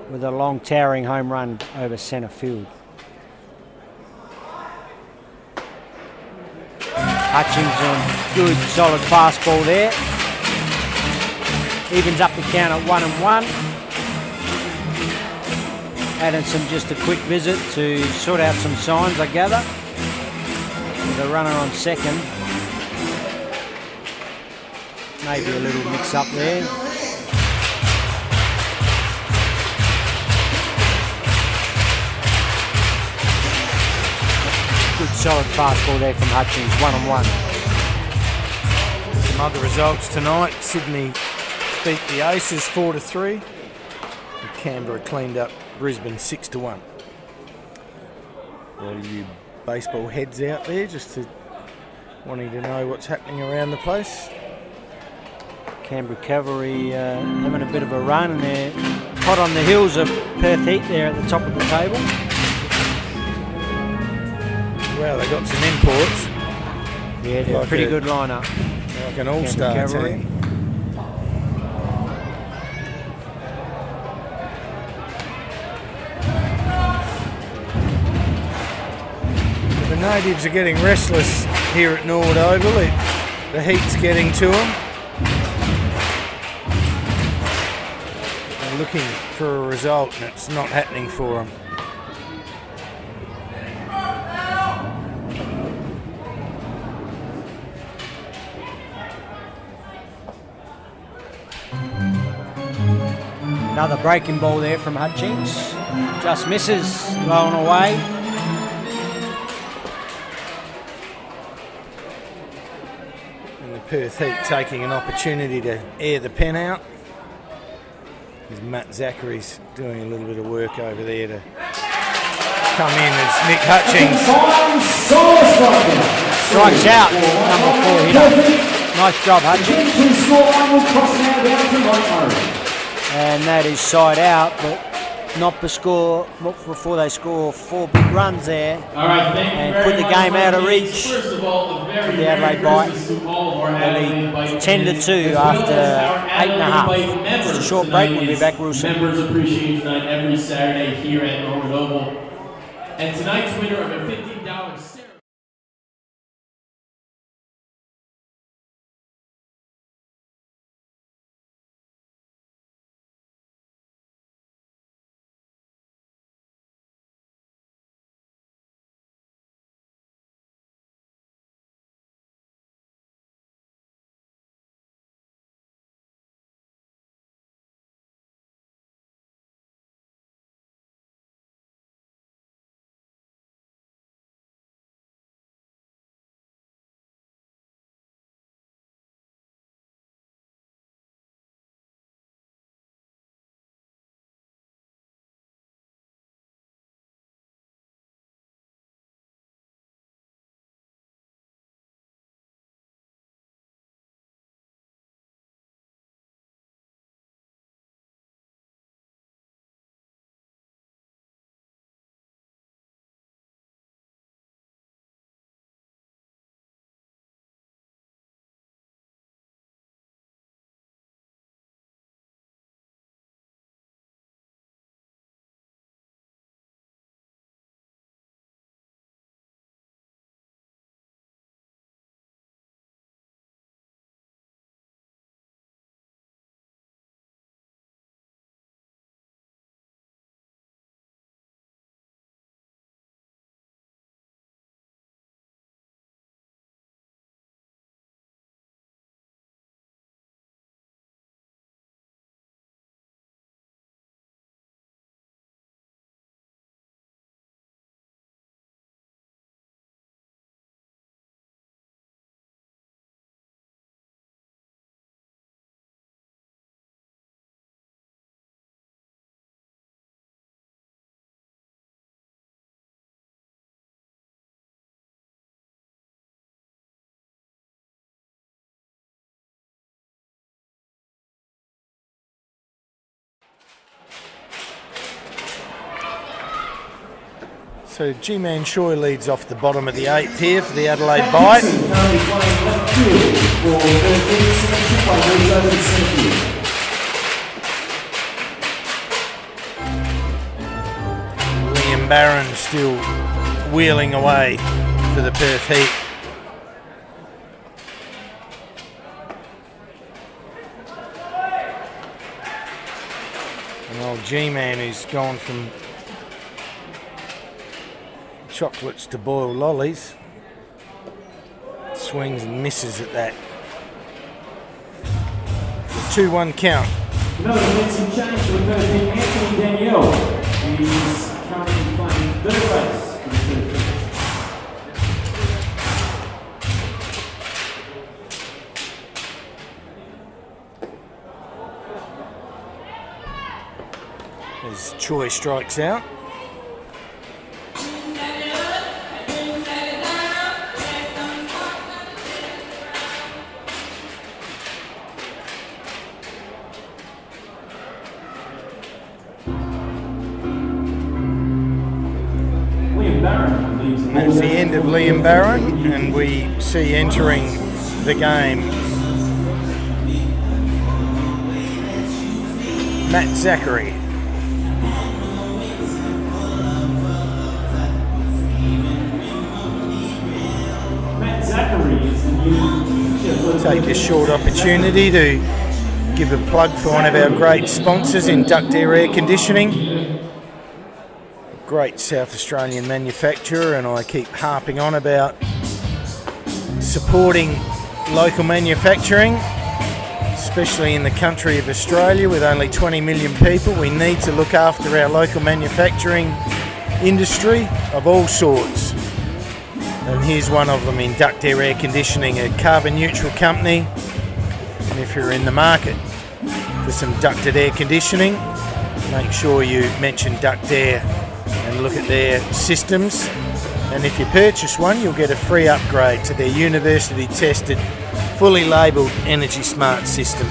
with a long towering home run over centre field. Hutchings on good solid fastball there. Evens up the count at 1-1. Adamson just a quick visit to sort out some signs, I gather. With a runner on second. Maybe a little mix up there. solid fast ball there from Hutchings, 1-on-1. Some other results tonight. Sydney beat the Aces 4-3. And Canberra cleaned up Brisbane 6-1. All of you baseball heads out there just wanting to know what's happening around the place. Canberra Cavalry having a bit of a run, and they're hot on the heels of Perth Heat there at the top of the table. Well, they got some imports. Yeah, they're Like a pretty good lineup. Like an all-star Cavalry. team. The natives are getting restless here at Norwood Oval. The heat's getting to them. They're looking for a result and it's not happening for them. Another breaking ball there from Hutchings. Just misses, low and away. And the Perth Heat taking an opportunity to air the pen out. As Matt Zachary's doing a little bit of work over there to come in as Nick Hutchings. Strikes out, number 4 hitter. Nice job, Hutchings. And that is side out, but not before they score 4 big runs there. All right, thank you and very put the much, game out of Mike. reach. First of all, The Adelaide bite. Only 10-2 after 8.5. Just a short break. We'll be back real soon. Members Appreciation Night every Saturday here at Norwood Oval. And tonight's winner of a $15 ceremony. So G-Man Choi leads off the bottom of the 8th here for the Adelaide bite. Liam Barron still wheeling away for the Perth Heat. And old G-Man who's gone from chocolates to boiled lollies. Swings and misses at that. 2-1 count. Another defensive change for the Perth team, Anthony Danielle. He's currently playing third base for the Perth team. as Choi strikes out. And that's the end of Liam Barron, and we see entering the game Matt Zachary. Matt Zachary is the new... Take this short opportunity to give a plug for one of our great sponsors in Duct Air Conditioning. Great South Australian manufacturer, and I keep harping on about supporting local manufacturing, especially in the country of Australia with only 20 million people. We need to look after our local manufacturing industry of all sorts. And here's one of them in Duct Air Conditioning, a carbon neutral company. And if you're in the market for some ducted air conditioning, make sure you mention Duct Air and look at their systems, and if you purchase one you'll get a free upgrade to their university tested fully labelled Energy Smart system.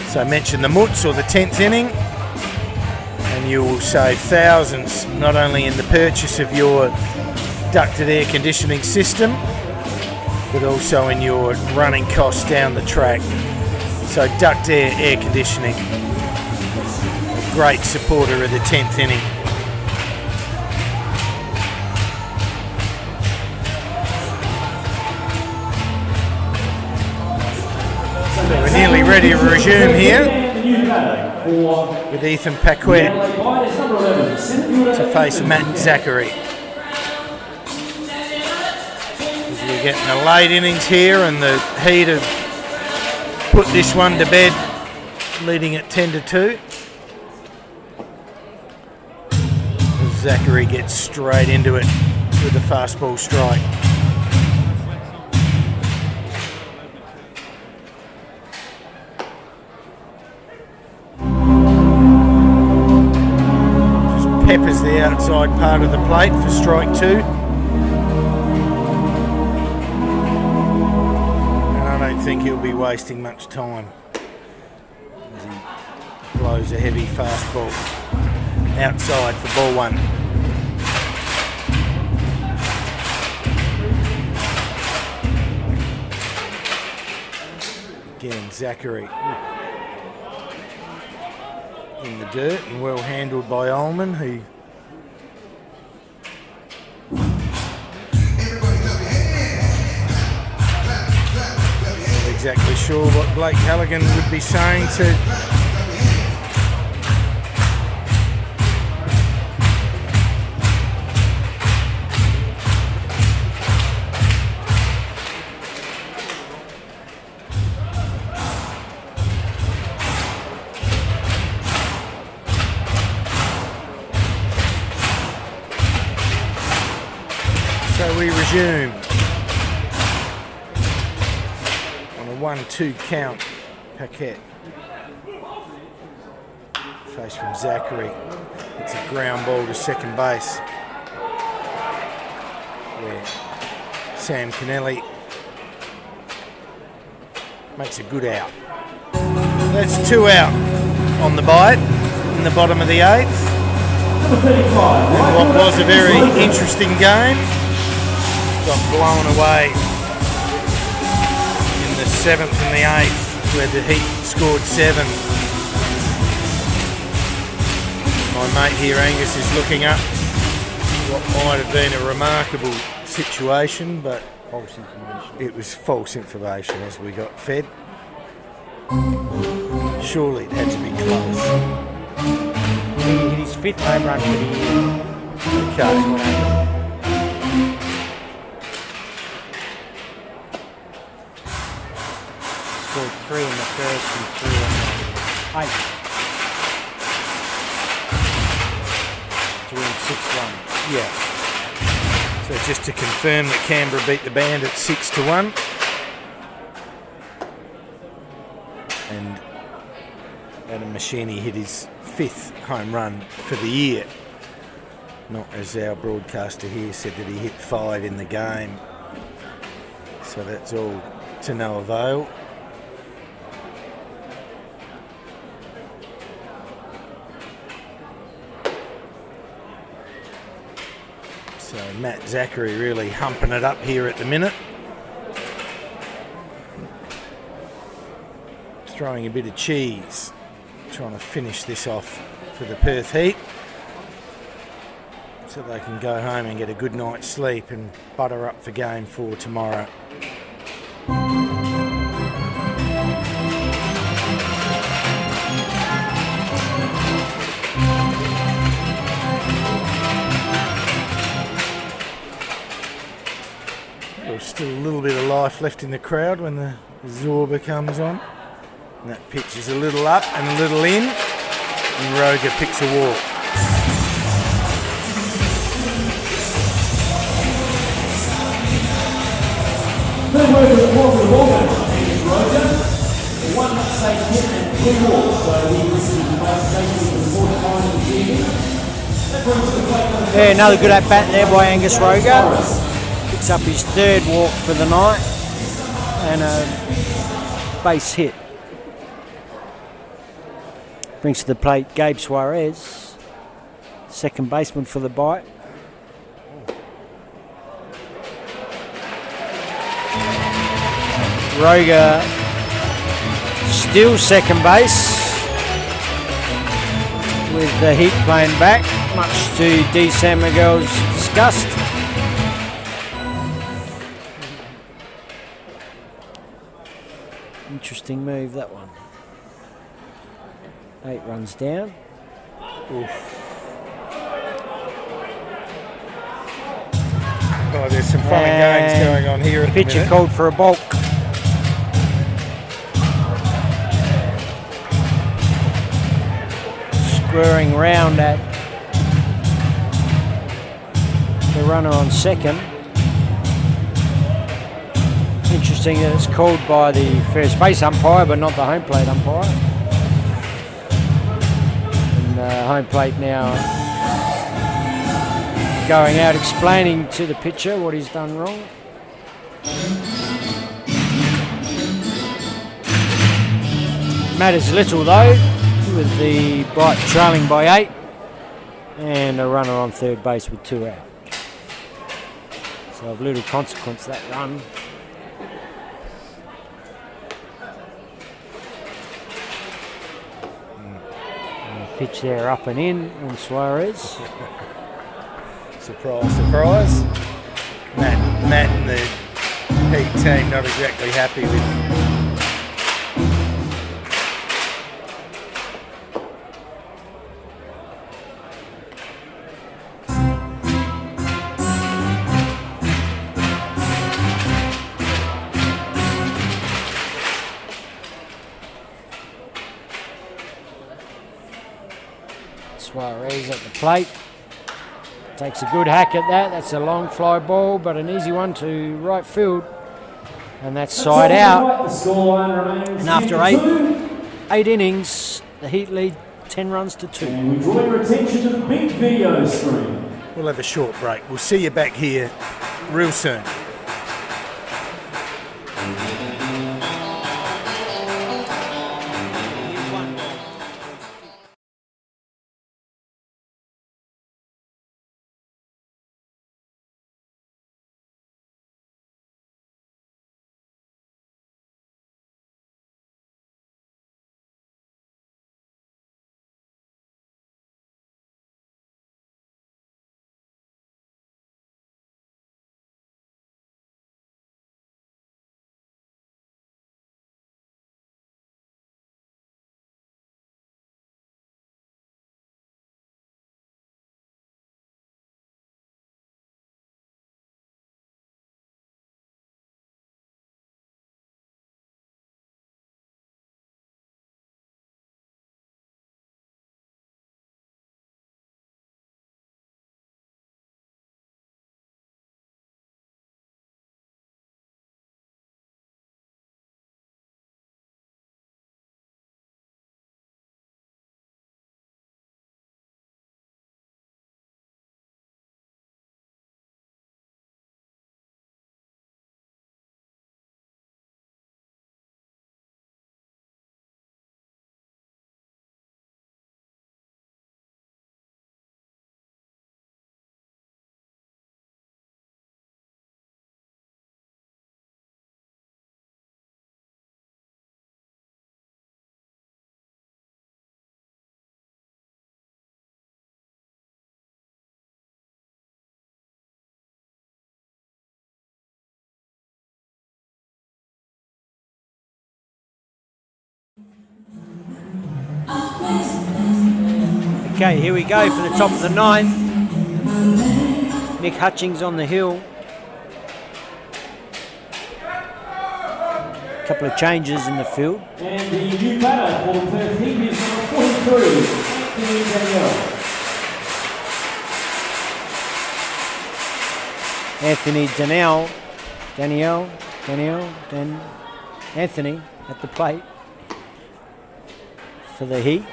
So mention the Mutz or the 10th inning and you will save thousands, not only in the purchase of your ducted air conditioning system but also in your running costs down the track. So Duct Air Conditioning, a great supporter of the 10th inning. We're nearly ready to resume here with Ethan Paquette to face Matt Zachary. As we're getting the late innings here and the Heat have put this one to bed, leading at 10-2. Zachary gets straight into it with a fastball strike. Peppers the outside part of the plate for strike 2. And I don't think he'll be wasting much time as he blows a heavy fastball outside for ball 1. Again, Zachary in the dirt and well handled by Ullman, who not exactly sure what Blake Halligan would be saying to we resume on a 1-2 count. Paquette face from Zachary. It's a ground ball to second base where Sam Kennelly makes a good out. That's 2 out on the bite in the bottom of the 8th. And what was a very interesting game got blown away in the 7th and the 8th where the Heat scored 7. My mate here Angus is looking up what might have been a remarkable situation, but false information. It was false information as we got fed. Surely it had to be close. He hit his 5th home run for the year. Okay. Scored 3 in the 1st and 3 in the 8th to win 6-1. Yeah. So just to confirm that Canberra beat the Bandits 6-1. And Adam Machini hit his 5th home run for the year. Not as our broadcaster here said that he hit 5 in the game. So that's all to no avail. So Matt Zachary really humping it up here at the minute. Throwing a bit of cheese, trying to finish this off for the Perth Heat so they can go home and get a good night's sleep and butter up for game 4 tomorrow. There's still a little bit of life left in the crowd when the Zorba comes on. And that pitch is a little up and a little in, and Roger picks a walk. Third word of the ball for the ballman is Roger. 1 safe hit and 2 walks, so he receives the most safety for the 4th time of the evening. That brings to the plate. Yeah, another good at bat there by Angus Roger. Picks up his 3rd walk for the night and a base hit. Brings to the plate Gabe Suarez, second baseman for the bite. Roger still second base with the Heat playing back, much to D. San Miguel's disgust. Interesting move, that one. 8 runs down. Oof. Oh, there's some fun and games going on here at the minute. Pitcher called for a balk. Squaring round at the runner on second. Interesting that it's called by the first base umpire but not the home plate umpire. Home plate now going out explaining to the pitcher what he's done wrong. Matters little though, with the Bright trailing by 8 and a runner on third base with 2 out. So of little consequence that run. Pitch there up and in on Suarez. Surprise, surprise. Matt and the Heat team not exactly happy with Suarez at the plate. Takes a good hack at that. That's a long fly ball, but an easy one to right field. And that's side out. And after eight innings, the Heat lead 10 runs to 2. And we draw your attention to the big video screen. We'll have a short break. We'll see you back here real soon. Okay, here we go for the top of the 9th. Nick Hutchings on the hill. A couple of changes in the field. And the new batter for the Perth Heat is number 43, Anthony Daniel. Anthony at the plate for the Heat.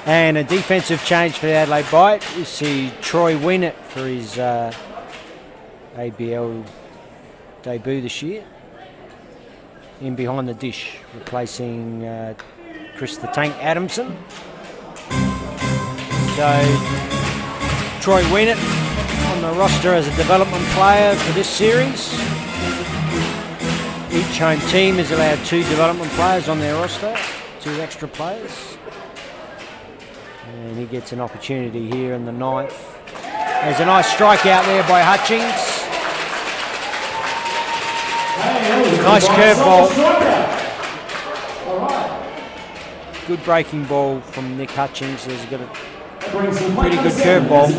And a defensive change for the Adelaide Bite. You see Troy Winnett for his ABL debut this year. In behind the dish, replacing Chris the Tank Adamson. So Troy Winnett on the roster as a development player for this series. Each home team is allowed 2 development players on their roster, 2 extra players. And he gets an opportunity here in the 9th. There's a nice strike out there by Hutchings. Nice curveball. Good breaking ball from Nick Hutchings. He's got a pretty good curveball.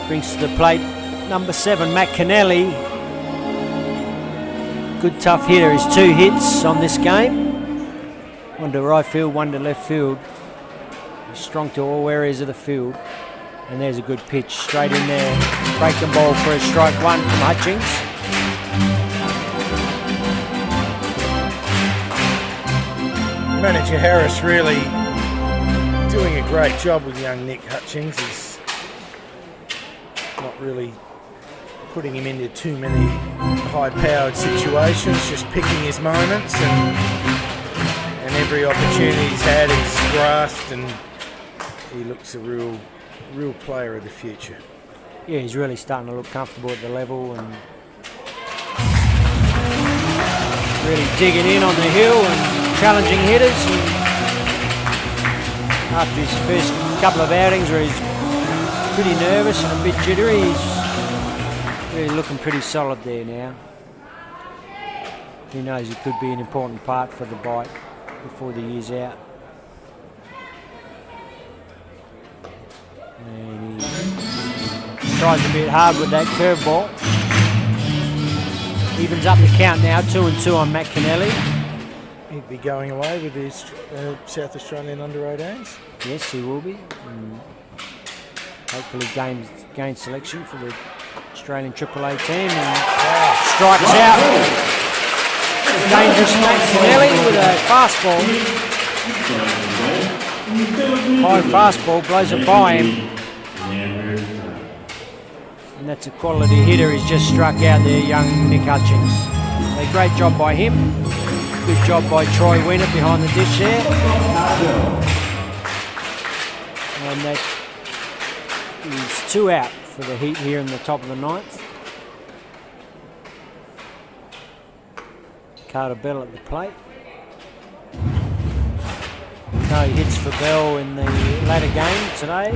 Brings to the plate number 7, Matt Kennelly. Good tough hitter. His 2 hits on this game. One to right field, one to left field. He's strong to all areas of the field. And there's a good pitch straight in there. Breaking ball for a strike 1 from Hutchings. Manager Harris really doing a great job with young Nick Hutchings. He's not really putting him into too many high-powered situations, just picking his moments, and every opportunity he's had he's grasped, and he looks a real player of the future. Yeah, he's really starting to look comfortable at the level and really digging in on the hill and challenging hitters. And after his first couple of outings where he's pretty nervous and a bit jittery, he's really looking pretty solid there now. He knows he could be an important part for the Bite before the year's out. And he tries a bit hard with that curveball. Evens up the count now, 2-2 on Matt Kennelly. He'd be going away with his South Australian under-18s. Yes, he will be. And hopefully gain selection for the Australian AAA team. And strikes out. Dangerous Matt Kennelly with a fastball. High fastball, blows it by him. And that's a quality hitter. He's just struck out there, young Nick Hutchings. So great job by him. Good job by Troy Winnett behind the dish there. And that is 2 out for the Heat here in the top of the 9th. Carter Bell at the plate. No hits for Bell in the latter game today.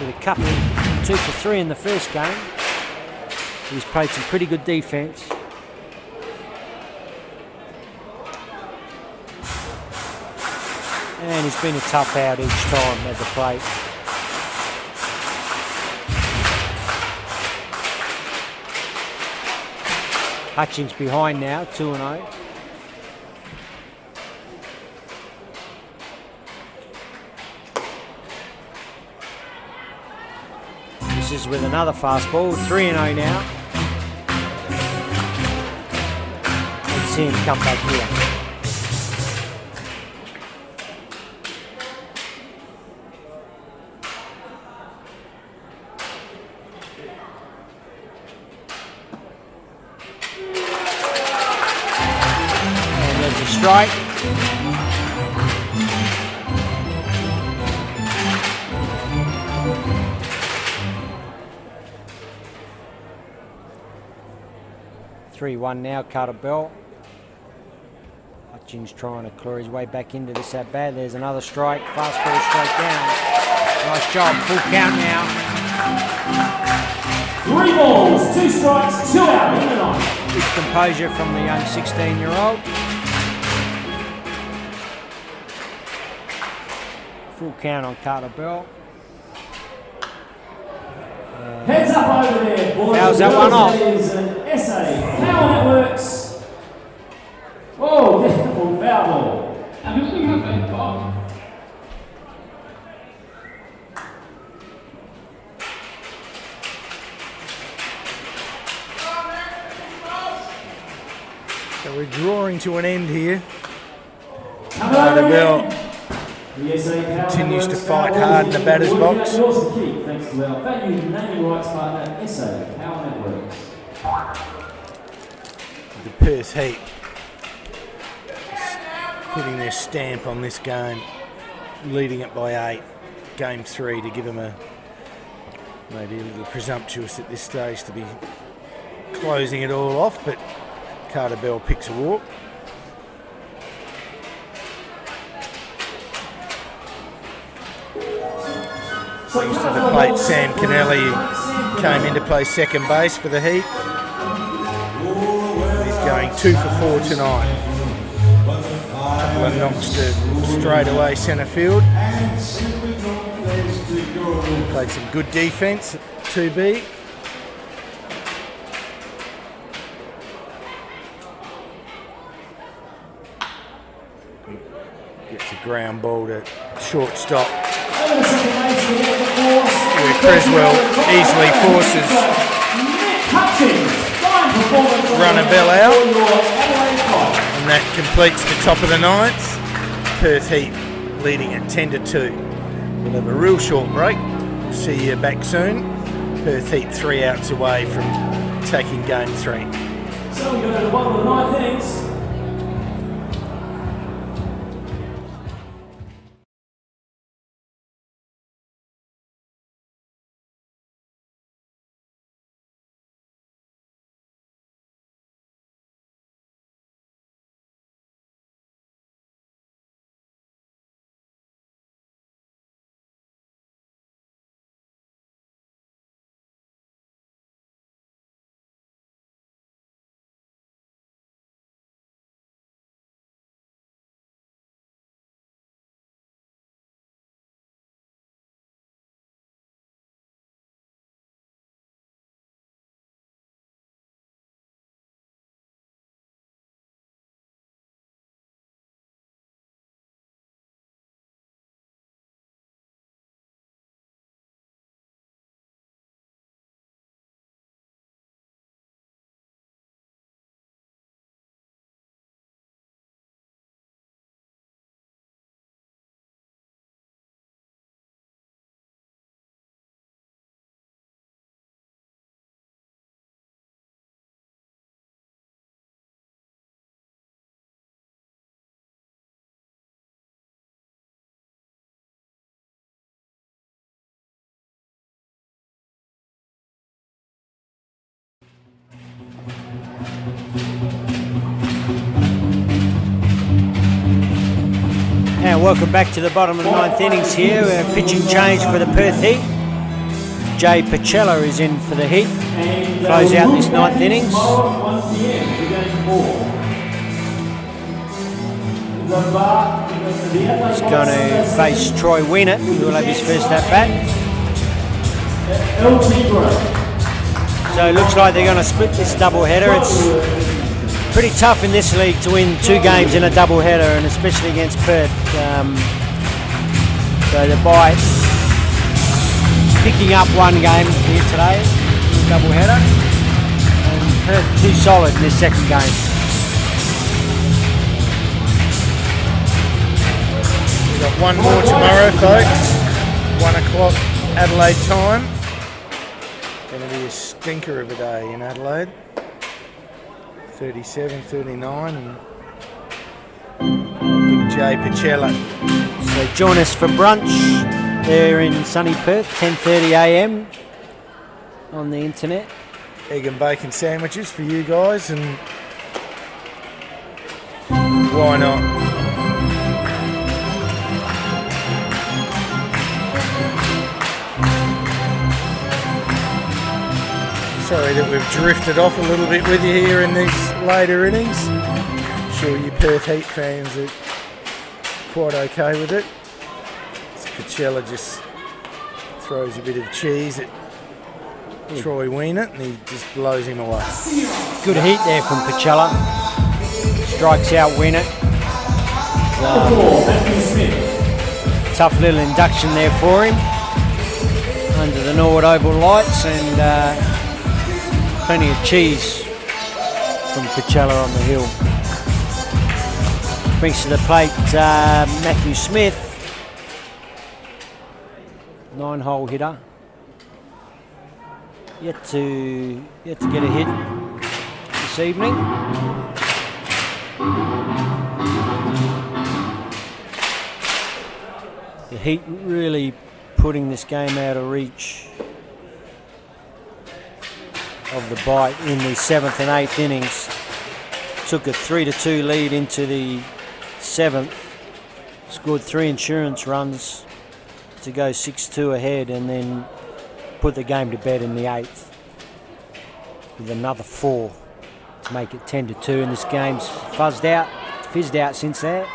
With a couple, 2 for 3 in the first game. He's played some pretty good defense. And he's been a tough out each time at the plate. Hutchings behind now, 2-0. This is with another fastball, 3-0 now. Let's see him come back here. Strike. (3-1) now, Carter Bell. Hutchings trying to claw his way back into this at bat. There's another strike. Fastball straight down. Nice job. Full count now. 3 balls, 2 strikes, 2 out in the 9th. Good composure from the young 16-year-old. Full count on Carter Bell. Heads up over there, boys. How's that one off? Is an SA. Power Networks. Whoa, beautiful foul ball. I'm just looking at that ball. So we're drawing to an end here. Carter Bell continues to fight hard in the batter's box. Thanks to our valued naming rights partner, SA Power Networks. The Perth Heat putting their stamp on this game, leading it by 8, game 3, to give them maybe a little presumptuous at this stage to be closing it all off, but Carter Bell picks a walk. Brings to the plate Sam Kennelly, who came into play second base for the Heat. He's going 2 for 4 tonight. A couple of knocks to straight away centre field. Played some good defence at 2B. Gets a ground ball to shortstop, where Creswell easily forces Runner Bell out, and that completes the top of the 9th. Perth Heat leading at 10-2. We'll have a real short break. We'll see you back soon. Perth Heat 3 outs away from taking game 3. So we go to the bottom of the 9th innings. Now welcome back to the bottom of the 9th innings here. Pitching change for the Perth Heat. Jay Pacella is in for the Heat. Close out this 9th innings. He's going to face Troy Winnett, who will have his first at bat. So it looks like they're going to split this doubleheader. It's pretty tough in this league to win 2 games in a doubleheader, and especially against Perth. So the bye picking up 1 game here today, doubleheader, and Perth too solid in this second game. We've got 1 more tomorrow, folks. 1 o'clock Adelaide time. Going to be a stinker of a day in Adelaide. 37, 39, and Big Jay Pacella. So join us for brunch there in sunny Perth, 10:30 a.m. on the internet. Egg and bacon sandwiches for you guys, and why not? Sorry that we've drifted off a little bit with you here in these later innings. I'm sure you Perth Heat fans are quite okay with it. It's Pachella just throws a bit of cheese at Troy Wienert and he just blows him away. Good heat there from Pachella. Strikes out Wienert. Tough little induction there for him under the Norwood Oval lights, and plenty of cheese from Pachella on the hill. Brings to the plate Matthew Smith, 9-hole hitter. Yet to get a hit this evening. The heat really putting this game out of reach of the bite in the 7th and 8th innings. Took a 3-2 lead into the 7th. Scored 3 insurance runs to go 6-2 ahead, and then put the game to bed in the 8th with another 4 to make it 10-2, and this game's fizzed out since there.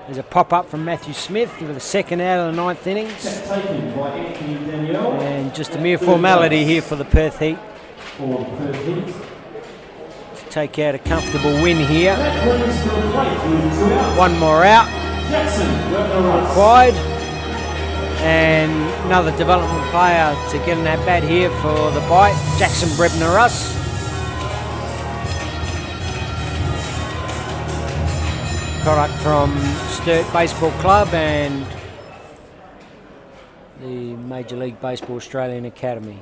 There's a pop-up from Matthew Smith with a second out of the 9th innings. And just a mere formality here for the Perth Heat. To take out a comfortable win here. One more out required. And another development player to get in that bat here for the bite, Jackson Brebner-Russ. Product from Sturt Baseball Club and the Major League Baseball Australian Academy.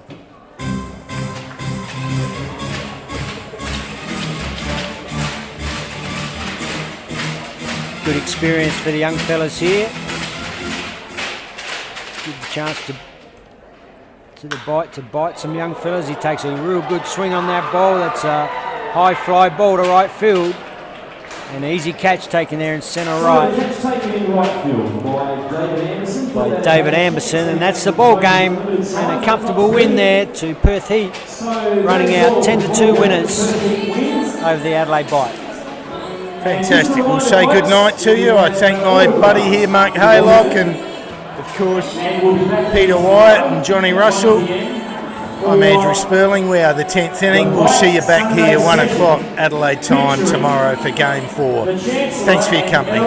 Good experience for the young fellas here. Give the chance to bite some young fellas. He takes a real good swing on that ball. That's a high fly ball to right field. An easy catch taken there in centre right by David Anderson, and that's the ball game, and a comfortable win there to Perth Heat, running out 10-2 winners over the Adelaide Bite. Fantastic. We'll say good night to you. I thank my buddy here, Mark Haylock, and of course Peter Wyatt and Johnny Russell. I'm Andrew Sperling. We are the 10th inning. We'll see you back here 1 o'clock Adelaide time tomorrow for Game 4. Thanks for your company.